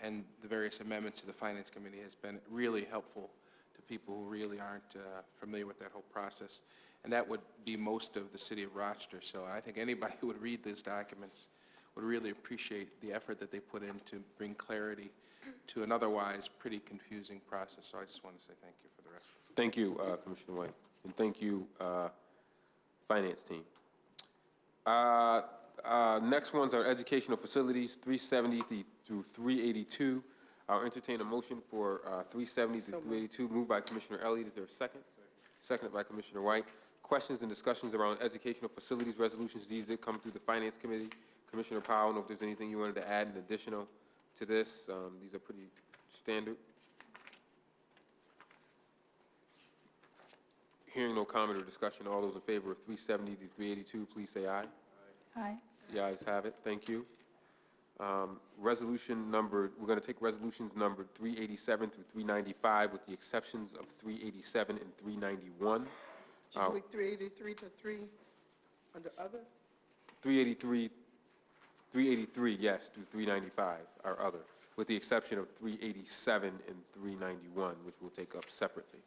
Q: and the various amendments to the Finance Committee has been really helpful to people who really aren't familiar with that whole process. And that would be most of the city of Rochester. So I think anybody who would read these documents would really appreciate the effort that they put in to bring clarity to an otherwise pretty confusing process. So I just want to say thank you for the rest.
N: Thank you, Commissioner White. And thank you, Finance team. Next ones are educational facilities, 370 through 382. I'll entertain a motion for 370 through 382. Moved by Commissioner Elliott. Is there a second? Seconded by Commissioner White. Questions and discussions around educational facilities resolutions. These did come through the Finance Committee. Commissioner Powell, I don't know if there's anything you wanted to add in additional to this. These are pretty standard. Hearing no comment or discussion, all those in favor of 370 to 382, please say aye.
C: Aye.
N: The ayes have it. Thank you. Resolution numbered, we're going to take resolutions numbered 387 through 395 with the exceptions of 387 and 391.
L: Should we 383 to 3 under other?
N: 383, yes, through 395 are other, with the exception of 387 and 391, which we'll take up separately.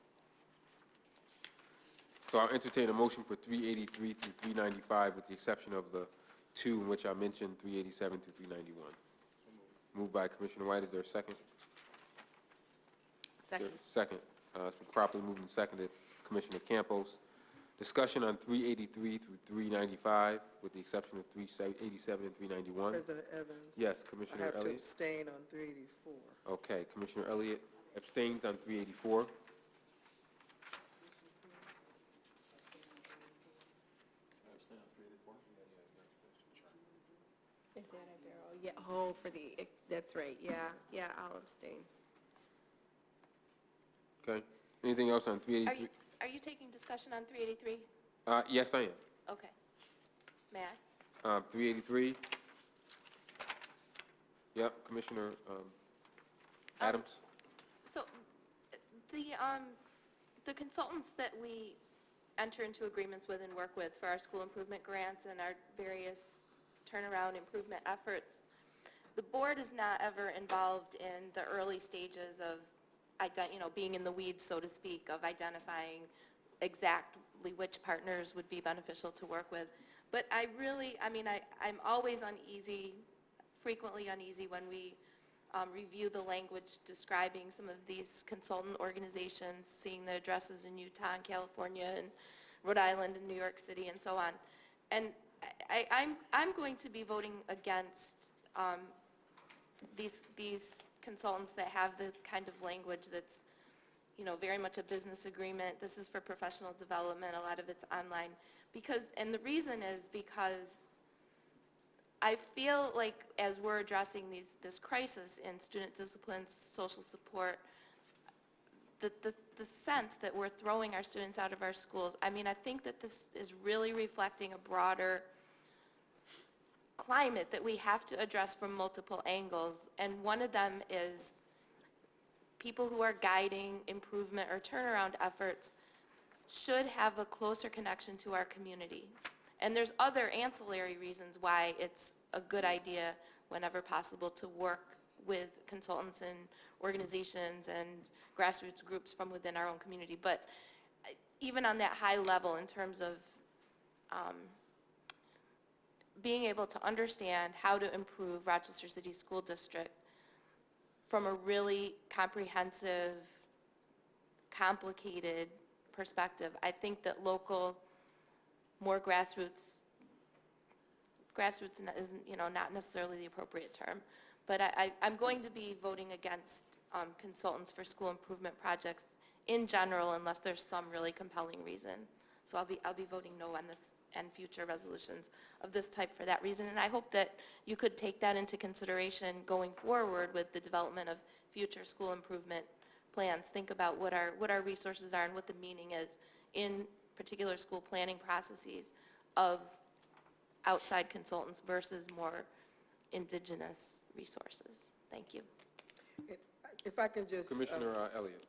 N: So I'll entertain a motion for 383 through 395 with the exception of the two in which I mentioned, 387 through 391. Moved by Commissioner White. Is there a second?
J: Second.
N: Second. It's been properly moved and seconded. Commissioner Campos. Discussion on 383 through 395 with the exception of 387 and 391.
L: President Evans.
N: Yes, Commissioner
L: I have to
N: Elliott.
L: abstain on 384.
N: Okay, Commissioner Elliott abstains on 384.
J: Is that a barrel? Yeah, oh, for the, that's right, yeah, I'll abstain.
N: Okay. Anything else on 383?
K: Are you taking discussion on 383?
N: Yes, I am.
K: Okay. May I?
N: 383. Yep, Commissioner Adams.
K: So the consultants that we enter into agreements with and work with for our school improvement grants and our various turnaround improvement efforts, the board is not ever involved in the early stages of, being in the weeds, so to speak, of identifying exactly which partners would be beneficial to work with. But I'm always uneasy, frequently uneasy when we review the language describing some of these consultant organizations, seeing the addresses in Utah and California and Rhode Island and New York City and so on. And I'm going to be voting against these consultants that have the kind of language that's, very much a business agreement. This is for professional development. A lot of it's online. And the reason is because I feel like as we're addressing this crisis in student discipline, social support, the sense that we're throwing our students out of our schools. I mean, I think that this is really reflecting a broader climate that we have to address from multiple angles. And one of them is people who are guiding improvement or turnaround efforts should have a closer connection to our community. And there's other ancillary reasons why it's a good idea, whenever possible, to work with consultants and organizations and grassroots groups from within our own community. But even on that high level, in terms of being able to understand how to improve Rochester City School District from a really comprehensive, complicated perspective, I think that local, more grassroots isn't, not necessarily the appropriate term, but I'm going to be voting against consultants for school improvement projects in general, unless there's some really compelling reason. So I'll be voting no on this and future resolutions of this type for that reason. And I hope that you could take that into consideration going forward with the development of future school improvement plans. Think about what our resources are and what the meaning is in particular school planning processes of outside consultants versus more indigenous resources. Thank you.
L: If I can just
N: Commissioner Elliott.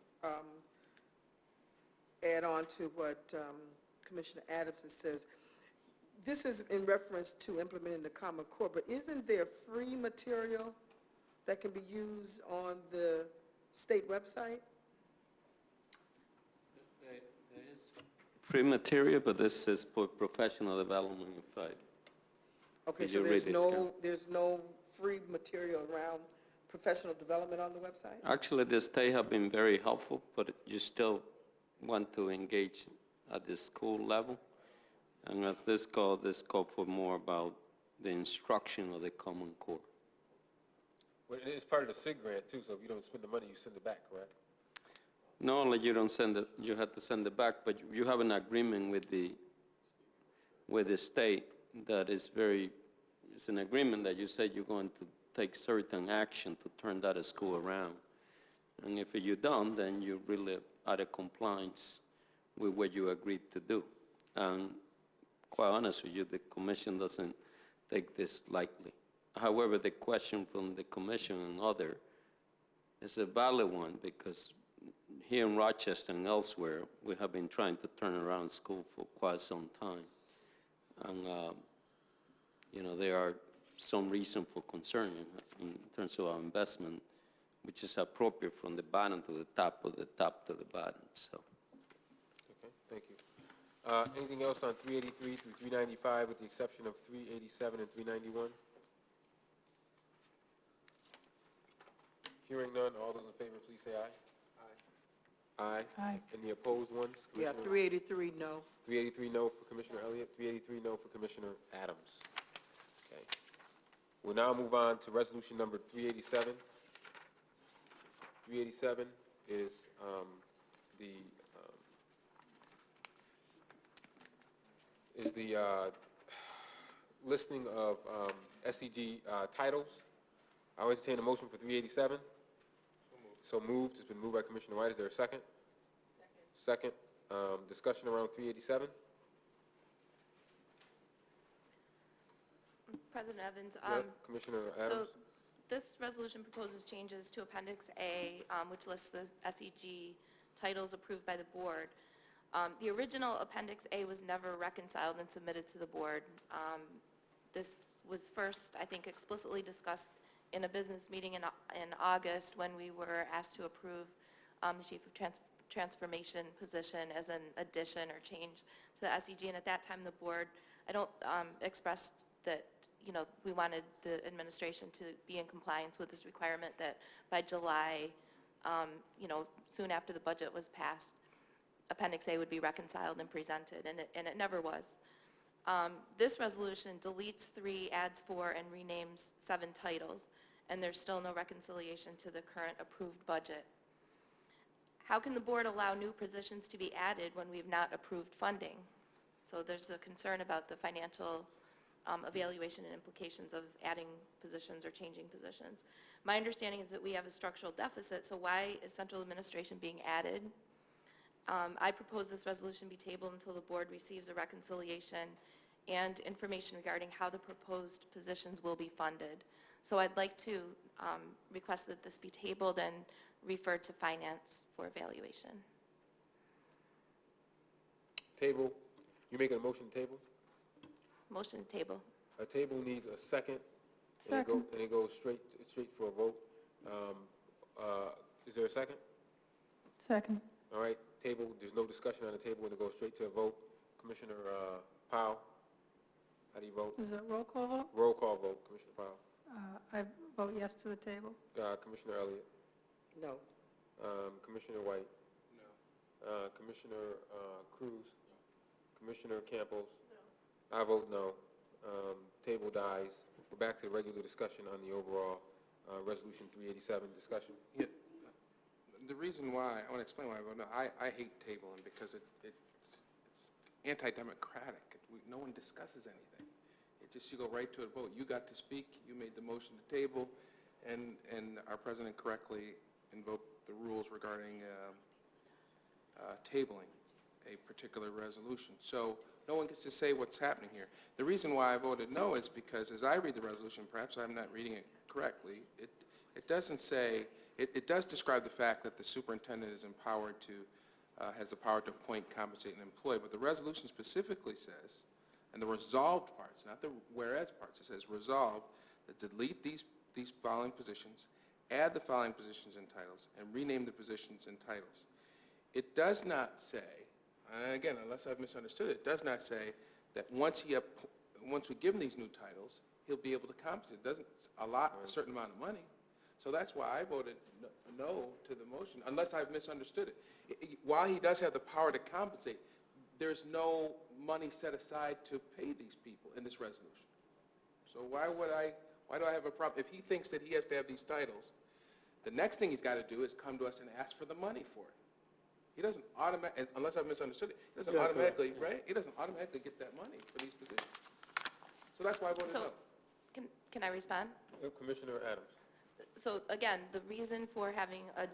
L: add on to what Commissioner Adams says. This is in reference to implementing the Common Core, but isn't there free material that can be used on the state website?
P: There is free material, but this is for professional development, in fact.
L: Okay,
P: Did
L: so
P: you read this,
L: there's no free material around professional development on the website?
P: Actually, the state have been very helpful, but you still want to engage at the school level. And as this call for more about the instruction of the Common Core.
N: Well, it's part of the SIG grant too, so if you don't spend the money, you send it back, correct?
P: Not only you don't send it, you have to send it back, but you have an agreement with the state that is it's an agreement that you say you're going to take certain action to turn that school around. And if you don't, then you really out of compliance with what you agreed to do. And quite honest with you, the commission doesn't take this lightly. However, the question from the commission and other is a valid one, because here in Rochester and elsewhere, we have been trying to turn around school for quite some time. And, there are some reason for concern in terms of our investment, which is appropriate from the bottom to the top, or the top to the bottom, so.
N: Okay, thank you. Anything else on 383 through 395 with the exception of 387 and 391? Hearing none, all those in favor, please say aye. Aye. Aye. Any opposed ones?
L: Yeah, 383, no.
N: 383 no for Commissioner Elliott, 383 no for Commissioner Adams. Okay. We'll now move on to resolution number 387. 387 is the listing of SEG titles. I will entertain a motion for 387. So moved. It's been moved by Commissioner White. Is there a second? Second. Discussion around 387.
K: President Evans,
N: Commissioner
K: so
N: Adams.
K: this resolution proposes changes to Appendix A, which lists the SEG titles approved by the board. The original Appendix A was never reconciled and submitted to the board. This was first, I think, explicitly discussed in a business meeting in August, when we were asked to approve the Chief of Transformation position as an addition or change to the SEG. And at that time, the board, expressed that, we wanted the administration to be in compliance with this requirement that by July, soon after the budget was passed, Appendix A would be reconciled and presented, and it never was. This resolution deletes 3, adds 4, and renames 7 titles, and there's still no reconciliation to the current approved budget. How can the board allow new positions to be added when we've not approved funding? So there's a concern about the financial evaluation and implications of adding positions or changing positions. My understanding is that we have a structural deficit, so why is central administration being added? I propose this resolution be tabled until the board receives a reconciliation and information regarding how the proposed positions will be funded. So I'd like to request that this be tabled and referred to finance for evaluation.
N: Table, you making a motion to table?
K: Motion to table.
N: A table needs a second.
C: Second.
N: And it goes straight for a vote. Is there a second?
C: Second.
N: All right, table, there's no discussion on the table, and it goes straight to a vote. Commissioner Powell, how do you vote?
C: Is it a roll call vote?
N: Roll call vote, Commissioner Powell.
C: I vote yes to the table.
N: Commissioner Elliott.
L: No.
N: Commissioner White. No. Commissioner Cruz. No. Commissioner Campos. No. I vote no. Table dies. We're back to the regular discussion on the overall Resolution 387 discussion.
Q: Yeah. The reason why, I want to explain why I vote no. I hate tabling because it's anti-democratic. No one discusses anything. It just, you go right to a vote. You got to speak, you made the motion to table, and our president correctly invoked the rules regarding tabling a particular resolution. So no one gets to say what's happening here. The reason why I voted no is because as I read the resolution, perhaps I'm not reading it correctly, it doesn't say, it does describe the fact that the superintendent is empowered to, has the power to appoint, compensate, and employ, but the resolution specifically says, and the resolved parts, not the whereas parts, it says resolved, that delete these following positions, add the following positions and titles, and rename the positions and titles. It does not say, and again, unless I've misunderstood it, it does not say that once we give him these new titles, he'll be able to compensate. It doesn't allot a certain amount of money. So that's why I voted no to the motion, unless I've misunderstood it. While he does have the power to compensate, there's no money set aside to pay these people in this resolution. So why do I have a problem? If he thinks that he has to have these titles, the next thing he's got to do is come to us and ask for the money for it. He doesn't automatically, unless I've misunderstood it, he doesn't automatically, right? He doesn't automatically get that money for these positions. So that's why I voted no.
K: Can I respond?
N: Commissioner Adams.
K: So again, the reason for having a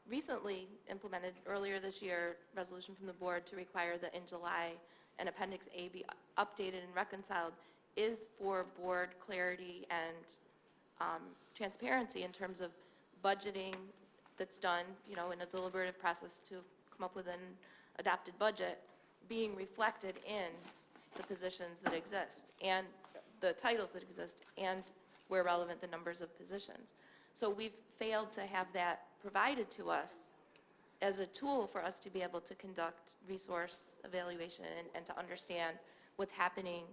K: recently implemented earlier this year resolution from the board to require that in July an Appendix A be updated and reconciled is for board clarity and transparency in terms of budgeting that's done, in a deliberative process to come up with an adopted budget being reflected in the positions that exist and the titles that exist and, where relevant, the numbers of positions. So we've failed to have that provided to us as a tool for us to be able to conduct resource evaluation and to understand what's happening.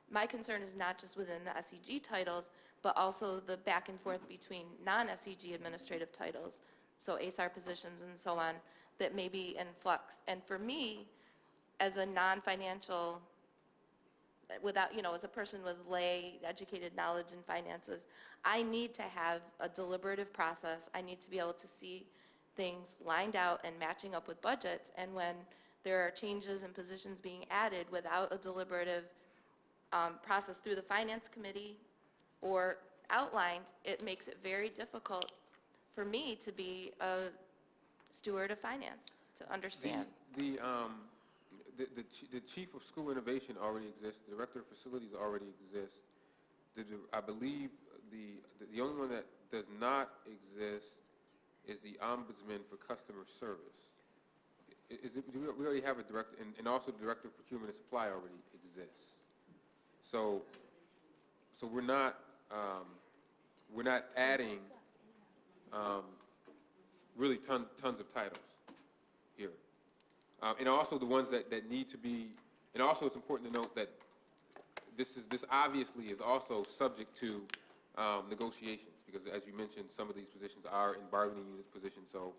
K: My concern is not just within the SEG titles, but also the back and forth between non-SEG administrative titles, so ASAR positions and so on, that may be in flux. And for me, as a non-financial, as a person with lay educated knowledge in finances, I need to have a deliberative process. I need to be able to see things lined out and matching up with budgets. And when there are changes and positions being added without a deliberative process through the finance committee or outlined, it makes it very difficult for me to be a steward of finance, to understand.
N: The chief of school innovation already exists. The director of facilities already exists. I believe the only one that does not exist is the ombudsman for customer service. We already have a director, and also the director of procurement and supply already exists. So we're not adding really tons of titles here. And also the ones that need to be, and also it's important to note that this obviously is also subject to negotiations, because as you mentioned, some of these positions are in bargaining unit positions, so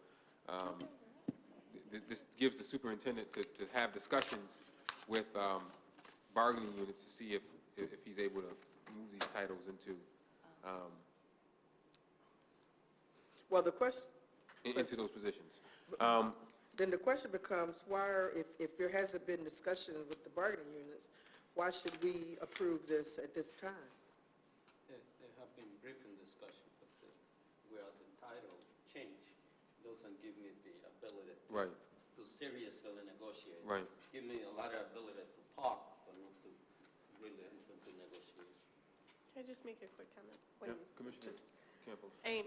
N: this gives the superintendent to have discussions with bargaining units to see if he's able to move these titles into
L: Well, the question,
N: into those positions.
L: then the question becomes, if there hasn't been discussion with the bargaining units, why should we approve this at this time?
P: There have been briefing discussion, but where the title change doesn't give me the ability
N: Right.
P: to seriously negotiate.
N: Right.
P: Give me a lot of ability to talk, but not to really enter into negotiation.
J: Can I just make a quick comment?
N: Yeah, Commissioner Campbell.
J: I mean,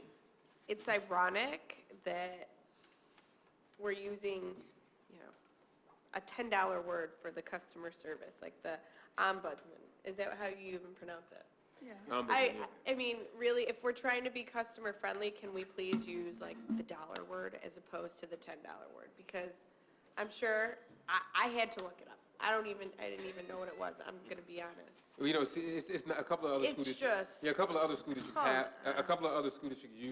J: it's ironic that we're using, you know, a $10 word for the customer service, like the ombudsman. Is that how you even pronounce it?
C: Yeah.
J: I mean, really, if we're trying to be customer friendly, can we please use like the dollar word as opposed to the $10 word? Because I'm sure, I had to look it up. I didn't even know what it was. I'm gonna be honest.
N: Well, you know, see, it's not, a couple of other school
J: It's
N: districts.
J: just,
N: Yeah, a couple of other school districts
J: come
N: have, a couple of other school districts have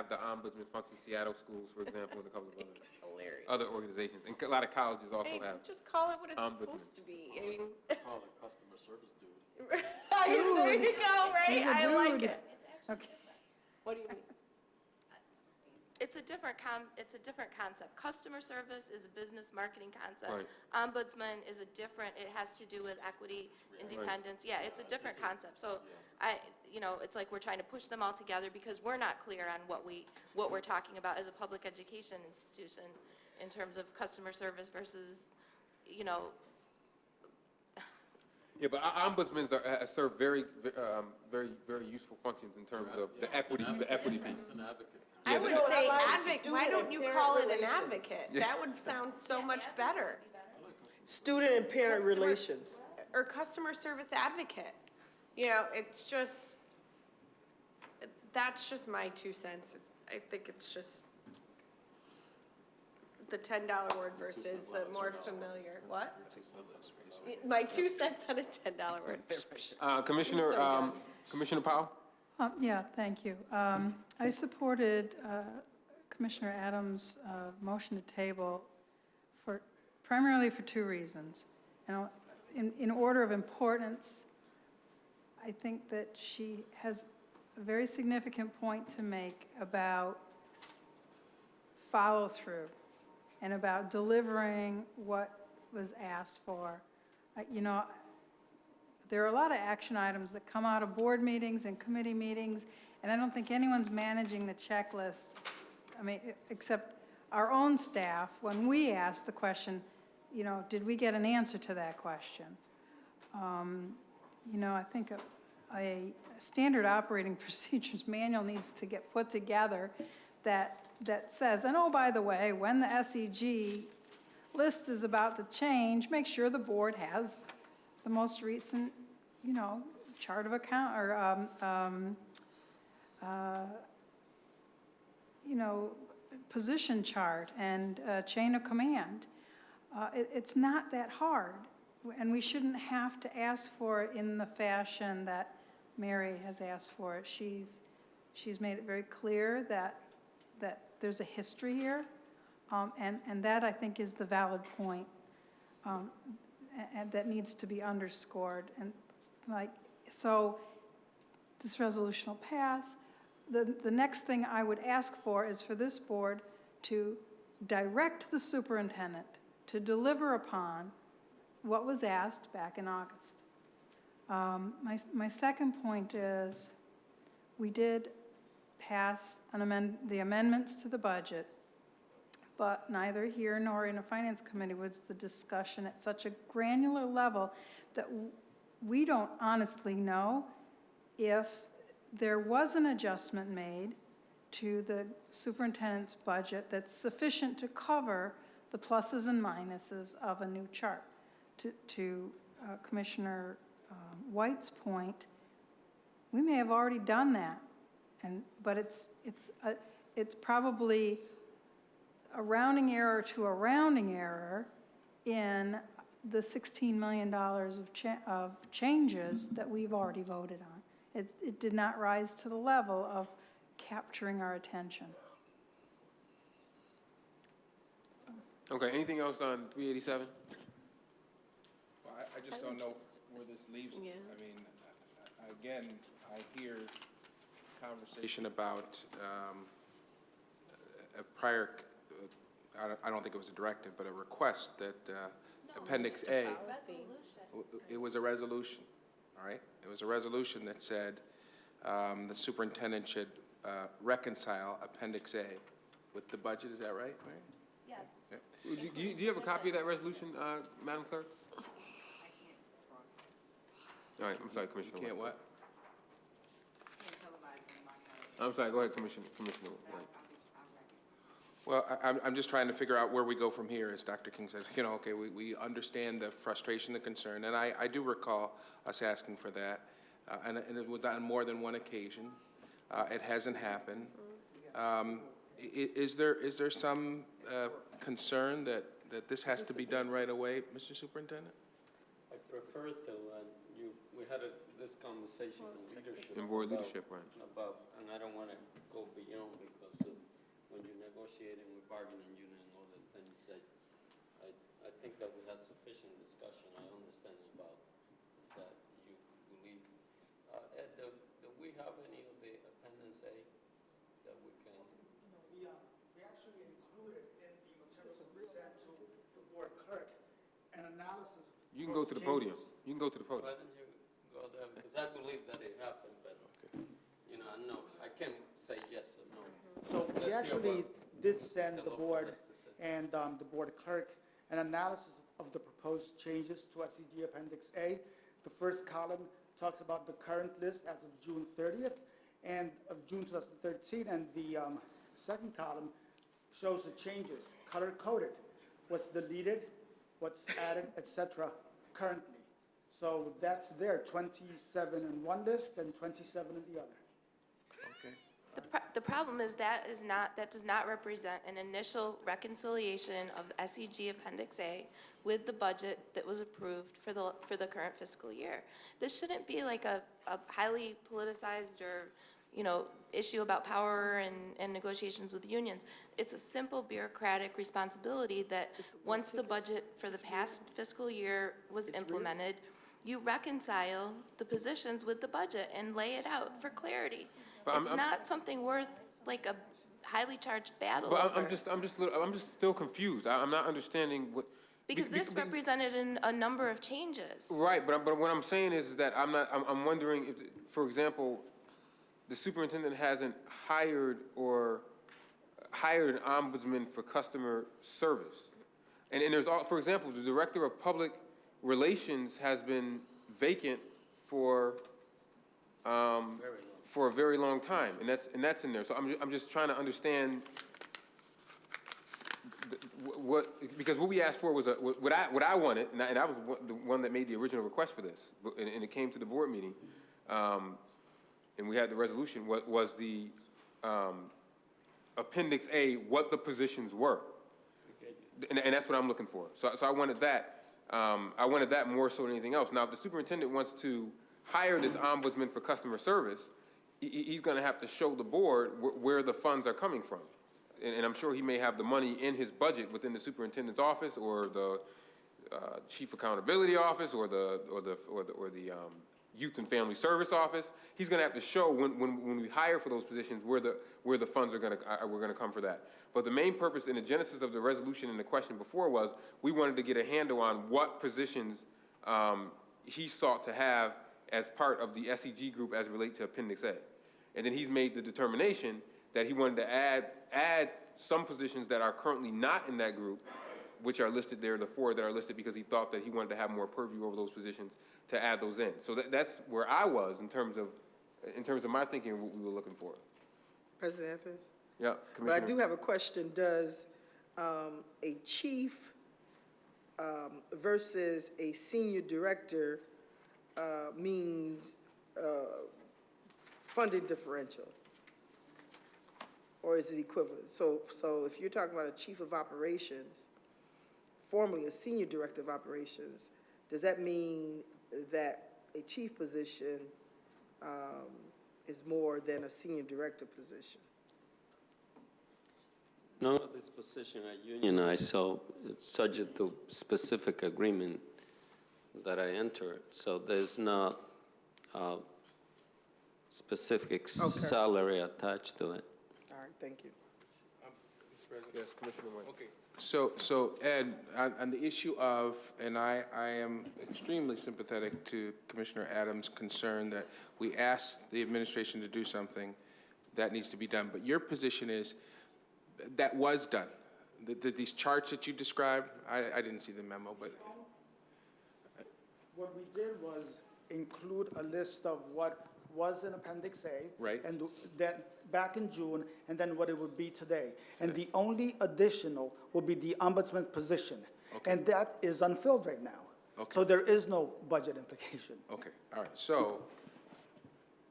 N: the ombudsman function, Seattle schools, for example, and a couple of
J: It's hilarious.
N: other organizations. And a lot of colleges also
J: Hey,
N: have.
J: just call it what it's
N: ombudsmen.
J: supposed to be. I mean,
R: Call it customer service dude.
J: there you go, right?
C: He's a
J: I like
C: dude.
J: it.
C: Okay.
J: What do you mean?
K: It's a different concept. Customer service is a business marketing concept.
N: Right.
K: Ombudsman is it has to do with equity, independence. Yeah, it's a different concept. So it's like we're trying to push them all together because we're not clear on what we're talking about as a public education institution in terms of customer service versus,
N: Yeah, but ombudsmen serve very useful functions in terms of the equity piece.
R: It's an advocate.
J: I would
L: No,
J: say
L: I like
J: advocate. Why don't you
L: student
J: call it
L: and
J: an
L: parent
J: advocate? That would sound so much better.
L: Student and parent
J: Customer-
L: relations.
J: Or customer service advocate. You know, it's just, that's just my 2 cents. I think it's just the $10 word versus the more familiar, what? My 2 cents on a $10 word.
N: Commissioner,
J: So young.
N: Commissioner Powell?
C: Yeah, thank you. I supported Commissioner Adams' motion to table primarily for 2 reasons. In order of importance, I think that she has a very significant point to make about follow-through and about delivering what was asked for. There are a lot of action items that come out of board meetings and committee meetings, and I don't think anyone's managing the checklist, except our own staff, when we ask the question, did we get an answer to that question? I think a standard operating procedures manual needs to get put together that says, and oh, by the way, when the SEG list is about to change, make sure the board has the most recent, chart of account, or, position chart and chain of command. It's not that hard, and we shouldn't have to ask for it in the fashion that Mary has asked for it. She's made it very clear that there's a history here, and that, I think, is the valid point, and that needs to be underscored. And so this resolution will pass. The next thing I would ask for is for this board to direct the superintendent to deliver upon what was asked back in August. My second point is we did pass the amendments to the budget, but neither here nor in a finance committee was the discussion at such a granular level that we don't honestly know if there was an adjustment made to the superintendent's budget that's sufficient to cover the pluses and minuses of a new chart. To Commissioner White's point, we may have already done that, but it's probably a rounding error to a rounding error in the $16 million of changes that we've already voted on. It did not rise to the level of capturing our attention.
N: Okay, anything else on 387?
Q: Well, I just don't know where this leaves us.
J: Yeah.
Q: I mean, again, I hear conversation about a prior, I don't think it was a directive, but a request that Appendix A. It was a resolution, all right? It was a resolution that said the superintendent should reconcile Appendix A with the budget, is that right?
K: Yes.
N: Do you have a copy of that resolution, Madam Clerk? All right, I'm sorry, Commissioner.
Q: You can't what?
N: I'm sorry, go ahead, Commissioner White.
Q: Well, I'm just trying to figure out where we go from here, as Dr. King says. You know, okay, we understand the frustration, the concern, and I do recall us asking for that, and it was on more than one occasion. It hasn't happened. Is there some concern that this has to be done right away, Mr. Superintendent?
P: I prefer to, we had this conversation in leadership.
N: In board leadership, right.
P: And I don't want to go beyond because when you're negotiating with bargaining unit and all the things, I think that we have sufficient discussion. I understand about that you believe. Ed, do we have any of the Appendix A that we can?
B: We actually included in the materials we sent to the board clerk an analysis.
N: You can go to the podium. You can go to the podium.
P: Why don't you go there? Because I believe that it happened, but, you know, no, I can't say yes or no.
B: So we
P: Let's hear
B: actually
P: what
B: did send
P: Mr.
B: the
P: Lopez
B: board
P: has to say.
B: and the board clerk an analysis of the proposed changes to SEG Appendix A. The first column talks about the current list as of June 30th and of June 2013, and the second column shows the changes, color-coded, what's deleted, what's added, etc. currently. So that's there, 27 in one list and 27 in the other.
Q: Okay.
K: The problem is that does not represent an initial reconciliation of SEG Appendix A with the budget that was approved for the current fiscal year. This shouldn't be like a highly politicized or, you know, issue about power and negotiations with unions. It's a simple bureaucratic responsibility that once the budget for the past fiscal year was implemented, you reconcile the positions with the budget and lay it out for clarity. It's not something worth like a highly charged battle
N: But
K: over.
N: I'm just still confused. I'm not understanding what.
K: Because this represented a number of changes.
N: Right, but what I'm saying is that I'm wondering if, for example, the superintendent hasn't hired an ombudsman for customer service. And there's, for example, the director of public relations has been vacant for a very long time, and that's in there. So I'm just trying to understand because what we asked for was what I wanted, and I was the one that made the original request for this, and it came to the board meeting, and we had the resolution. What was the Appendix A? What the positions were, and that's what I'm looking for. So I wanted that. I wanted that more so than anything else. Now, if the superintendent wants to hire this ombudsman for customer service, he's going to have to show the board where the funds are coming from. And I'm sure he may have the money in his budget within the superintendent's office or the chief accountability office or the youth and family service office. He's going to have to show when we hire for those positions where the funds are going to come for that. But the main purpose in the genesis of the resolution and the question before was we wanted to get a handle on what positions he sought to have as part of the SEG group as it relates to Appendix A. And then he's made the determination that he wanted to add some positions that are currently not in that group, which are listed there, the 4 that are listed, because he thought that he wanted to have more purview over those positions to add those in. So that's where I was in terms of my thinking of what we were looking for.
L: President Evans?
N: Yeah,
L: But
N: Commissioner.
L: I do have a question. Does a chief versus a senior director means funding differential? Or is it equivalent? So if you're talking about a chief of operations, formerly a senior director of operations, does that mean that a chief position is more than a senior director position?
P: None of this position are unionized, so it's subject to specific agreement that I entered. So there's not a specific salary attached to it.
L: All right, thank you.
N: Yes, Commissioner White.
Q: Okay, So Ed, on the issue of, and I am extremely sympathetic to Commissioner Adams' concern that we asked the administration to do something that needs to be done, but your position is that was done. These charts that you described, I didn't see the memo, but.
B: What we did was include a list of what was in Appendix A.
Q: Right.
B: And that back in June, and then what it would be today. And the only additional will be the ombudsman position.
Q: Okay.
B: And that is unfilled right now.
Q: Okay.
B: So there is no budget implication.
Q: Okay, all right. So,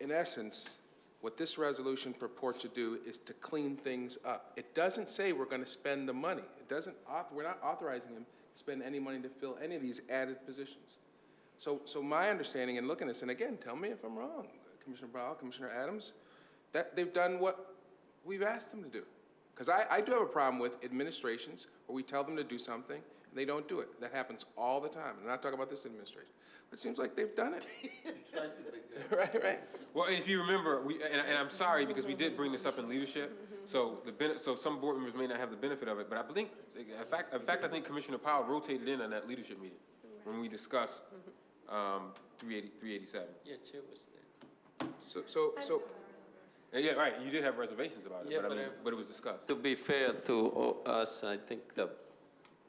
Q: in essence, what this resolution purports to do is to clean things up. It doesn't say we're going to spend the money. It doesn't. We're not authorizing him to spend any money to fill any of these added positions. So my understanding in looking at this, and again, tell me if I'm wrong, Commissioner Brown, Commissioner Adams, that they've done what we've asked them to do. Because I do have a problem with administrations where we tell them to do something and they don't do it. That happens all the time. I'm not talking about this administration. But it seems like they've done it. Right.
N: Well, if you remember, and I'm sorry because we did bring this up in leadership, so some board members may not have the benefit of it, but I think, in fact, I think Commissioner Powell rotated in on that leadership meeting when we discussed 387.
P: Yeah, Chair was there.
Q: So.
N: Yeah, right, you did have reservations about it,
P: Yeah,
N: but it was discussed.
P: To be fair to us, I think that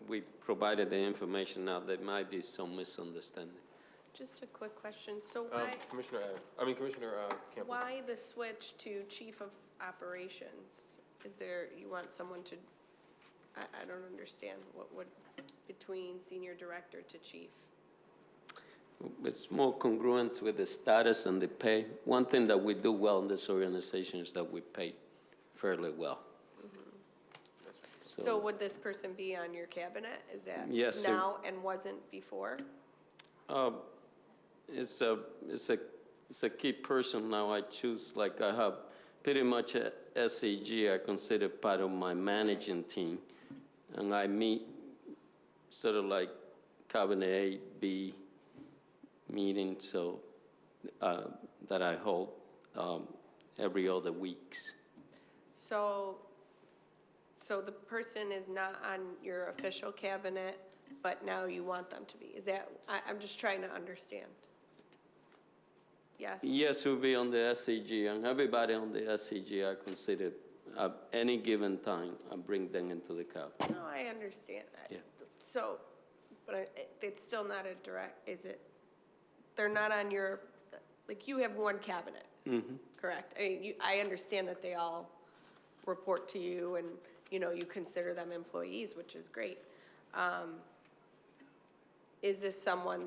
P: we provided the information. Now, there might be some misunderstanding.
J: Just a quick question. So why,
N: Commissioner Campbell.
J: why the switch to Chief of Operations? Is there, you want someone to, I don't understand, what would, between Senior Director to Chief?
P: It's more congruent with the status and the pay. One thing that we do well in this organization is that we pay fairly well.
J: So would this person be on your cabinet? Is that
P: Yes,
J: now and wasn't before?
P: It's a key person now. I choose, like I have pretty much a SEG I consider part of my managing team. And I meet sort of like cabinet A, B meeting, so that I hold every other weeks.
J: So the person is not on your official cabinet, but now you want them to be. Is that, I'm just trying to understand. Yes?
P: Yes, we'll be on the SEG, and everybody on the SEG I consider at any given time, I bring them into the cabinet.
J: No, I understand that.
P: Yeah.
J: So, but it's still not a direct, is it? They're not on your, like, you have one cabinet, correct? I mean, I understand that they all report to you and, you consider them employees, which is great. Is this someone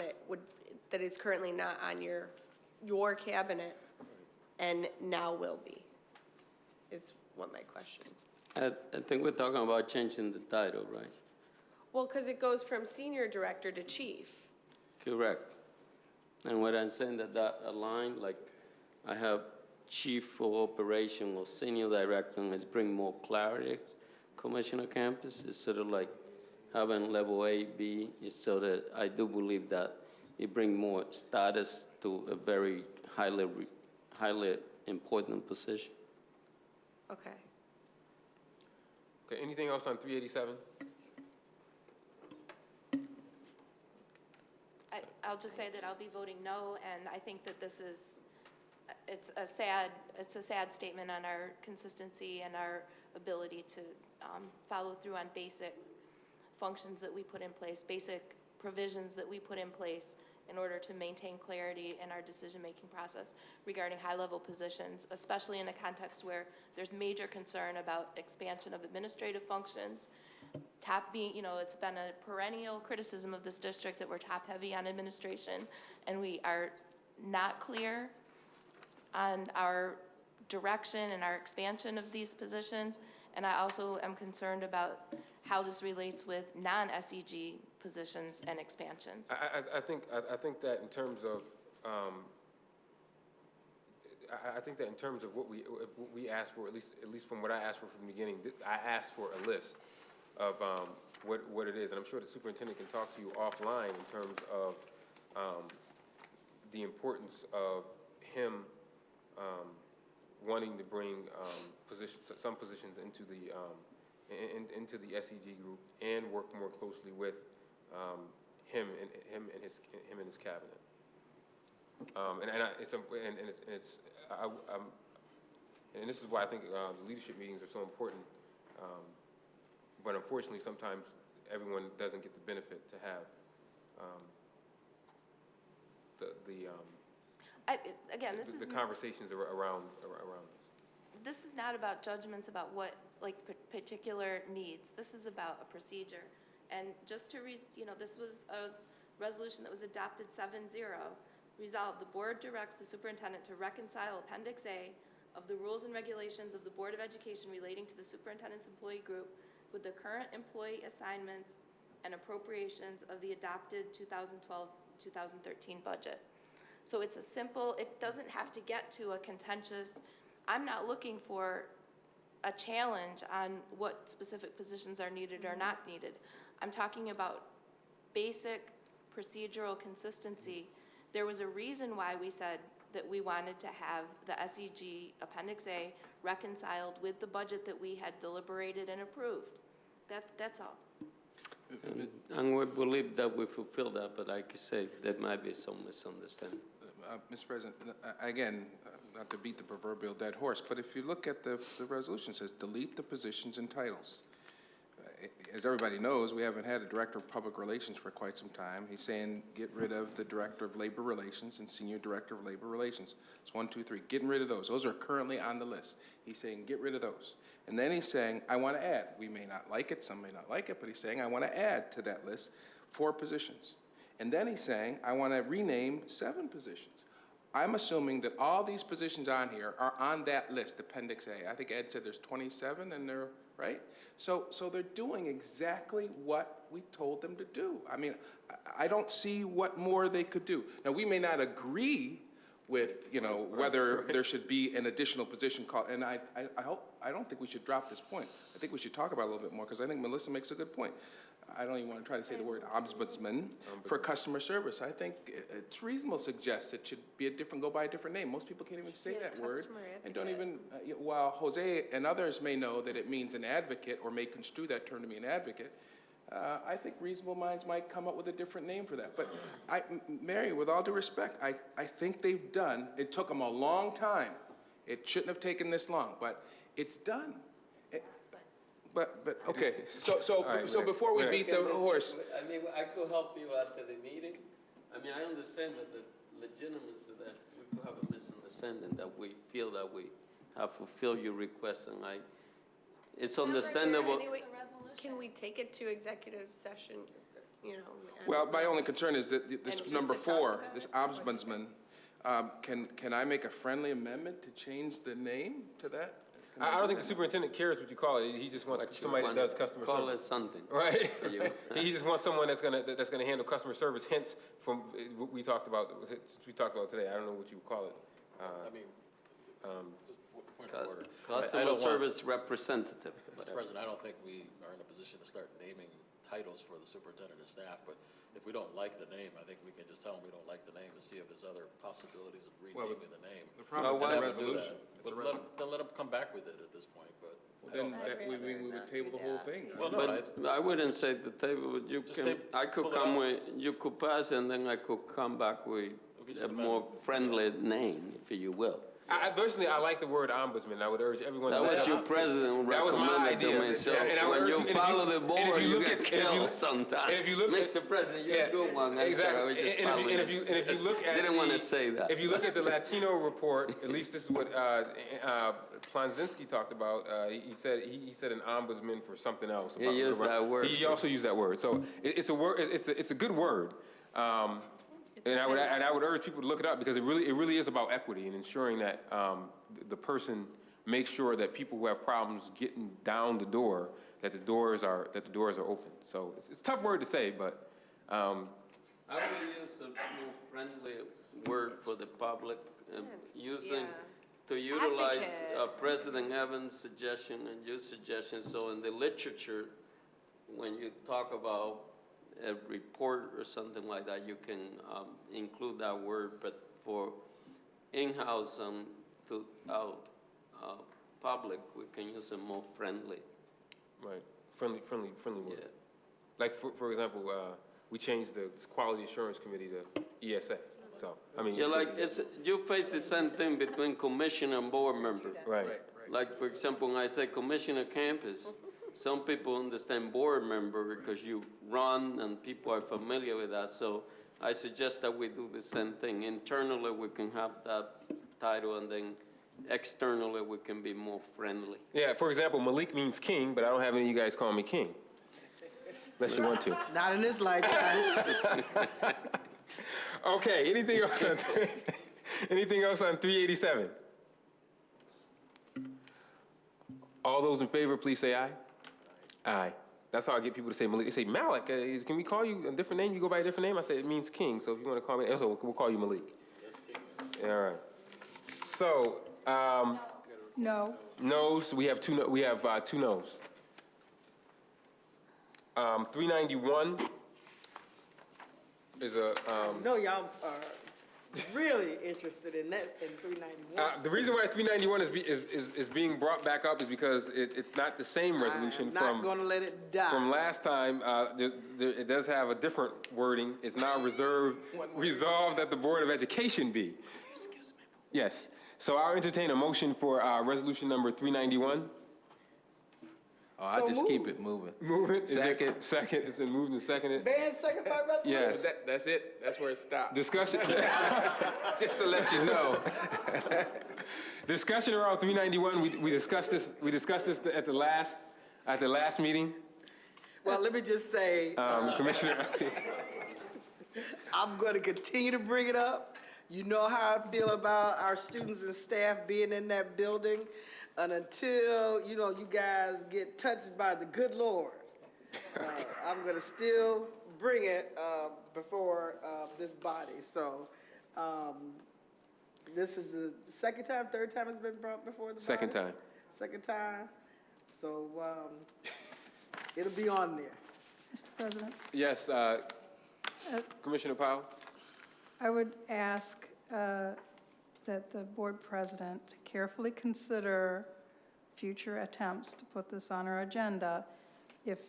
J: that is currently not on your cabinet and now will be, is what my question.
P: I think we're talking about changing the title, right?
J: Well, because it goes from Senior Director to Chief.
P: Correct. And what I'm saying that align, like I have Chief for Operation or Senior Director, and it's bring more clarity. Commissioner Campus is sort of like having level A, B, is so that I do believe that it bring more status to a very highly important position.
J: Okay.
N: Okay, anything else on 387?
K: I'll just say that I'll be voting no, and I think that this is, it's a sad statement on our consistency and our ability to follow through on basic functions that we put in place, basic provisions that we put in place in order to maintain clarity in our decision-making process regarding high-level positions, especially in a context where there's major concern about expansion of administrative functions. It's been a perennial criticism of this district that we're top-heavy on administration, and we are not clear on our direction and our expansion of these positions. And I also am concerned about how this relates with non-SEG positions and expansions.
N: I think that in terms of I think that in terms of what we asked for, at least from what I asked for from the beginning, I asked for a list of what it is, and I'm sure the superintendent can talk to you offline in terms of the importance of him wanting to bring some positions into the SEG group and work more closely with him and his cabinet. And this is why I think the leadership meetings are so important. But unfortunately, sometimes everyone doesn't get the benefit to have the conversations around this.
K: This is not about judgments about what, like, particular needs. This is about a procedure. And just to, this was a resolution that was adopted 7-0. Resolved, the board directs the superintendent to reconcile Appendix A of the rules and regulations of the Board of Education relating to the superintendent's employee group with the current employee assignments and appropriations of the adopted 2012-2013 budget. So it's a simple, it doesn't have to get to a contentious, I'm not looking for a challenge on what specific positions are needed or not needed. I'm talking about basic procedural consistency. There was a reason why we said that we wanted to have the SEG Appendix A reconciled with the budget that we had deliberated and approved. That's all.
P: And we believe that we fulfill that, but like I say, there might be some misunderstanding.
Q: Mr. President, again, not to beat the proverbial dead horse, but if you look at the resolution, it says delete the positions and titles. As everybody knows, we haven't had a director of public relations for quite some time. He's saying get rid of the director of labor relations and senior director of labor relations. It's 1, 2, 3, getting rid of those. Those are currently on the list. He's saying get rid of those. And then he's saying, I want to add. We may not like it, some may not like it, but he's saying I want to add to that list 4 positions. And then he's saying I want to rename 7 positions. I'm assuming that all these positions on here are on that list, Appendix A. I think Ed said there's 27 and they're, right? So they're doing exactly what we told them to do. I mean, I don't see what more they could do. Now, we may not agree with, whether there should be an additional position called, and I don't think we should drop this point. I think we should talk about it a little bit more because I think Melissa makes a good point. I don't even want to try to say the word ombudsman for customer service. I think it's reasonable to suggest it should be go by a different name. Most people can't even say that word and don't even, while Jose and others may know that it means an advocate or may construe that term to mean an advocate, I think reasonable minds might come up with a different name for that. But Mary, with all due respect, I think they've done, it took them a long time. It shouldn't have taken this long, but it's done. But okay, so before we beat the horse.
P: I mean, I could help you after the meeting. I mean, I understand that the legitimacy that we could have a misunderstanding that we feel that we have fulfilled your request, and it's understandable.
J: Can we take it to executive session,
Q: Well, my only concern is that this number 4, this ombudsman, can I make a friendly amendment to change the name to that?
N: I don't think the superintendent cares what you call it. He just wants somebody that does customer service.
P: Call it something.
N: Right? He just wants someone that's gonna handle customer service. Hence, from what we talked about today. I don't know what you would call it.
R: Just point of order.
P: Customer service representative.
R: Mr. President, I don't think we are in a position to start naming titles for the superintendent and staff, but if we don't like the name, I think we can just tell them we don't like the name and see if there's other possibilities of renaming the name.
Q: The problem is it's a resolution.
R: Then let them come back with it at this point, but.
Q: Then we would table the whole thing.
R: Well, no,
P: But I wouldn't say the table, but you could pass and then I could come back with a more friendly name, if you will.
N: Personally, I like the word ombudsman. I would urge everyone.
P: That was your president
N: That was my
P: recommended to
N: idea.
P: me. So
N: And
P: when you follow the board, you get killed
N: and
P: sometimes.
N: if you look
P: Mr. President, you're a good one.
N: Exactly.
P: I was just
N: And
P: following
N: if you look at
P: didn't want to say that.
N: If you look at the Latino report, at least this is what Plonzinski talked about. He said an ombudsman for something else.
P: He used that word.
N: He also used that word. So it's a word. It's a good word. And I would urge people to look it up because it really is about equity and ensuring that the person makes sure that people who have problems getting down the door, that the doors are open. So it's a tough word to say, but
P: I would use a more friendly word for the public, to utilize President Evans' suggestion and your suggestion. So in the literature, when you talk about a report or something like that, you can include that word, but for in-house to our public, we can use a more friendly.
N: Right, friendly word.
P: Yeah.
N: Like, for example, we changed the Quality Assurance Committee to ESA, so, I mean.
P: Yeah, like, you face the same thing between commissioner and board member.
N: Right.
P: Like, for example, when I say commissioner campus, some people understand board member because you run and people are familiar with that. So I suggest that we do the same thing. Internally, we can have that title, and then externally, we can be more friendly.
N: Yeah, for example, Malik means king, but I don't have any of you guys call me king. Unless you want to.
L: Not in this lifetime.
N: Okay, anything else on, anything else on 387? All those in favor, please say aye. Aye. That's how I get people to say Malik. They say, Malik, can we call you a different name? You go by a different name? I say, it means king, so if you want to call me, also, we'll call you Malik. All right. So,
C: No.
N: noes, we have two noes. 391 is a,
L: No, y'all are really interested in that, in 391.
N: the reason why 391 is being brought back up is because it's not the same resolution
L: I'm not gonna let it die.
N: from last time. It does have a different wording. It's now resolved that the Board of Education be. Yes. So I'll entertain a motion for resolution number 391.
Q: Oh, I just keep it moving.
N: Moving.
Q: Second.
N: Second. It's been moved and seconded.
L: Van, second by resolution?
N: Yes.
Q: That's it. That's where it stops.
N: Discussion.
Q: Just to let you know.
N: Discussion around 391. We discussed this. We discussed this at the last meeting.
L: Well, let me just say,
N: Commissioner.
L: I'm going to continue to bring it up. You know how I feel about our students and staff being in that building. And until, you guys get touched by the good Lord, I'm going to still bring it before this body. So this is the second time, third time it's been brought before the body?
N: Second time.
L: Second time. So it'll be on there.
C: Mr. President?
N: Yes. Commissioner Powell.
C: I would ask that the board president carefully consider future attempts to put this on our agenda. If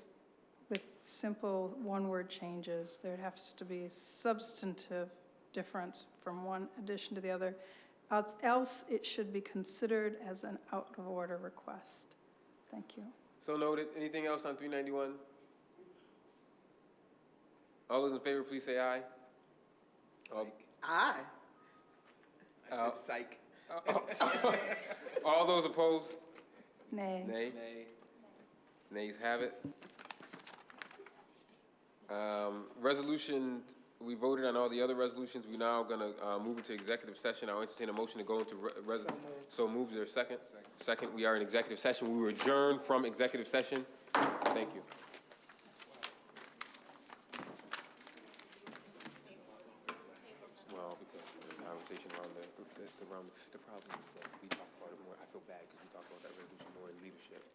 C: with simple one-word changes, there has to be substantive difference from one addition to the other. Else it should be considered as an out-of-order request. Thank you.
N: So noted. Anything else on 391? All those in favor, please say aye.
L: Aye.
Q: I said psych.
N: All those opposed?
C: Nay.
N: Nay. Nays have it. Resolution, we voted on all the other resolutions. We're now going to move into executive session. I'll entertain a motion to go into so moved. Is there a second? Second. We are in executive session. We were adjourned from executive session. Thank you. Well, because of the conversation around the problem is that we talk about it more. I feel bad because we talk about that resolution more in leadership.